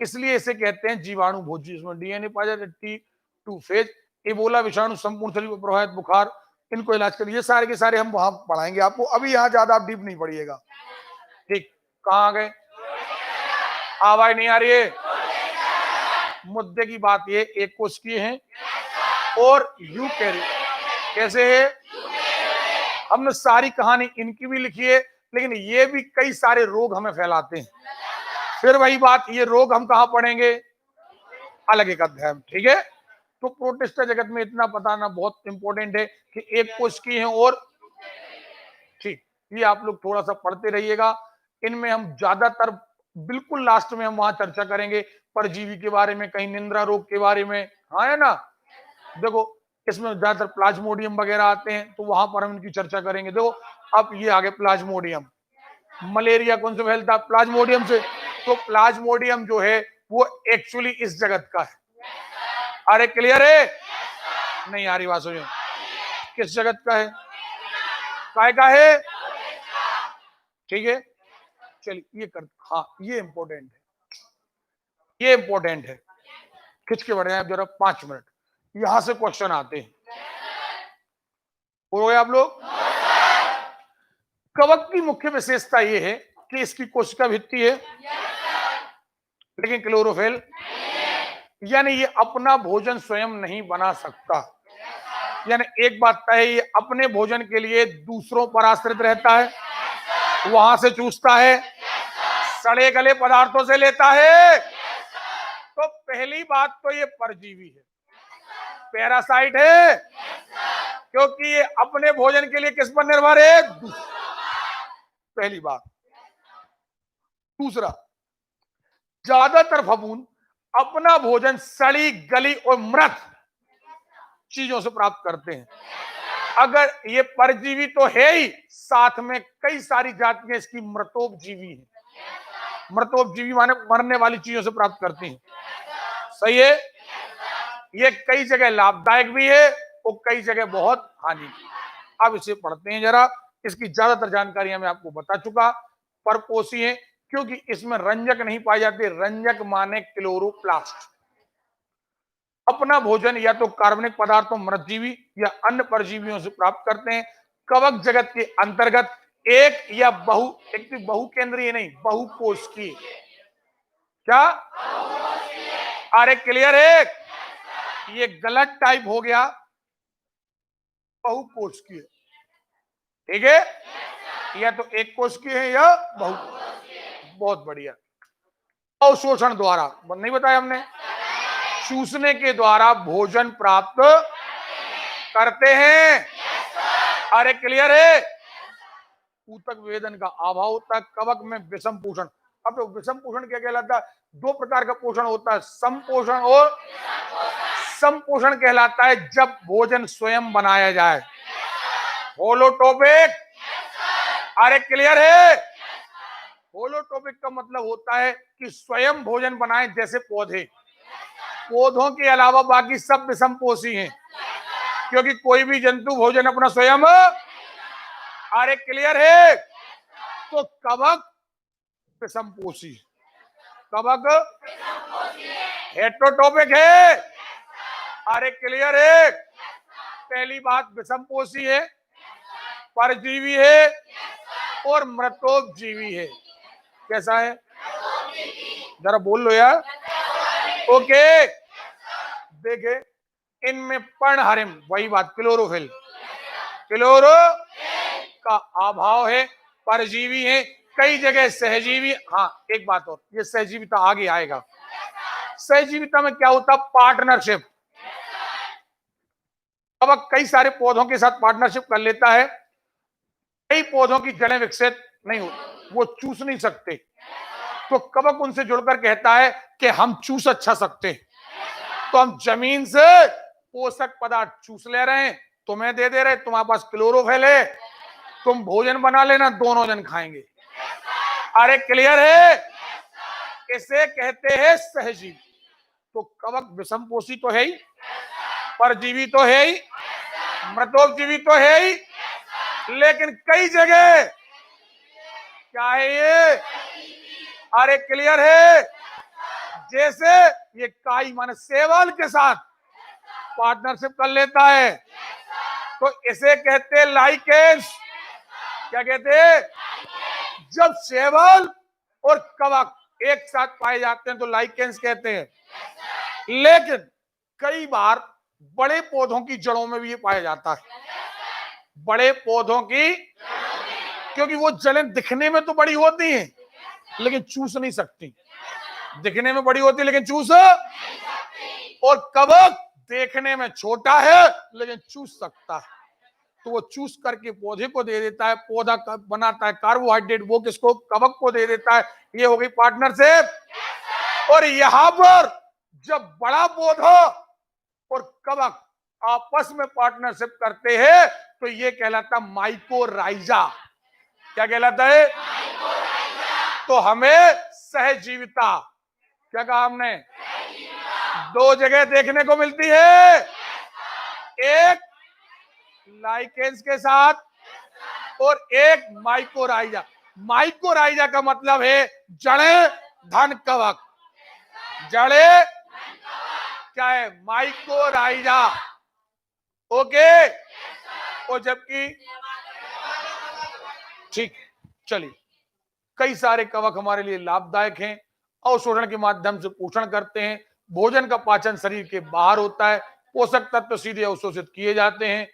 इसलिए इसे कहते हैं जीवाणु भोजी। इसमें डीएनए पाया जाता है, T2 फेज, इबोला विषाणु, संपूर्ण शरीर पर प्रभावित बुखार, इनको इलाज करिए। ये सारे के सारे हम वहां पढ़ाएंगे आपको, अभी यहाँ ज्यादा आप डीप नहीं पढ़िएगा। ठीक, कहाँ गए? आवाज नहीं आ रही है? मुद्दे की बात ये, एक कोशिकीय हैं और यूकेरियोट कैसे है? हमने सारी कहानी इनकी भी लिखी है, लेकिन ये भी कई सारे रोग हमें फैलाते हैं। फिर वही बात, ये रोग हम कहां पढ़ेंगे? अलग एक अध्याय में। ठीक है, तो प्रोटिस्टा जगत में इतना बताना बहुत इंपॉर्टेंट है कि एक कोशिकीय है और ठीक, ये आप लोग थोड़ा सा पढ़ते रहिएगा। इनमें हम ज्यादातर बिल्कुल लास्ट में हम वहां चर्चा करेंगे परजीवी के बारे में, कहीं निंद्रा रोग के बारे में, हाँ है ना। देखो इसमें ज्यादातर प्लाज्मोडियम वगैरह आते हैं, तो वहां पर हम इनकी चर्चा करेंगे। देखो अब ये आगे प्लाज्मोडियम, मलेरिया कौन से फैलता है? प्लाज्मोडियम से। तो प्लाज्मोडियम जो है वो एक्चुअली इस जगत का है। अरे क्लियर है? नहीं आ रही बात सुनिए, किस जगत का है? काय का है? ठीक है, चलिए ये कर, हाँ ये इंपॉर्टेंट है, ये इंपॉर्टेंट है। खिंच के बढ़े आप जरा 5 मिनट, यहां से क्वेश्चन आते हैं। हो गए आप लोग? कवक की मुख्य विशेषता ये है कि इसकी कोशिका भित्ति है, लेकिन क्लोरोफिल, यानी ये अपना भोजन स्वयं नहीं बना सकता। यानी एक बात तय है, ये अपने भोजन के लिए दूसरों पर आश्रित रहता है, वहां से चूसता है, सड़े गले पदार्थों से लेता है। तो पहली बात तो ये परजीवी है, पैरासाइट है, क्योंकि ये अपने भोजन के लिए किस पर निर्भर है? पहली बात। दूसरा, ज्यादातर फफूंद अपना भोजन सड़ी गली और मृत चीजों से प्राप्त करते हैं। अगर ये परजीवी तो है ही, साथ में कई सारी जातियां इसकी मृतोपजीवी है। मृतोपजीवी माने मरने वाली चीजों से प्राप्त करती हैं। सही है? ये कई जगह लाभदायक भी है और कई जगह बहुत हानि। अब इसे पढ़ते हैं जरा। इसकी ज्यादातर जानकारियां मैं आपको बता चुका। परपोषी है क्योंकि इसमें रंजक नहीं पाए जाते। रंजक माने क्लोरोप्लास्ट। अपना भोजन या तो कार्बनिक पदार्थों, मृतजीवी या अन्य परजीवियों से प्राप्त करते हैं। कवक जगत के अंतर्गत एक या बहुकेंद्रीय नहीं, बहुकोशिकीय। क्या? अरे क्लियर है? ये गलत टाइप हो गया, बहुकोशिकीय। ठीक है, या तो एक कोशिकीय है या बहुकोशिकीय। बहुत बढ़िया। अवशोषण द्वारा नहीं बताया हमने, चूसने के द्वारा भोजन प्राप्त करते हैं। अरे क्लियर है? ऊतक विभेदन का अभाव होता है कवक में। विषम पोषण, अब तो विषम पोषण क्या कहलाता है? 2 प्रकार का पोषण होता है, समपोषण और समपोषण कहलाता है जब भोजन स्वयं बनाया जाए। होलोटोपिक, अरे क्लियर है? होलोटोपिक का मतलब होता है कि स्वयं भोजन बनाए, जैसे पौधे। पौधों के अलावा बाकी सब विषमपोषी हैं, क्योंकि कोई भी जंतु भोजन अपना स्वयं। अरे क्लियर है? तो कवक विषमपोषी, कवक हेटेरोटोपिक है। अरे क्लियर है? पहली बात विषमपोषी है, परजीवी है और मृतोपजीवी है। कैसा है? जरा बोल लो यार। ओके, देखे इनमें पर्णहरिम, वही बात, क्लोरोफिल, क्लोरो का अभाव है, परजीवी है, कई जगह सहजीवी। हाँ एक बात और, ये सहजीविता आगे आएगा। सहजीविता में क्या होता? पार्टनरशिप। कवक कई सारे पौधों के साथ पार्टनरशिप कर लेता है। कई पौधों की जड़ें विकसित नहीं होती, वो चूस नहीं सकते, तो कवक उनसे जुड़कर कहता है कि हम चूस अच्छा सकते हैं, तो हम जमीन से पोषक पदार्थ चूस ले रहे हैं, तुम्हें दे दे रहे, तुम्हारे पास क्लोरोफिल है, तुम भोजन बना लेना, दोनों जन खाएंगे। अरे क्लियर है? इसे कहते हैं सहजीवी। तो कवक विषमपोषी तो है ही, परजीवी तो है ही, मृतोपजीवी तो है ही, लेकिन कई जगह क्या है ये? अरे क्लियर है? जैसे ये काई माने सेवल के साथ पार्टनरशिप कर लेता है, तो इसे कहते हैं लाइकेंस। क्या कहते हैं? जब सेवल और कवक एक साथ पाए जाते हैं तो लाइकेंस कहते हैं। लेकिन कई बार बड़े पौधों की जड़ों में भी ये पाया जाता है। बड़े पौधों की, क्योंकि वो जड़ें दिखने में तो बड़ी होती हैं लेकिन चूस नहीं सकती। दिखने में बड़ी होती है लेकिन चूस, और कवक देखने में छोटा है लेकिन चूस सकता है, तो वो चूस करके पौधे को दे देता है, पौधा बनाता है कार्बोहाइड्रेट, वो किसको, कवक को दे देता है। ये हो गई पार्टनरशिप। और यहां पर जब बड़ा पौधा और कवक आपस में पार्टनरशिप करते हैं तो ये कहलाता माइकोराइजा। क्या कहलाता है? तो हमें सहजीविता, क्या कहा हमने, दो जगह देखने को मिलती है, एक लाइकेंस के साथ और एक माइकोराइजा। माइकोराइजा का मतलब है जड़ें धन कवक, जड़ें क्या है, माइकोराइजा। ओके, और जबकि ठीक, चलिए, कई सारे कवक हमारे लिए लाभदायक हैं, अवशोषण के माध्यम से पोषण करते हैं, भोजन का पाचन शरीर के बाहर होता है, पोषक तत्व सीधे अवशोषित किए जाते हैं,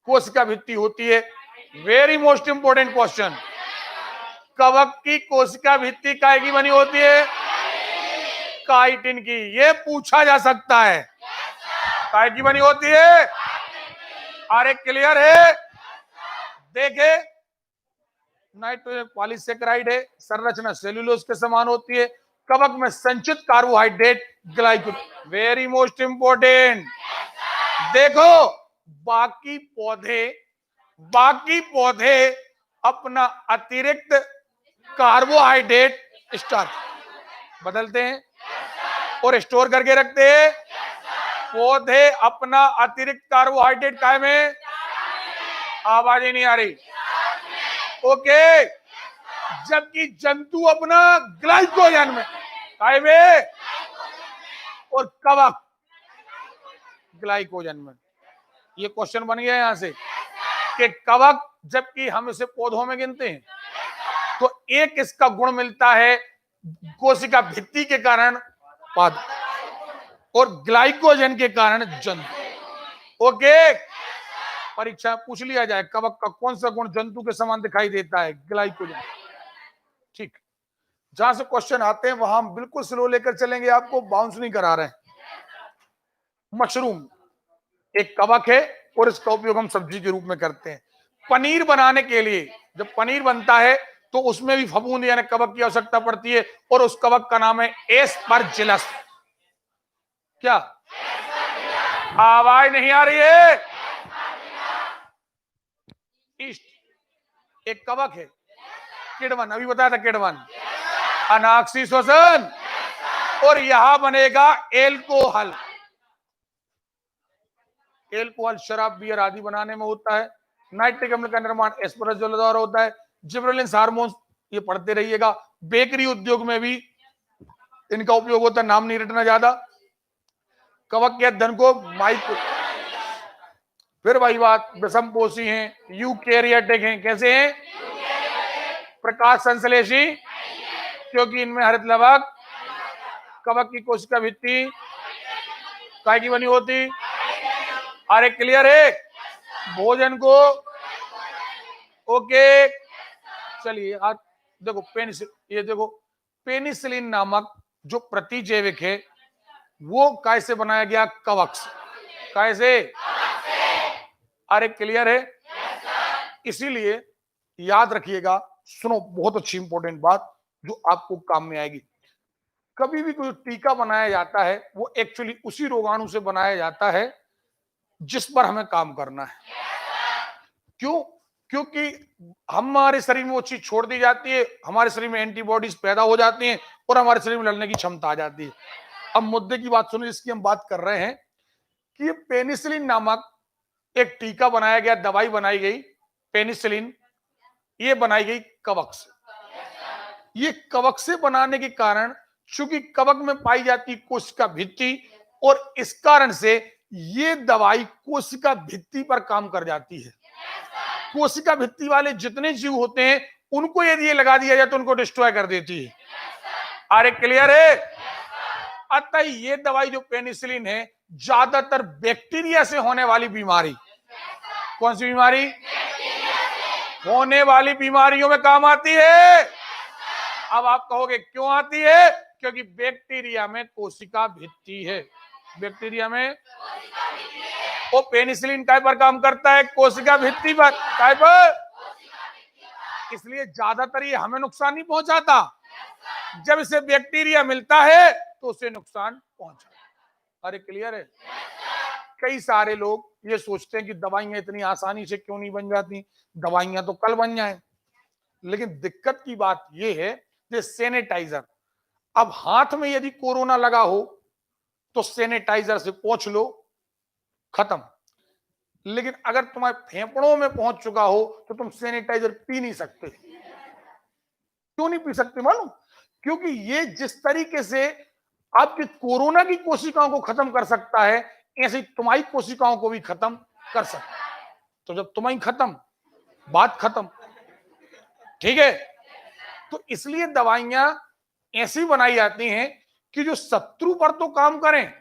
कोशिका भित्ति होती है। वेरी मोस्ट इंपोर्टेंट क्वेश्चन, कवक की कोशिका भित्ति काय की बनी होती है? काइटिन की। ये पूछा जा सकता है, काय की बनी होती है? अरे क्लियर है? देखे, नाइट्रोजन पॉलीसेकेराइड है, संरचना सेल्यूलोज के समान होती है, कवक में संचित carbohydrate glycogen. Very most important. देखो, बाकी पौधे अपना अतिरिक्त कार्बोहाइड्रेट स्टार्च बदलते हैं और स्टोर करके रखते हैं। पौधे अपना अतिरिक्त कार्बोहाइड्रेट काय में, आवाज ही नहीं आ रही, ओके, जबकि जंतु अपना ग्लाइकोजन में, काय में, और कवक ग्लाइकोजन में। ये क्वेश्चन बन गया यहां से कि कवक, जबकि हम इसे पौधों में गिनते हैं, तो एक इसका गुण मिलता है कोशिका भित्ति के कारण पाद और ग्लाइकोजन के कारण जंतु। ओके, परीक्षा पूछ लिया जाए कवक का कौन सा गुण जंतु के समान दिखाई देता है? ग्लाइकोजन। ठीक, जहां से क्वेश्चन आते हैं वहां हम बिल्कुल स्लो लेकर चलेंगे, आपको बाउंस नहीं करा रहे हैं। मशरूम एक कवक है और इसका उपयोग हम सब्जी के रूप में करते हैं। पनीर बनाने के लिए जब पनीर बनता है तो उसमें भी फफूंद यानी कवक की आवश्यकता पड़ती है, और उस कवक का नाम है एस्परजिलस। क्या आवाज नहीं आ रही है? ईस्ट एक कवक है, किडवन, अभी बताया था किडवन, अनाक्सी श्वसन, और यहां बनेगा एल्कोहल। एल्कोहल शराब, बियर आदि बनाने में होता है। नाइट्रिक अम्ल का निर्माण एस्परजिलस द्वारा होता है। जिबरेलिन्स हार्मोन्स, ये पढ़ते रहिएगा। बेकरी उद्योग में भी इनका उपयोग होता है, नाम नहीं रटना ज्यादा। कवक के अध्ययन को माइक्रो, फिर वही बात, विषमपोषी हैं, यूकैरियोटिक हैं। कैसे हैं? प्रकाश संश्लेषी, क्योंकि इनमें हरित लवक, कवक की कोशिका भित्ति काय की बनी होती? अरे क्लियर है? भोजन को, ओके, चलिए आज देखो पेनिसिलिन, ये देखो पेनिसिलिन नामक जो प्रतिजैविक है वो काय से बनाया गया? कवक से। काय से? अरे क्लियर है? इसीलिए याद रखिएगा, सुनो, बहुत अच्छी इंपॉर्टेंट बात जो आपको काम में आएगी। कभी भी कोई टीका बनाया जाता है वो एक्चुअली उसी रोगाणु से बनाया जाता है जिस पर हमें काम करना है। क्यों? क्योंकि हमारे शरीर में वो चीज छोड़ दी जाती है, हमारे शरीर में एंटीबॉडीज पैदा हो जाती हैं और हमारे शरीर में लड़ने की क्षमता आ जाती है। अब मुद्दे की बात सुनो, जिसकी हम बात कर रहे हैं कि ये पेनिसिलिन नामक एक टीका बनाया गया, दवाई बनाई गई पेनिसिलिन, ये बनाई गई कवक से। ये कवक से बनाने के कारण, चूंकि कवक में पाई जाती कोशिका भित्ति, और इस कारण से ये दवाई कोशिका भित्ति पर काम कर जाती है। कोशिका भित्ति वाले जितने जीव होते हैं उनको यदि ये लगा दिया जाए तो उनको डिस्ट्रॉय कर देती है। अरे क्लियर है? अतः ये दवाई जो पेनिसिलिन है ज्यादातर बैक्टीरिया से होने वाली बीमारी, कौन सी बीमारी? होने वाली बीमारियों में काम आती है। अब आप कहोगे क्यों आती है? क्योंकि बैक्टीरिया में कोशिका भित्ति है। बैक्टीरिया में वो पेनिसिलिन काय पर काम करता है? कोशिका भित्ति पर। काय पर? इसलिए ज्यादातर ये हमें नुकसान नहीं पहुंचाता। जब इसे बैक्टीरिया मिलता है तो उसे नुकसान पहुंचाता। अरे क्लियर है? कई सारे लोग ये सोचते हैं कि दवाइयां इतनी आसानी से क्यों नहीं बन जाती, दवाइयां तो कल बन जाए। लेकिन दिक्कत की बात यह है कि सैनिटाइजर, अब हाथ में यदि कोरोना लगा हो तो सैनिटाइजर से पोंछ लो, खत्म। लेकिन अगर तुम्हारे फेफड़ों में पहुंच चुका हो तो तुम सैनिटाइजर पी नहीं सकते। क्यों नहीं पी सकते मालूम? क्योंकि ये जिस तरीके से आपके कोरोना की कोशिकाओं को खत्म कर सकता है, ऐसे तुम्हारी कोशिकाओं को भी खत्म कर सकता है। तो जब तुम्हारी खत्म, बात खत्म। ठीक है? तो इसलिए दवाइयां ऐसी बनाई जाती हैं कि जो शत्रु पर तो काम करें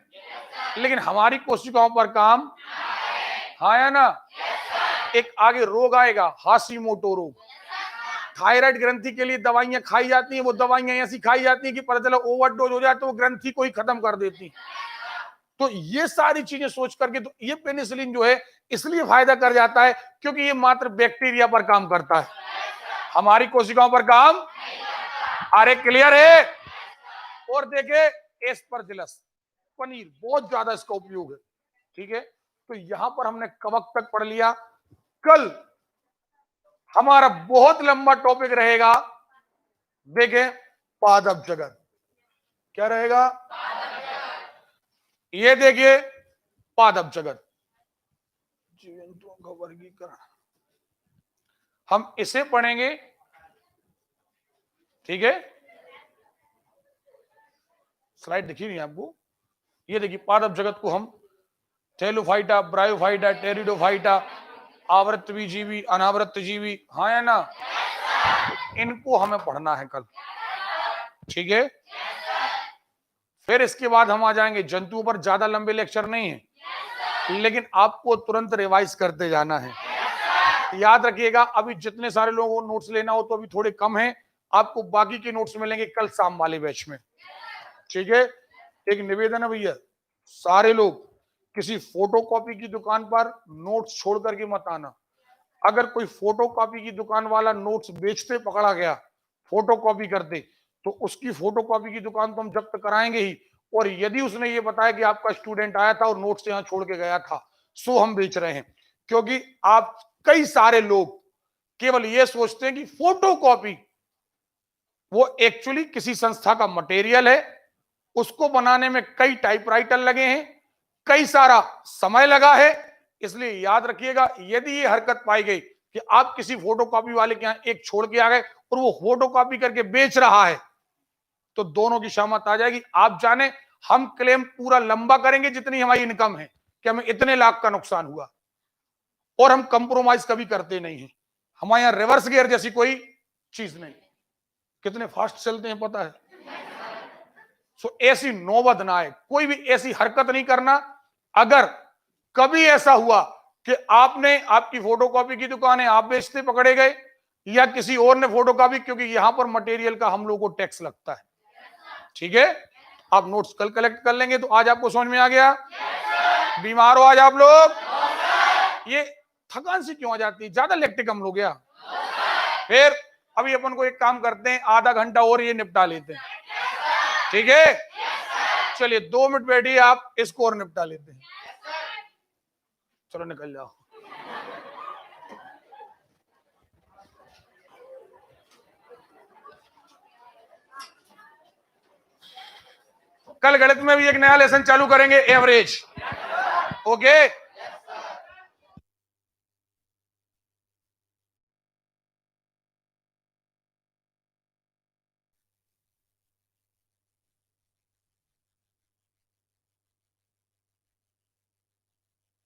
लेकिन हमारी कोशिकाओं पर काम, हाँ या ना? एक आगे रोग आएगा, हाशिमोटो रोग। थायराइड ग्रंथि के लिए दवाइयां खाई जाती हैं, वो दवाइयां ऐसी खाई जाती हैं कि पता चला ओवरडोज हो जाए तो वो ग्रंथि को ही खत्म कर देती। तो ये सारी चीजें सोच करके तो ये पेनिसिलिन जो है इसलिए फायदा कर जाता है क्योंकि ये मात्र बैक्टीरिया पर काम करता है, हमारी कोशिकाओं पर काम। अरे क्लियर है? और देखे एस्परजिलस, पनीर, बहुत ज्यादा इसका उपयोग है। ठीक है? तो यहां पर हमने कवक तक पढ़ लिया। कल हमारा बहुत लंबा टॉपिक रहेगा, देखें, पादप जगत। क्या रहेगा? ये देखिए, पादप जगत, जीवजंतुओं का वर्गीकरण, हम इसे पढ़ेंगे। ठीक है? स्लाइड दिखी नहीं आपको? ये देखिए, पादप जगत को हम टेलोफाइटा, ब्रायोफाइटा, टेरिडोफाइटा, आवृतजीवी, अनावृतजीवी, हाँ या ना, इनको हमें पढ़ना है कल। ठीक है? फिर इसके बाद हम आ जाएंगे जंतुओं पर। ज्यादा लंबे लेक्चर नहीं है लेकिन आपको तुरंत रिवाइज करते जाना है। याद रखिएगा, अभी जितने सारे लोगों को नोट्स लेना हो तो अभी थोड़े कम हैं, आपको बाकी के नोट्स मिलेंगे कल शाम वाले बैच में। ठीक है? एक निवेदन है भैया, सारे लोग किसी फोटोकॉपी की दुकान पर नोट्स छोड़ करके मत आना। अगर कोई फोटोकॉपी की दुकान वाला नोट्स बेचते पकड़ा गया, फोटोकॉपी करते, तो उसकी फोटोकॉपी की दुकान तो हम जब्त कराएंगे ही। और यदि उसने ये बताया कि आपका स्टूडेंट आया था और नोट्स यहां छोड़ के गया था, सो हम बेच रहे हैं। क्योंकि आप कई सारे लोग केवल ये सोचते हैं कि फोटोकॉपी वो एक्चुअली किसी संस्था का मटेरियल है, उसको बनाने में कई टाइपराइटर लगे हैं, कई सारा समय लगा है। इसलिए याद रखिएगा, यदि ये हरकत पाई गई कि आप किसी फोटोकॉपी वाले के यहां एक छोड़ के आ गए और वो फोटोकॉपी करके बेच रहा है, तो दोनों की शामत आ जाएगी। आप जाने, हम क्लेम पूरा लंबा करेंगे जितनी हमारी इनकम है कि हमें इतने लाख का नुकसान हुआ, और हम कंप्रोमाइज कभी करते नहीं है। हमारे यहां रिवर्स गियर जैसी कोई चीज नहीं। कितने फास्ट चलते हैं पता है? सो ऐसी नौबत ना आए, कोई भी ऐसी हरकत नहीं करना। अगर कभी ऐसा हुआ कि आपने, आपकी फोटोकॉपी की दुकान है, आप बेचते पकड़े गए, या किसी और ने फोटोकॉपी, क्योंकि यहां पर मटेरियल का हम लोगों को टैक्स लगता है। ठीक है? आप नोट्स कल कलेक्ट कर लेंगे। तो आज आपको समझ में आ गया? बीमार हो आज आप लोग? ये थकान से क्यों आ जाती है? ज्यादा लेक्टिक हम लोग गया। फिर अभी अपन को एक काम करते हैं, आधा घंटा और ये निपटा लेते हैं। ठीक है? चलिए 2 मिनट बैठिए, आप इसको और निपटा लेते हैं। चलो निकल जाओ। कल गणित में भी एक नया लेसन चालू करेंगे, एवरेज। ओके?